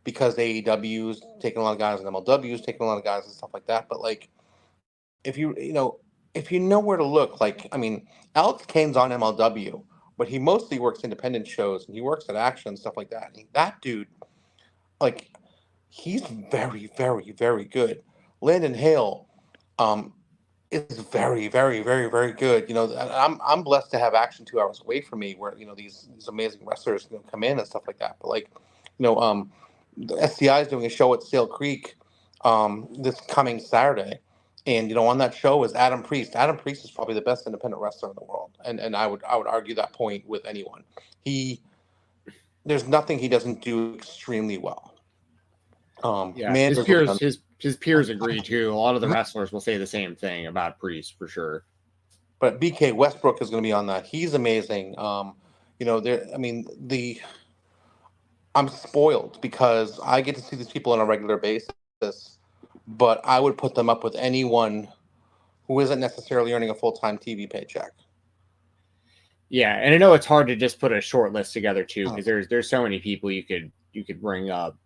because AEW's taking a lot of guys and MLW's taking a lot of guys and stuff like that. But like, if if you know where to look, like, I mean, Alex Kane's on MLW, but he mostly works independent shows and he works at Action and stuff like that. And that dude, like, he's very, very, very good. Landon Hale, is very, very, very, very good. I'm blessed to have Action 2 hours away from me, where these amazing wrestlers come in and stuff like that. But like, the SCI is doing a show at Sale Creek this coming Saturday. And on that show is Adam Priest. Adam Priest is probably the best independent wrestler in the world. And I would argue that point with anyone. There's nothing he doesn't do extremely well. His peers agree too. A lot of the wrestlers will say the same thing about Priest for sure. But BK Westbrook is going to be on that. He's amazing. I'm spoiled because I get to see these people on a regular basis, but I would put them up with anyone who isn't necessarily earning a full-time TV paycheck. Yeah, and I know it's hard to just put a short list together too, because there's so many people you could bring up.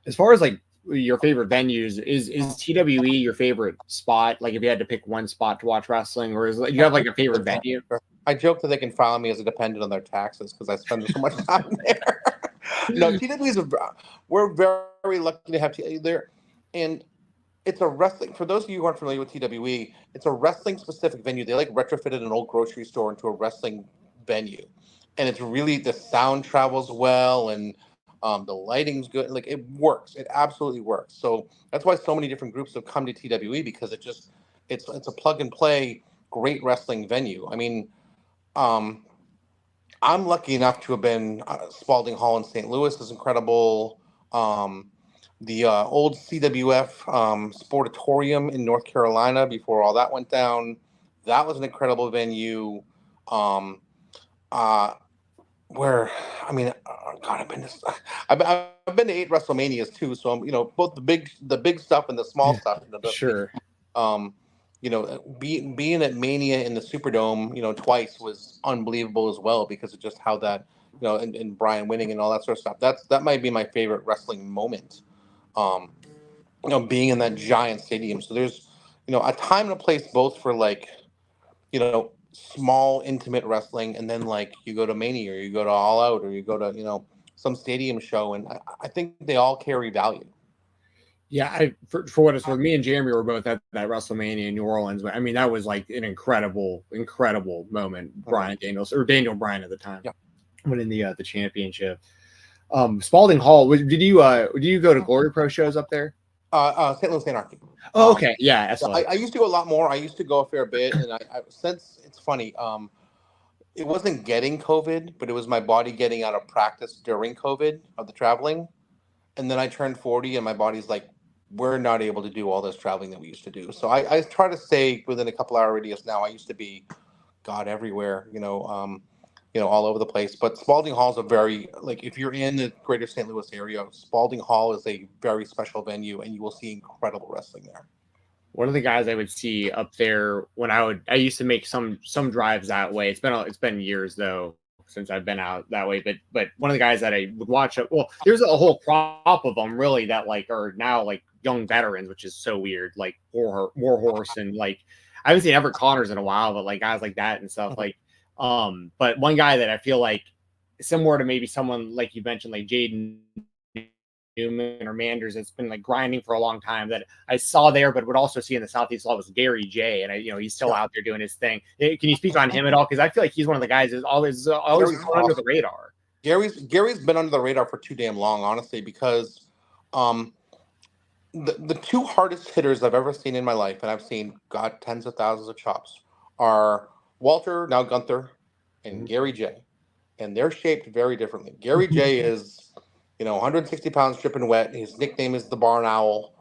As far as like your favorite venues, is TWE your favorite spot? Like if you had to pick one spot to watch wrestling, or do you have like a favorite venue? I joke that they can file me as a dependent on their taxes because I spend so much time there. No, TWE's we're very lucky to have there, and it's a wrestling. For those of you who aren't familiar with TWE, it's a wrestling specific venue. They like retrofitted an old grocery store into a wrestling venue, and it's really the sound travels well and the lighting's good. Like it works. It absolutely works. So that's why so many different groups have come to TWE because it's a plug and play great wrestling venue. I mean, I'm lucky enough to have been Spalding Hall in St. Louis is incredible. The old CWF Sportatorium in North Carolina before all that went down, that was an incredible venue. Where I mean, God, I've been to 8 WrestleManias too, so I'm both the big stuff and the small stuff. Sure. Being at Mania in the Superdome, twice was unbelievable as well because of just how that, and Brian winning and all that sort of stuff. That might be my favorite wrestling moment. Being in that giant stadium. So there's, a time and a place both for like, small intimate wrestling, and then like you go to Mania or you go to All Out or you go to, some stadium show, and I think they all carry value. Yeah, for what it's worth, me and Jeremy were both at that WrestleMania in New Orleans. I mean, that was like an incredible moment. Daniel Bryan at the time, winning the championship. Spalding Hall. Did you go to Glory Pro shows up there? St. Louis Anarchy. Oh, okay, yeah. Excellent. I used to go a lot more. I used to go a fair bit, and I since it's funny. It wasn't getting COVID, but it was my body getting out of practice during COVID of the traveling. And then I turned 40 and my body's like, we're not able to do all this traveling that we used to do. So I try to stay within a couple hour radius now. I used to be, God, everywhere, all over the place. But Spalding Hall is a very, like, if you're in the greater St. Louis area, Spalding Hall is a very special venue and you will see incredible wrestling there. One of the guys I would see up there when I used to make some drives that way. It's been years though since I've been out that way. But one of the guys that I would watch, there's a whole crop of them really that like are now like young veterans, which is so weird. Like Warhorse and like I haven't seen Everett Connors in a while, but like guys like that and stuff like. But one guy that I feel like similar to maybe someone like you mentioned, like Jaden Newman or Manders, that's been like grinding for a long time that I saw there, but would also see in the Southeast a lot was Gary J. And he's still out there doing his thing. Can you speak on him at all? Because I feel like he's one of the guys that's always under the radar. Gary's been under the radar for too damn long, honestly, because the two hardest hitters I've ever seen in my life, and I've seen tens of thousands of chops, are Walter, now Gunther, and Gary J. And they're shaped very differently. Gary J is, 160 pounds dripping wet. His nickname is the Barn Owl.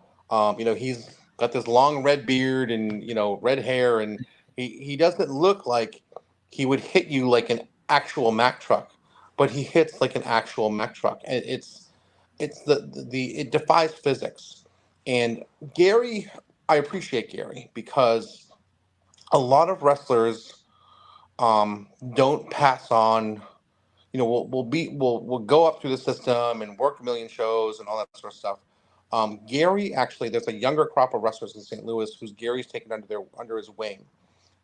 He's got this long red beard and red hair, and he doesn't look like he would hit you like an actual Mack truck, but he hits like an actual Mack truck, and it defies physics. And Gary, I appreciate Gary because a lot of wrestlers don't pass on. We'll go up through the system and work a million shows and all that sort of stuff. Gary, actually, there's a younger crop of wrestlers in St. Louis who's Gary's taken under his wing,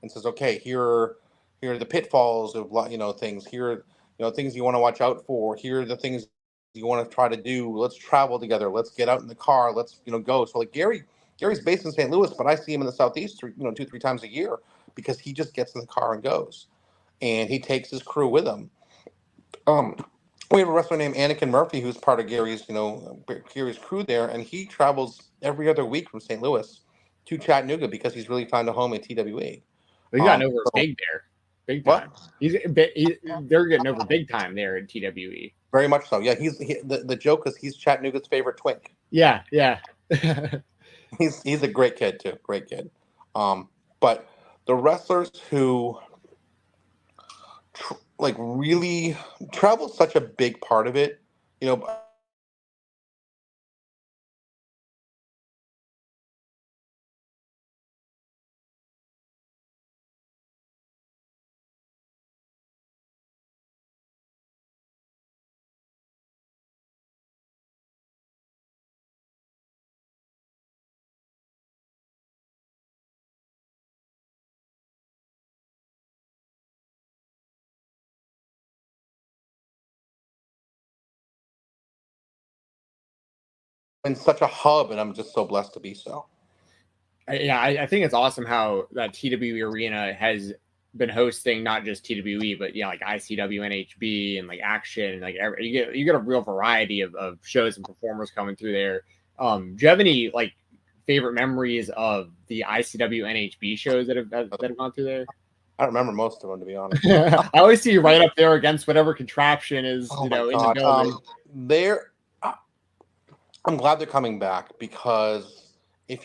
and says, okay, here are the pitfalls of things. Here are things you want to watch out for. Here are the things you want to try to do. Let's travel together. Let's get out in the car. Let's go. So like Gary's based in St. Louis, but I see him in the Southeast 2-3 times a year because he just gets in the car and goes, and he takes his crew with him. We have a wrestler named Anakin Murphy who's part of Gary's crew there, and he travels every other week from St. Louis to Chattanooga because he's really found a home at TWE. He's gotten over big there, big time. They're getting over big time there at TWE. Very much so. Yeah, the joke is he's Chattanooga's favorite twink. Yeah. He's a great kid too, great kid. But the wrestlers who really travel is such a big part of it, and such a hub, and I'm just so blessed to be so. I think it's awesome how that TWE arena has been hosting not just TWE, but like ICW, NHB, and like Action. Like you get a real variety of shows and performers coming through there. Do you have any like favorite memories of the ICW, NHB shows that have gone through there? I don't remember most of them, to be honest. I always see you right up there against whatever contraption is in the building. I'm glad they're coming back because if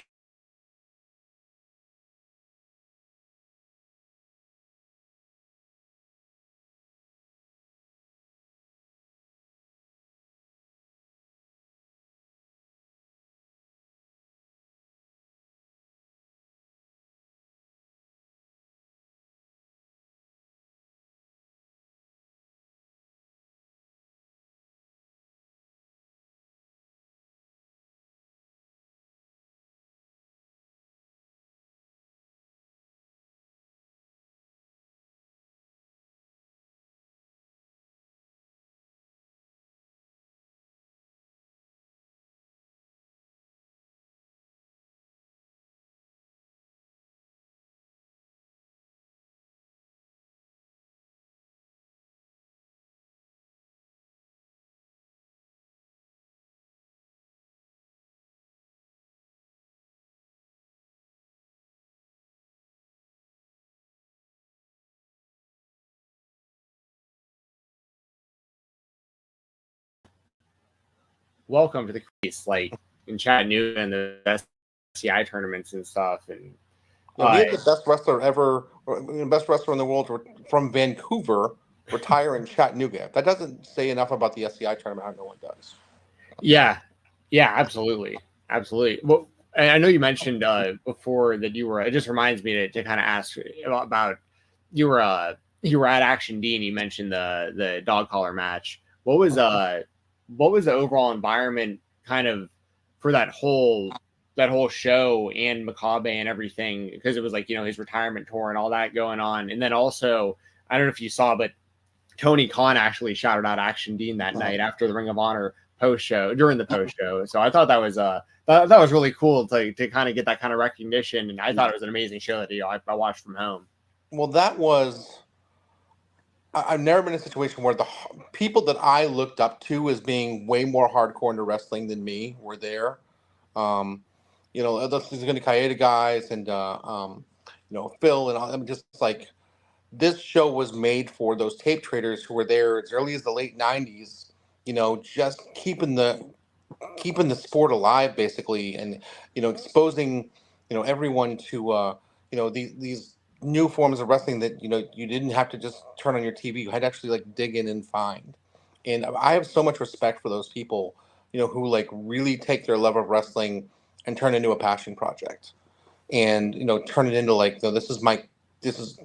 welcome to the crease, like in Chattanooga and the SCI tournaments and stuff. And we had the best wrestler ever, the best wrestler in the world from Vancouver retire in Chattanooga. If that doesn't say enough about the SCI tournament, I don't know what does. Yeah, absolutely. Well, I know you mentioned before that you were. It just reminds me to kind of ask about you were at Action D and you mentioned the dog collar match. What was the overall environment kind of for that whole show and Makabe and everything, because it was like his retirement tour and all that going on, and then also I don't know if you saw, but Tony Khan actually shouted out Action Dean that night after the Ring of Honor during the post show. So I thought that was that was really cool to kind of get that kind of recognition, and I thought it was an amazing show that I watched from home. Well, that was I've never been in a situation where the people that I looked up to as being way more hardcore into wrestling than me were there. Um, these are going to Kaeda guys and Phil and all. I'm just like, this show was made for those tape traders who were there as early as the late '90s. Just keeping the sport alive, basically, and exposing everyone to these new forms of wrestling that you didn't have to just turn on your TV. You had to actually like dig in and find. And I have so much respect for those people, who like really take their love of wrestling and turn it into a passion project, and turn it into like, this is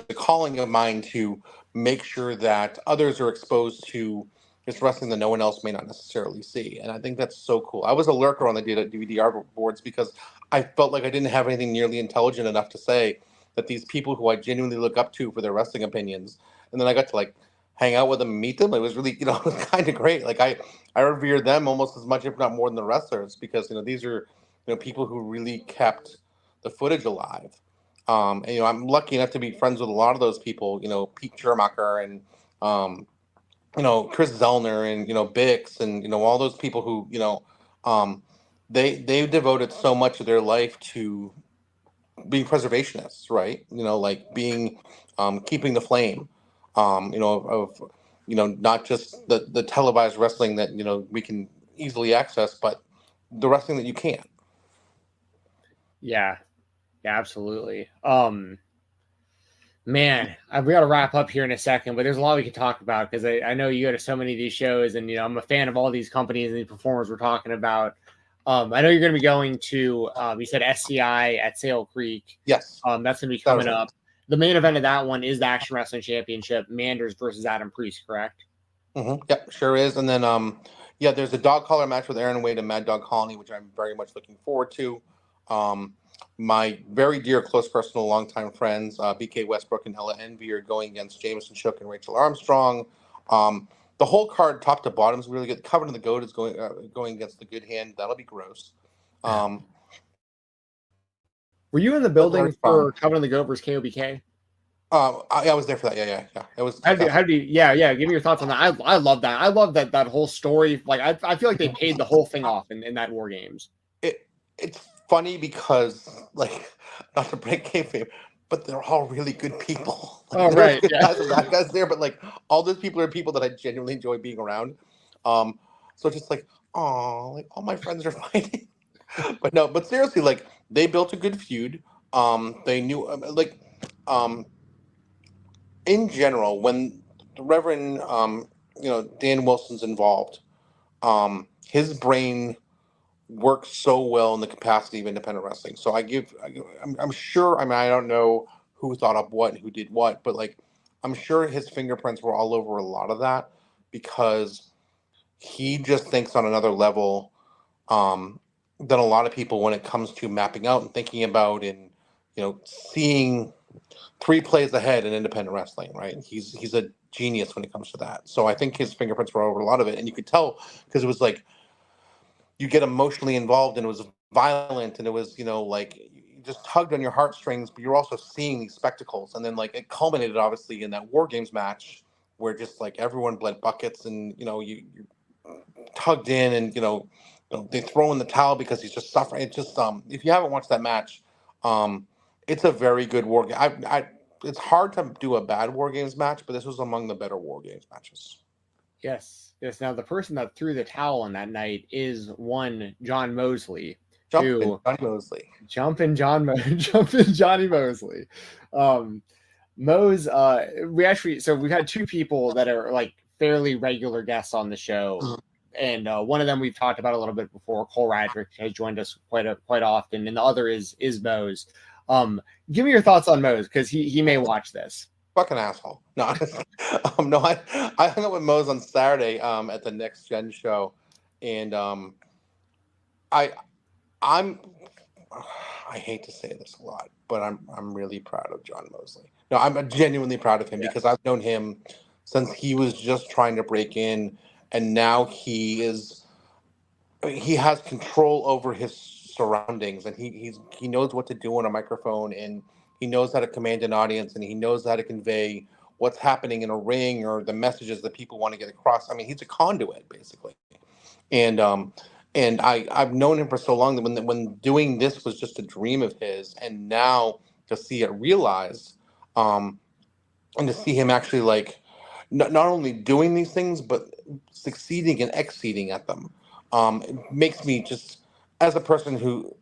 a calling of mine to make sure that others are exposed to this wrestling that no one else may not necessarily see. And I think that's so cool. I was a lurker on the DVD boards because I felt like I didn't have anything nearly intelligent enough to say that these people who I genuinely look up to for their wrestling opinions, and then I got to like hang out with them and meet them. It was really, it was kind of great. Like I revere them almost as much, if not more, than the wrestlers, because these are people who really kept the footage alive. And I'm lucky enough to be friends with a lot of those people. Pete Schermacher and Chris Zellner and Bix and all those people who they devoted so much of their life to being preservationists, right? Like being keeping the flame, of not just the televised wrestling that we can easily access, but the wrestling that you can't. Yeah, absolutely. Man, we got to wrap up here in a second, but there's a lot we can talk about because I know you go to so many of these shows, and I'm a fan of all these companies and the performers we're talking about. I know you're going to be going to, you said SCI at Sale Creek. Yes. That's going to be coming up. The main event of that one is the Action Wrestling Championship, Manders versus Adam Priest, correct? Mm-hmm. Yep, sure is. And then, there's a dog collar match with Aaron Wade and Mad Dog Colony, which I'm very much looking forward to. My very dear, close, personal, longtime friends, BK Westbrook and Ella Envy, are going against Jameson Shook and Rachel Armstrong. The whole card, top to bottom, is really good. Covenant of the Goat is going against the Good Hand. That'll be gross. Were you in the building for Covenant of the Goat versus KOBK? I was there for that. Yeah. It was. How do you? Yeah. Give me your thoughts on that. I love that. I love that whole story. Like I feel like they paid the whole thing off in that War Games. It's funny because, like, not to break kayfabe, but they're all really good people. Like, right. Guys and bad guys there, but like all those people are people that I genuinely enjoy being around. So just like, like all my friends are fighting. But seriously, like they built a good feud. They knew, in general, when the Reverend, Dan Wilson's involved, his brain works so well in the capacity of independent wrestling. So I'm sure, I don't know who thought up what and who did what, but like, I'm sure his fingerprints were all over a lot of that because he just thinks on another level than a lot of people when it comes to mapping out and thinking about and, seeing 3 plays ahead in independent wrestling, right? He's a genius when it comes to that. So I think his fingerprints were over a lot of it. And you could tell because it was like, you get emotionally involved and it was violent and it was, like you just tugged on your heartstrings, but you're also seeing these spectacles. And then like it culminated obviously in that War Games match where just like everyone bled buckets and, you tugged in and, they throw in the towel because he's just suffering. It's just, if you haven't watched that match, it's a very good War Game. It's hard to do a bad War Games match, but this was among the better War Games matches. Yes. Now, the person that threw the towel on that night is one John Mosley. Jumping Johnny Mosley. Mose, we've had 2 people that are like fairly regular guests on the show. And one of them we've talked about a little bit before. Cole Radrick has joined us quite often, and the other is Mose. Give me your thoughts on Mose because he may watch this. Fucking asshole. No, I hung out with Mose on Saturday at the Next Gen show, and I hate to say this a lot, but I'm really proud of John Mosley. No, I'm genuinely proud of him because I've known him since he was just trying to break in, and now he has control over his surroundings, and he knows what to do on a microphone, and he knows how to command an audience, and he knows how to convey what's happening in a ring or the messages that people want to get across. I mean, he's a conduit basically. And I've known him for so long that when doing this was just a dream of his, and now to see it realized, and to see him actually like not only doing these things but succeeding and exceeding at them, it makes me just, as a person who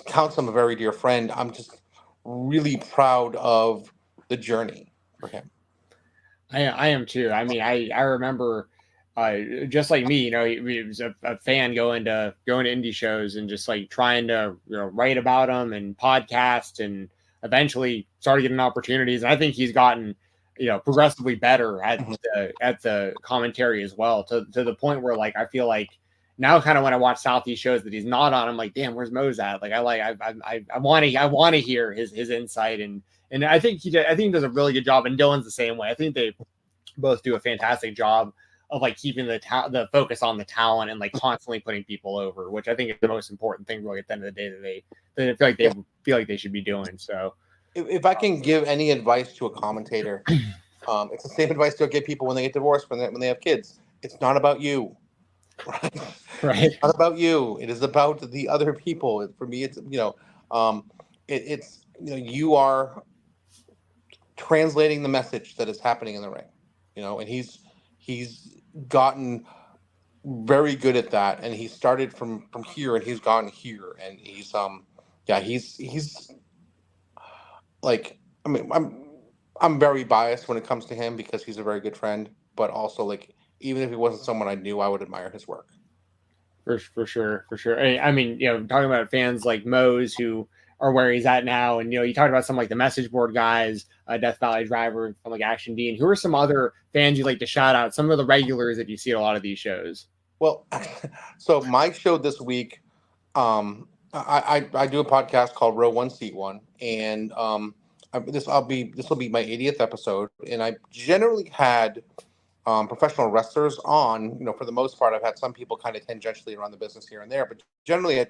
counts him a very dear friend, I'm just really proud of the journey for him. I am too. I mean, I remember, just like me, he was a fan going to indie shows and just like trying to write about them and podcast, and eventually started getting opportunities. And I think he's gotten progressively better at the commentary as well, to the point where like I feel like now kind of when I watch Southeast shows that he's not on, I'm like, damn, where's Mo's at? Like I want to hear his insight, and I think he does a really good job, and Dylan's the same way. I think they both do a fantastic job of like keeping the focus on the talent and like constantly putting people over, which I think is the most important thing really at the end of the day that they feel like they should be doing. So if I can give any advice to a commentator, it's the same advice they'll give people when they get divorced, when they have kids. It's not about you. Right. It's not about you. It is about the other people. For me, it's you are translating the message that is happening in the ring, and he's gotten very good at that, and he started from here and he's gone here, and he's like, I mean, I'm very biased when it comes to him because he's a very good friend, but also like, even if he wasn't someone I knew, I would admire his work. For sure. I mean, talking about fans like Mo's who are where he's at now, and you talked about some like the message board guys, Death Valley Driver from like Action D, and who are some other fans you'd like to shout out? Some of the regulars that you see at a lot of these shows. Well, so my show this week, I do a podcast called Row One Seat One, and this will be my 80th episode, and I generally had professional wrestlers on. For the most part, I've had some people kind of tangentially around the business here and there, but generally,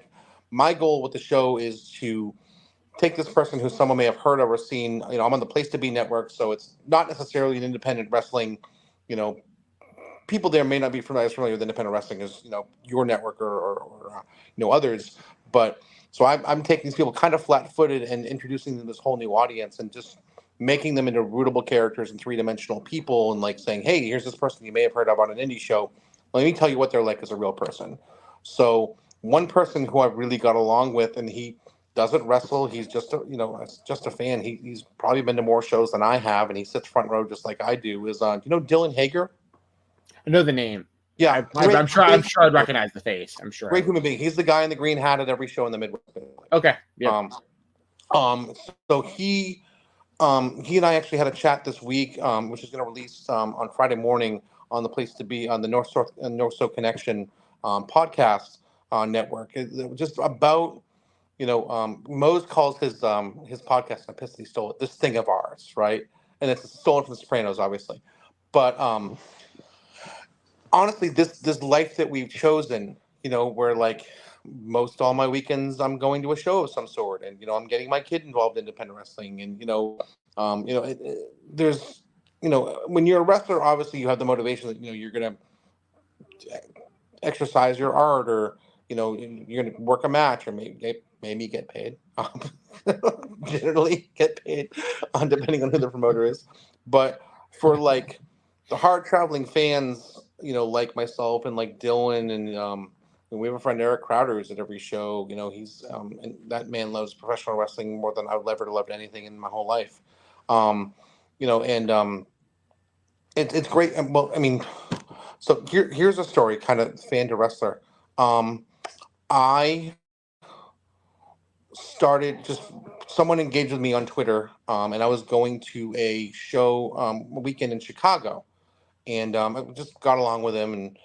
my goal with the show is to take this person who someone may have heard of or seen. I'm on the Place to Be network, so it's not necessarily an independent wrestling. People there may not be familiar with independent wrestling as your network or others, but so I'm taking these people kind of flat-footed and introducing them to this whole new audience and just making them into rootable characters and three-dimensional people, and like saying, hey, here's this person you may have heard of on an indie show. Let me tell you what they're like as a real person. So one person who I've really got along with, and he doesn't wrestle, he's just a fan. He's probably been to more shows than I have, and he sits front row just like I do. Is Dylan Hager? I know the name. Yeah, I'm sure I'd recognize the face. I'm sure. Great human being. He's the guy in the green hat at every show in the Midwest. Okay. Yeah. So he and I actually had a chat this week, which is going to release on Friday morning on the Place to Be on the North South Connection podcast network. It just about Mose calls his podcast, I'm pissed he stole it, This Thing of Ours, right? And it's stolen from The Sopranos, obviously, but honestly, this life that we've chosen, where like most all my weekends I'm going to a show of some sort, and I'm getting my kid involved in independent wrestling, and there's when you're a wrestler, obviously you have the motivation that you're gonna exercise your art, or you're gonna work a match, or maybe get paid. Generally get paid, depending on who the promoter is. But for like the hard traveling fans, like myself and like Dylan, and we have a friend Eric Crowder who's at every show. He's and that man loves professional wrestling more than I would ever loved anything in my whole life. It's great. Well, I mean, so here's a story, kind of fan to wrestler. I started someone engaged with me on Twitter, and I was going to a show a weekend in Chicago, and I just got along with him, and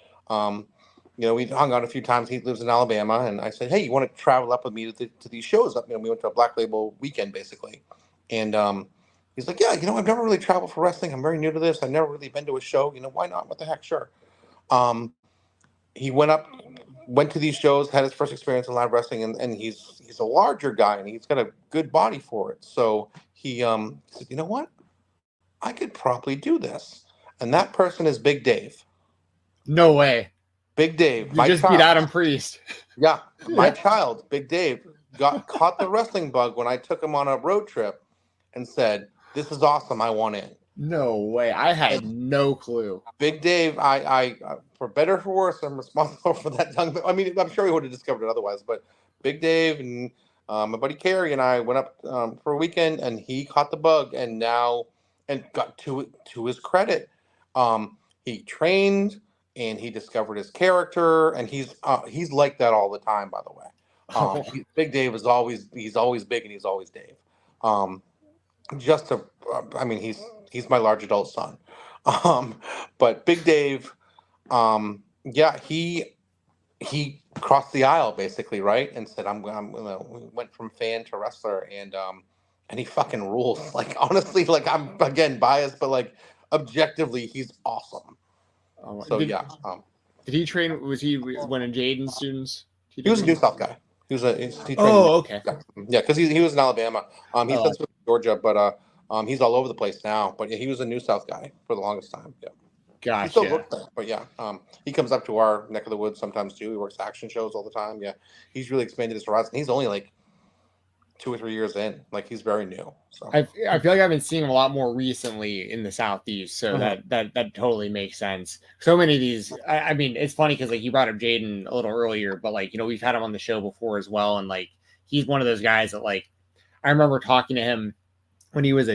we hung out a few times. He lives in Alabama, and I said, hey, you want to travel up with me to these shows? We went to a Black Label weekend basically, and he's like, yeah, I've never really traveled for wrestling. I'm very new to this. I've never really been to a show. Why not? What the heck? Sure. He went to these shows, had his first experience in live wrestling, and he's a larger guy, and he's got a good body for it. So he said, you know what? I could probably do this. And that person is Big Dave. No way. Big Dave. You My just child. beat Adam Priest. Yeah, my child, Big Dave, caught the wrestling bug when I took him on a road trip and said, "This is awesome. I want in." No way. I had no clue. Big Dave, I for better or for worse, I'm responsible for that young. I mean, I'm sure he would have discovered it otherwise, but Big Dave and my buddy Kerry and I went up for a weekend, and he caught the bug, and got to his credit, he trained and he discovered his character, and he's like that all the time, by the way. Big Dave is always big and he's always Dave. I mean, he's my large adult son. But Big Dave, yeah, he crossed the aisle basically, right? And said, we went from fan to wrestler, and he fucking rules. Like, honestly, like, I'm again biased, but like objectively, he's awesome. So did he train? Was he one of Jaden's students? He was a New South guy. He trained okay. Yeah, because he was in Alabama. He's since with Georgia, but he's all over the place now. But yeah, he was a New South guy for the longest time. Yeah. Gotcha. He still works there, but yeah, he comes up to our neck of the woods sometimes too. He works action shows all the time. Yeah, he's really expanded his horizon. He's only like 2 or 3 years in. Like, he's very new. So I feel like I've been seeing a lot more recently in the Southeast, so that totally makes sense. So many of these, I mean, it's funny because like you brought up Jaden a little earlier, but like, you know, we've had him on the show before as well, and like he's one of those guys that like I remember talking to him when he was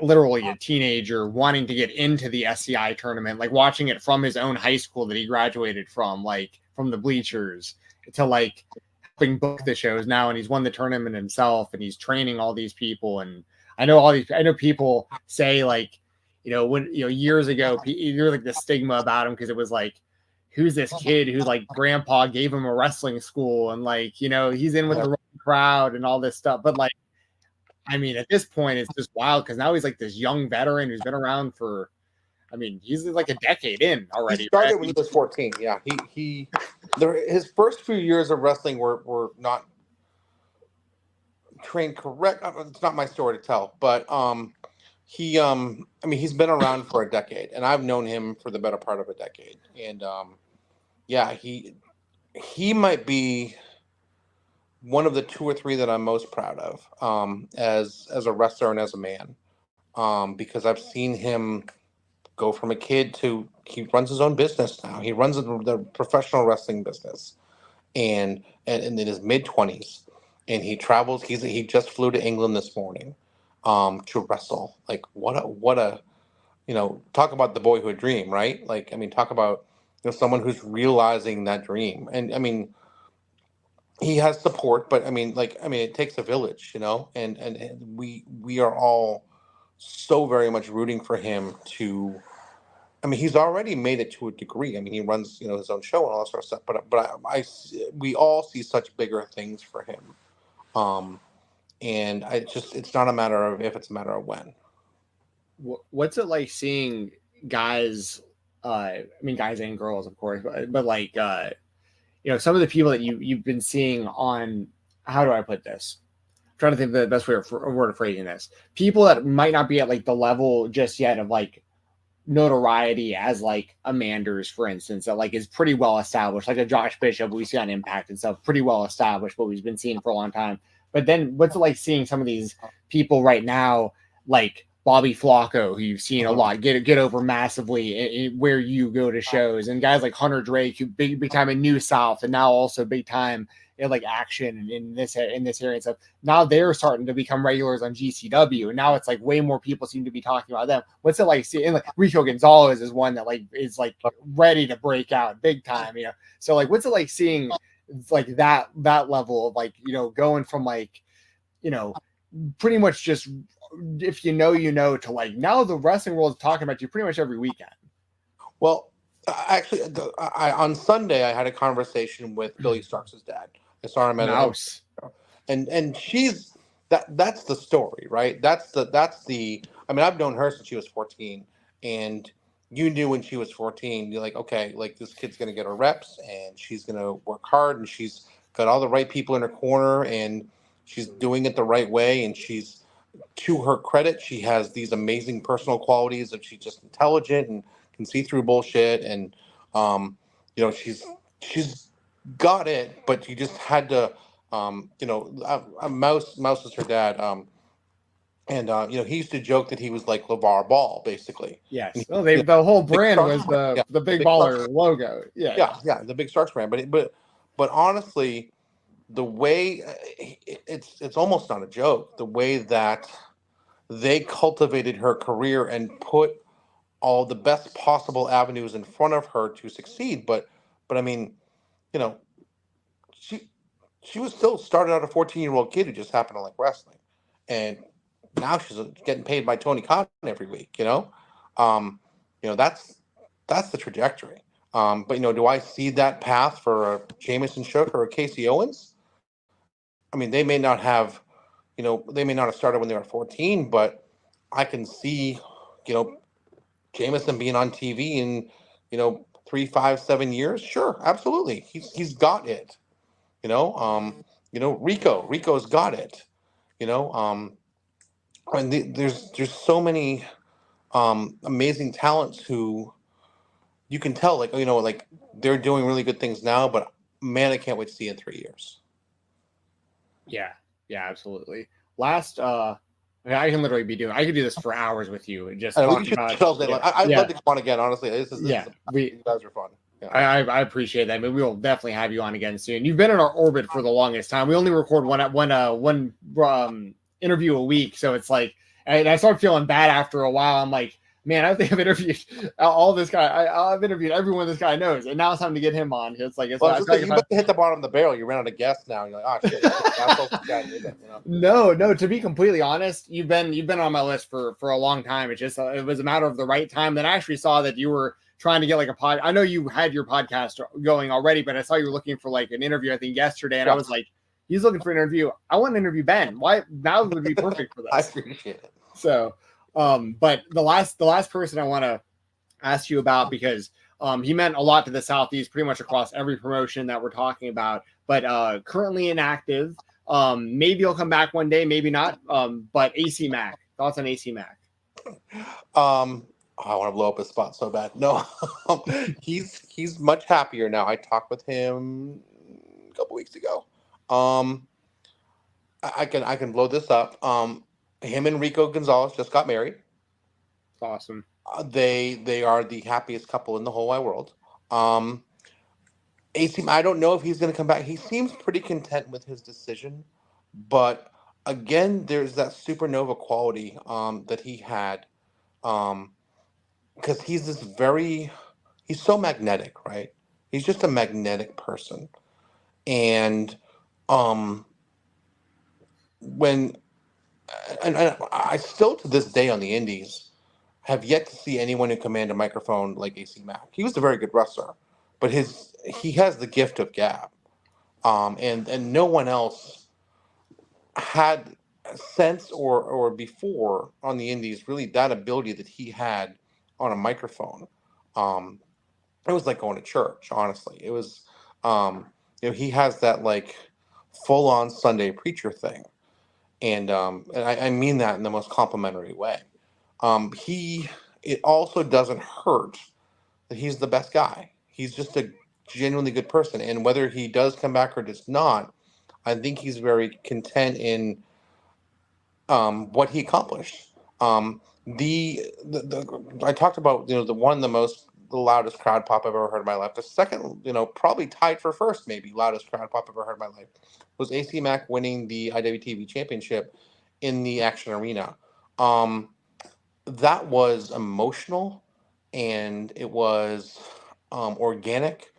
literally a teenager wanting to get into the SCI tournament, like watching it from his own high school that he graduated from, like from the bleachers, to like helping book the shows now. And he's won the tournament himself, and he's training all these people. And I know people say like, you know, when, you know, years ago, you're like the stigma about him because it was like, who's this kid who's like grandpa gave him a wrestling school, and like, you know, he's in with the wrong crowd and all this stuff. But like, I mean, at this point, it's just wild because now he's like this young veteran who's been around for, I mean, he's like a decade in already. He started when he was 14. Yeah, his first few years of wrestling were not trained correct. It's not my story to tell, but I mean, he's been around for a decade, and I've known him for the better part of a decade. And yeah, he might be one of the 2 or 3 that I'm most proud of as a wrestler and as a man, because I've seen him go from a kid to he runs his own business now. He runs the professional wrestling business, and in his mid-20s, and he travels. He just flew to England this morning to wrestle. Like, what a you know, talk about the boyhood dream, right? Like, I mean, talk about, you know, someone who's realizing that dream. And I mean, he has support, but I mean, it takes a village, you know, and we are all so very much rooting for him to. I mean, he's already made it to a degree. I mean, he runs, you know, his own show and all that sort of stuff. But we all see such bigger things for him, and it's not a matter of if, it's a matter of when. What's it like seeing guys? I mean, guys and girls, of course, but like. You know, some of the people that you've been seeing on, how do I put this? I'm trying to think of the best word of phrasing this. People that might not be at like the level just yet of like notoriety as like a Manders, for instance, that like is pretty well established, like a Josh Bishop we see on Impact and stuff, pretty well established, but we've been seeing for a long time. But then what's it like seeing some of these people right now, like Bobby Flacco, who you've seen a lot, get over massively where you go to shows, and guys like Hunter Drake, who big time in New South, and now also big time in like action in this area and stuff. Now they're starting to become regulars on GCW, and now it's like way more people seem to be talking about them. What's it like seeing like Rico Gonzalez is one that like is like ready to break out big time, you know? So like, what's it like seeing like that level of like, you know, going from like, you know, pretty much just, if you know, to like now the wrestling world is talking about you pretty much every weekend. Well, actually, on Sunday I had a conversation with Billy Starks' dad. I saw him at a house, and she's that's the story, right? That's the. I mean, I've known her since she was 14, and you knew when she was 14. You're like, okay, like this kid's gonna get her reps, and she's gonna work hard, and she's got all the right people in her corner, and she's doing it the right way, and she's to her credit, she has these amazing personal qualities of she's just intelligent and can see through bullshit, and she's got it, but you just had to Mouse is her dad, and he used to joke that he was like LeVar Ball, basically. Yes. Well, the whole brand was the Big Baller logo. Yeah, the Big Sharks brand. But honestly, the way it's almost not a joke. The way that they cultivated her career and put all the best possible avenues in front of her to succeed. But I mean, she was still started out a 14-year-old kid who just happened to like wrestling, and now she's getting paid by Tony Khan every week. That's the trajectory. But do I see that path for a Jameson Shook or a Casey Owens? I mean, they may not have started when they were 14, but I can see, Jameson being on TV in, 3, 5, 7 years. Sure, absolutely. He's got it. Rico's got it. And there's so many amazing talents who you can tell, like they're doing really good things now, but man, I can't wait to see in 3 years. Yeah, absolutely. Last, I can literally I could do this for hours with you and just talk about. I'd love to come on again. Honestly, you guys are fun. Yeah. I appreciate that. I mean, we will definitely have you on again soon. You've been in our orbit for the longest time. We only record one interview a week, so it's like, and I start feeling bad after a while. I'm like, man, I think I've interviewed all this guy. I've interviewed everyone this guy knows, and now it's time to get him on. It's like, you must hit the bottom of the barrel. You ran out of guests now. You're like, oh shit, No. To be completely honest, you've been on my list for a long time. It was a matter of the right time. Then I actually saw that you were trying to get like a pod. I know you had your podcast going already, but I saw you were looking for like an interview, I think yesterday, and I was like, he's looking for an interview. I want to interview Ben. Why now would be perfect for this? I appreciate it. So. But the last person I want to ask you about, because he meant a lot to the Southeast, pretty much across every promotion that we're talking about, but currently inactive. Maybe he'll come back one day, maybe not. But AC Mac, thoughts on AC Mac? I want to blow up his spot so bad. No, he's much happier now. I talked with him a couple weeks ago. I can blow this up. Him and Rico Gonzalez just got married. Awesome. They are the happiest couple in the whole wide world. AC, I don't know if he's going to come back. He seems pretty content with his decision, but again, there's that supernova quality that he had, because he's so magnetic, right? He's just a magnetic person, and I still to this day on the Indies have yet to see anyone who command a microphone like AC Mack. He was a very good wrestler, but he has the gift of gab, and no one else had since or before on the Indies really that ability that he had on a microphone. It was like going to church, honestly. It was, he has that like full on Sunday preacher thing. And I mean that in the most complimentary way. It also doesn't hurt that he's the best guy. He's just a genuinely good person. And whether he does come back or does not, I think he's very content in what he accomplished. I talked about the loudest crowd pop I've ever heard in my life. The second, probably tied for first, maybe loudest crowd pop I've ever heard in my life, was AC Mack winning the IWTV Championship in the Action Arena. That was emotional, and it was organic,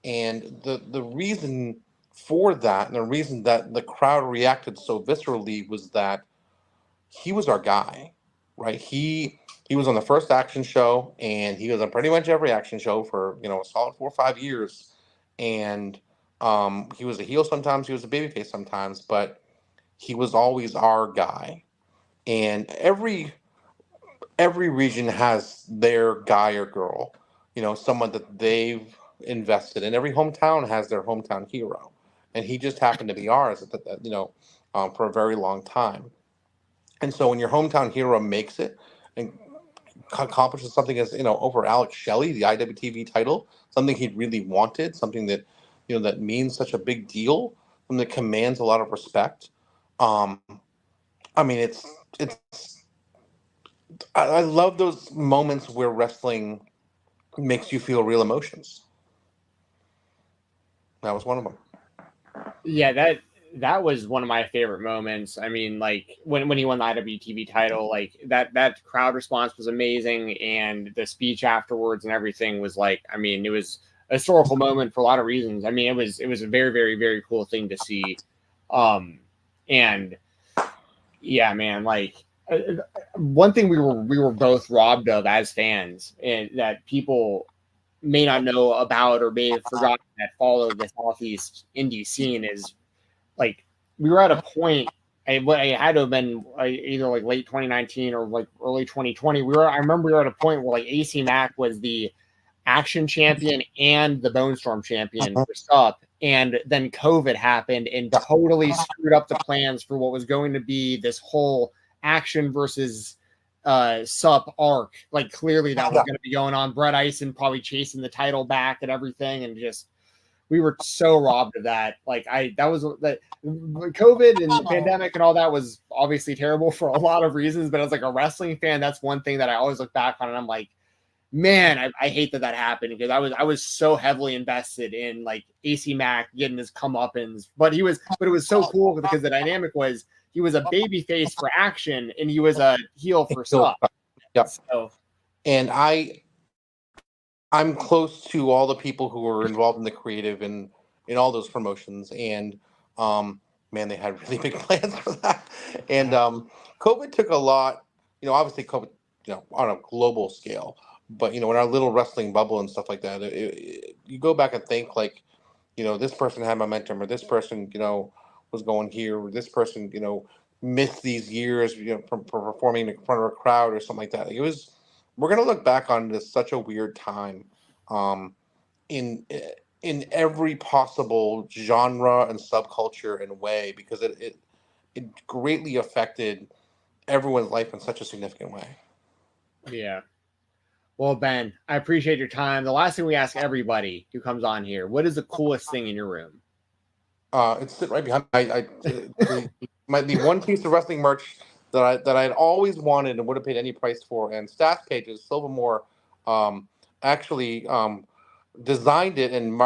and the reason for that, and the reason that the crowd reacted so viscerally, was that he was our guy, right? He was on the first Action show, and he was on pretty much every Action show for a solid 4 or 5 years, and he was a heel sometimes, he was a babyface sometimes, but he was always our guy. And every region has their guy or girl, someone that they've invested in. Every hometown has their hometown hero, and he just happened to be ours for a very long time. And so when your hometown hero makes it and accomplishes something as, over Alex Shelley, the IWTV title, something he really wanted, something that, that means such a big deal, something that commands a lot of respect. I mean, I love those moments where wrestling makes you feel real emotions. That was one of them. Yeah, that was one of my favorite moments. I mean, like when he won the IWTV title, like that crowd response was amazing, and the speech afterwards and everything was like, I mean, it was a historical moment for a lot of reasons. I mean, it was a very, very, very cool thing to see. And yeah, man, like one thing we were both robbed of as fans, and that people may not know about or may have forgotten that follow the Southeast indie scene is, like, we were at a point, it had to have been either like late 2019 or like early 2020. I remember we were at a point where like AC Mack was the Action champion and the Bone Storm champion for SUP, and then COVID happened and totally screwed up the plans for what was going to be this whole Action versus SUP arc. Like, clearly that was going to be going on. Brett Eisen probably chasing the title back and everything, and just we were so robbed of that. Like, that was that COVID and the pandemic and all that was obviously terrible for a lot of reasons, but as like a wrestling fan, that's one thing that I always look back on and I'm like, man, I hate that happened, because I was so heavily invested in like AC Mack getting his comeuppance, but it was so cool because the dynamic was he was a baby face for Action and he was a heel for SUP. Yep. So, and I'm close to all the people who were involved in the creative and in all those promotions, and man, they had really big plans for that. And COVID took a lot, obviously COVID, on a global scale. But, in our little wrestling bubble and stuff like that, you go back and think like, this person had momentum, or this person, was going here, or this person, missed these years, from performing in front of a crowd or something like that. We're going to look back on this such a weird time in every possible genre and subculture and way, because it greatly affected everyone's life in such a significant way. Yeah. Well, Ben, I appreciate your time. The last thing we ask everybody who comes on here: what is the coolest thing in your room? It's sitting right behind me. Might be one piece of wrestling merch that I'd always wanted and would have paid any price for. And Staff Pages, Silvermore, actually designed it and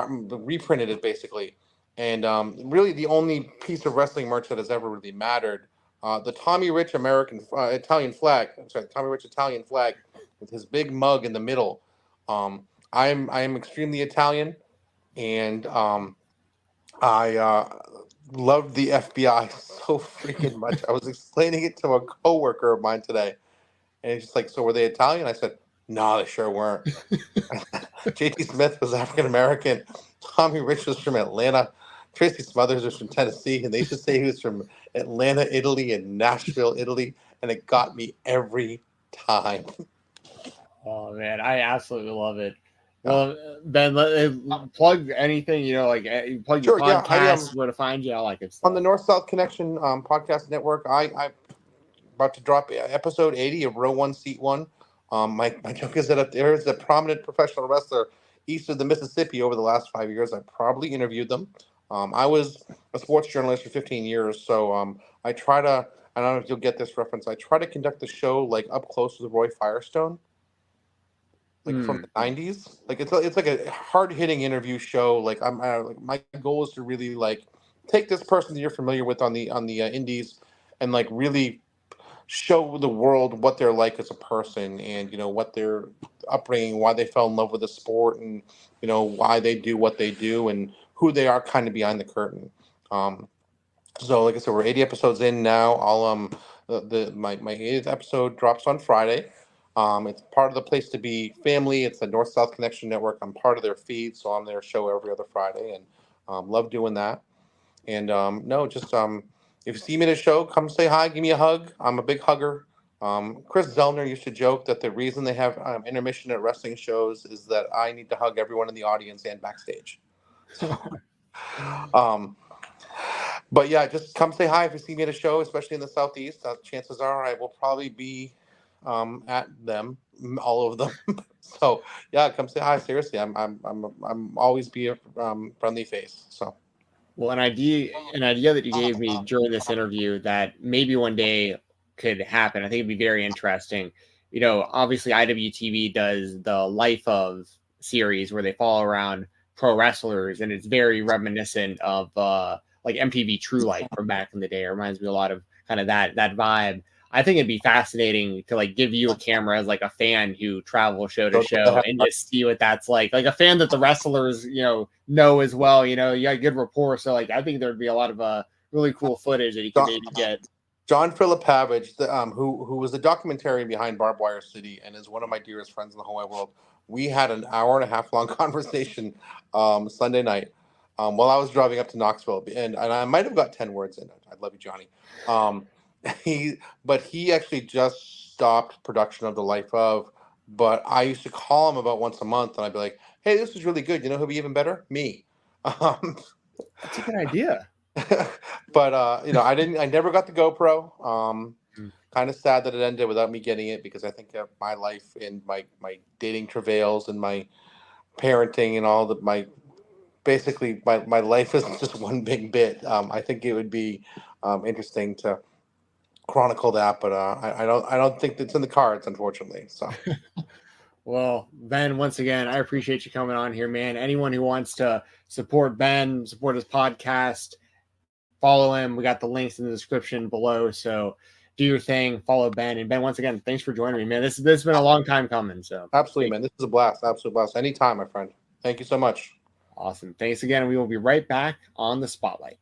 reprinted it basically. And really the only piece of wrestling merch that has ever really mattered. The Tommy Rich Italian flag. I'm sorry, Tommy Rich Italian flag with his big mug in the middle. I am extremely Italian, and I loved the FBI so freaking much. I was explaining it to a coworker of mine today, and he's just like, "So were they Italian?" I said, "No, they sure weren't." J.T. Smith was African American. Tommy Rich was from Atlanta. Tracy Smothers was from Tennessee, and they used to say he was from Atlanta, Italy, and Nashville, Italy, and it got me every time. Oh man, I absolutely love it. Well, Ben, plug anything, plug your podcast, where to find you, all that good stuff. On the North South Connection podcast network, I'm about to drop episode 80 of Row 1, Seat 1. My joke is that if there is a prominent professional wrestler east of the Mississippi over the last 5 years, I probably interviewed them. I was a sports journalist for 15 years, so I try to, I don't know if you'll get this reference, I try to conduct the show like up close with Roy Firestone. Like from the 90s, like it's like a hard-hitting interview show. Like like my goal is to really like take this person that you're familiar with on the indies and like really show the world what they're like as a person, and what their upbringing, why they fell in love with the sport, and why they do what they do, and who they are kind of behind the curtain. So like I said, we're 80 episodes in now. I'll my 80th episode drops on Friday. It's part of the Place to Be family. It's the North South Connection Network. I'm part of their feed, so I'm their show every other Friday, and love doing that. And if you see me at a show, come say hi, give me a hug. I'm a big hugger. Chris Zellner used to joke that the reason they have intermission at wrestling shows is that I need to hug everyone in the audience and backstage. So, But yeah, just come say hi if you see me at a show, especially in the Southeast. Chances are I will probably be at them, all of them. So yeah, come say hi. Seriously, I'm always be a friendly face. So. Well, an idea that you gave me during this interview that maybe one day could happen. I think it'd be very interesting. You know, obviously IWTV does the Life of series where they follow around pro wrestlers, and it's very reminiscent of like MTV True Light from back in the day. It reminds me a lot of kind of that vibe. I think it'd be fascinating to like give you a camera as like a fan who travels show to show and just see what that's like a fan that the wrestlers, know as well, you got good rapport. So like, I think there'd be a lot of really cool footage that you can maybe get. John Filipavage, who was the documentarian behind Barbed Wire City and is one of my dearest friends in the whole wide world. We had an hour and a half long conversation Sunday night while I was driving up to Knoxville, and I might have got 10 words in it. I love you, Johnny. He actually just stopped production of The Life of, but I used to call him about once a month, and I'd be like, "Hey, this is really good. You know who'd be even better? Me." That's a good idea. But I never got the GoPro. Kind of sad that it ended without me getting it, because I think of my life and my dating travails and my parenting and all that. My life is just one big bit. I think it would be interesting to chronicle that, but I don't think it's in the cards, unfortunately. So. Well, Ben, once again, I appreciate you coming on here, man. Anyone who wants to support Ben, support his podcast, follow him. We got the links in the description below. So do your thing, follow Ben. And Ben, once again, thanks for joining me, man. This has been a long time coming. So absolutely, man. This is a blast. Absolute blast. Anytime, my friend. Thank you so much. Awesome. Thanks again. We will be right back on the Spotlight.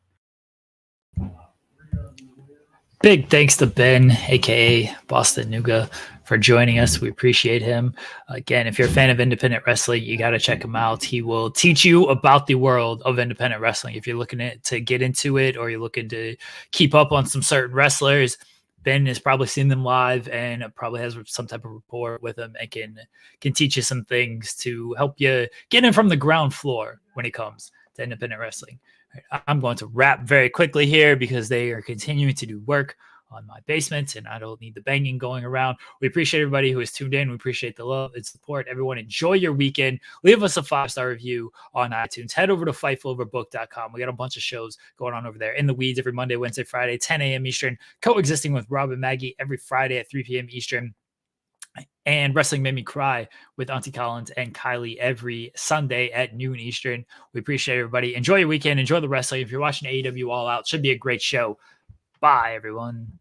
Big thanks to Ben, aka Boston Nuka, for joining us. We appreciate him. Again, if you're a fan of independent wrestling, you got to check him out. He will teach you about the world of independent wrestling. If you're looking to get into it, or you're looking to keep up on some certain wrestlers, Ben has probably seen them live and probably has some type of rapport with them, and can teach you some things to help you get in from the ground floor when it comes to independent wrestling. I'm going to wrap very quickly here because they are continuing to do work on my basement and I don't need the banging going around. We appreciate everybody who has tuned in. We appreciate the love and support. Everyone, enjoy your weekend. Leave us a 5-star review on iTunes. Head over to fightfuloverbook.com. We got a bunch of shows going on over there. In the Weeds every Monday, Wednesday, Friday, 10 a.m. Eastern. Coexisting with Rob and Maggie every Friday at 3 p.m. Eastern. And Wrestling Made Me Cry with Auntie Collins and Kylie every Sunday at noon Eastern. We appreciate everybody. Enjoy your weekend. Enjoy the wrestling. If you're watching AEW All Out, should be a great show. Bye, everyone.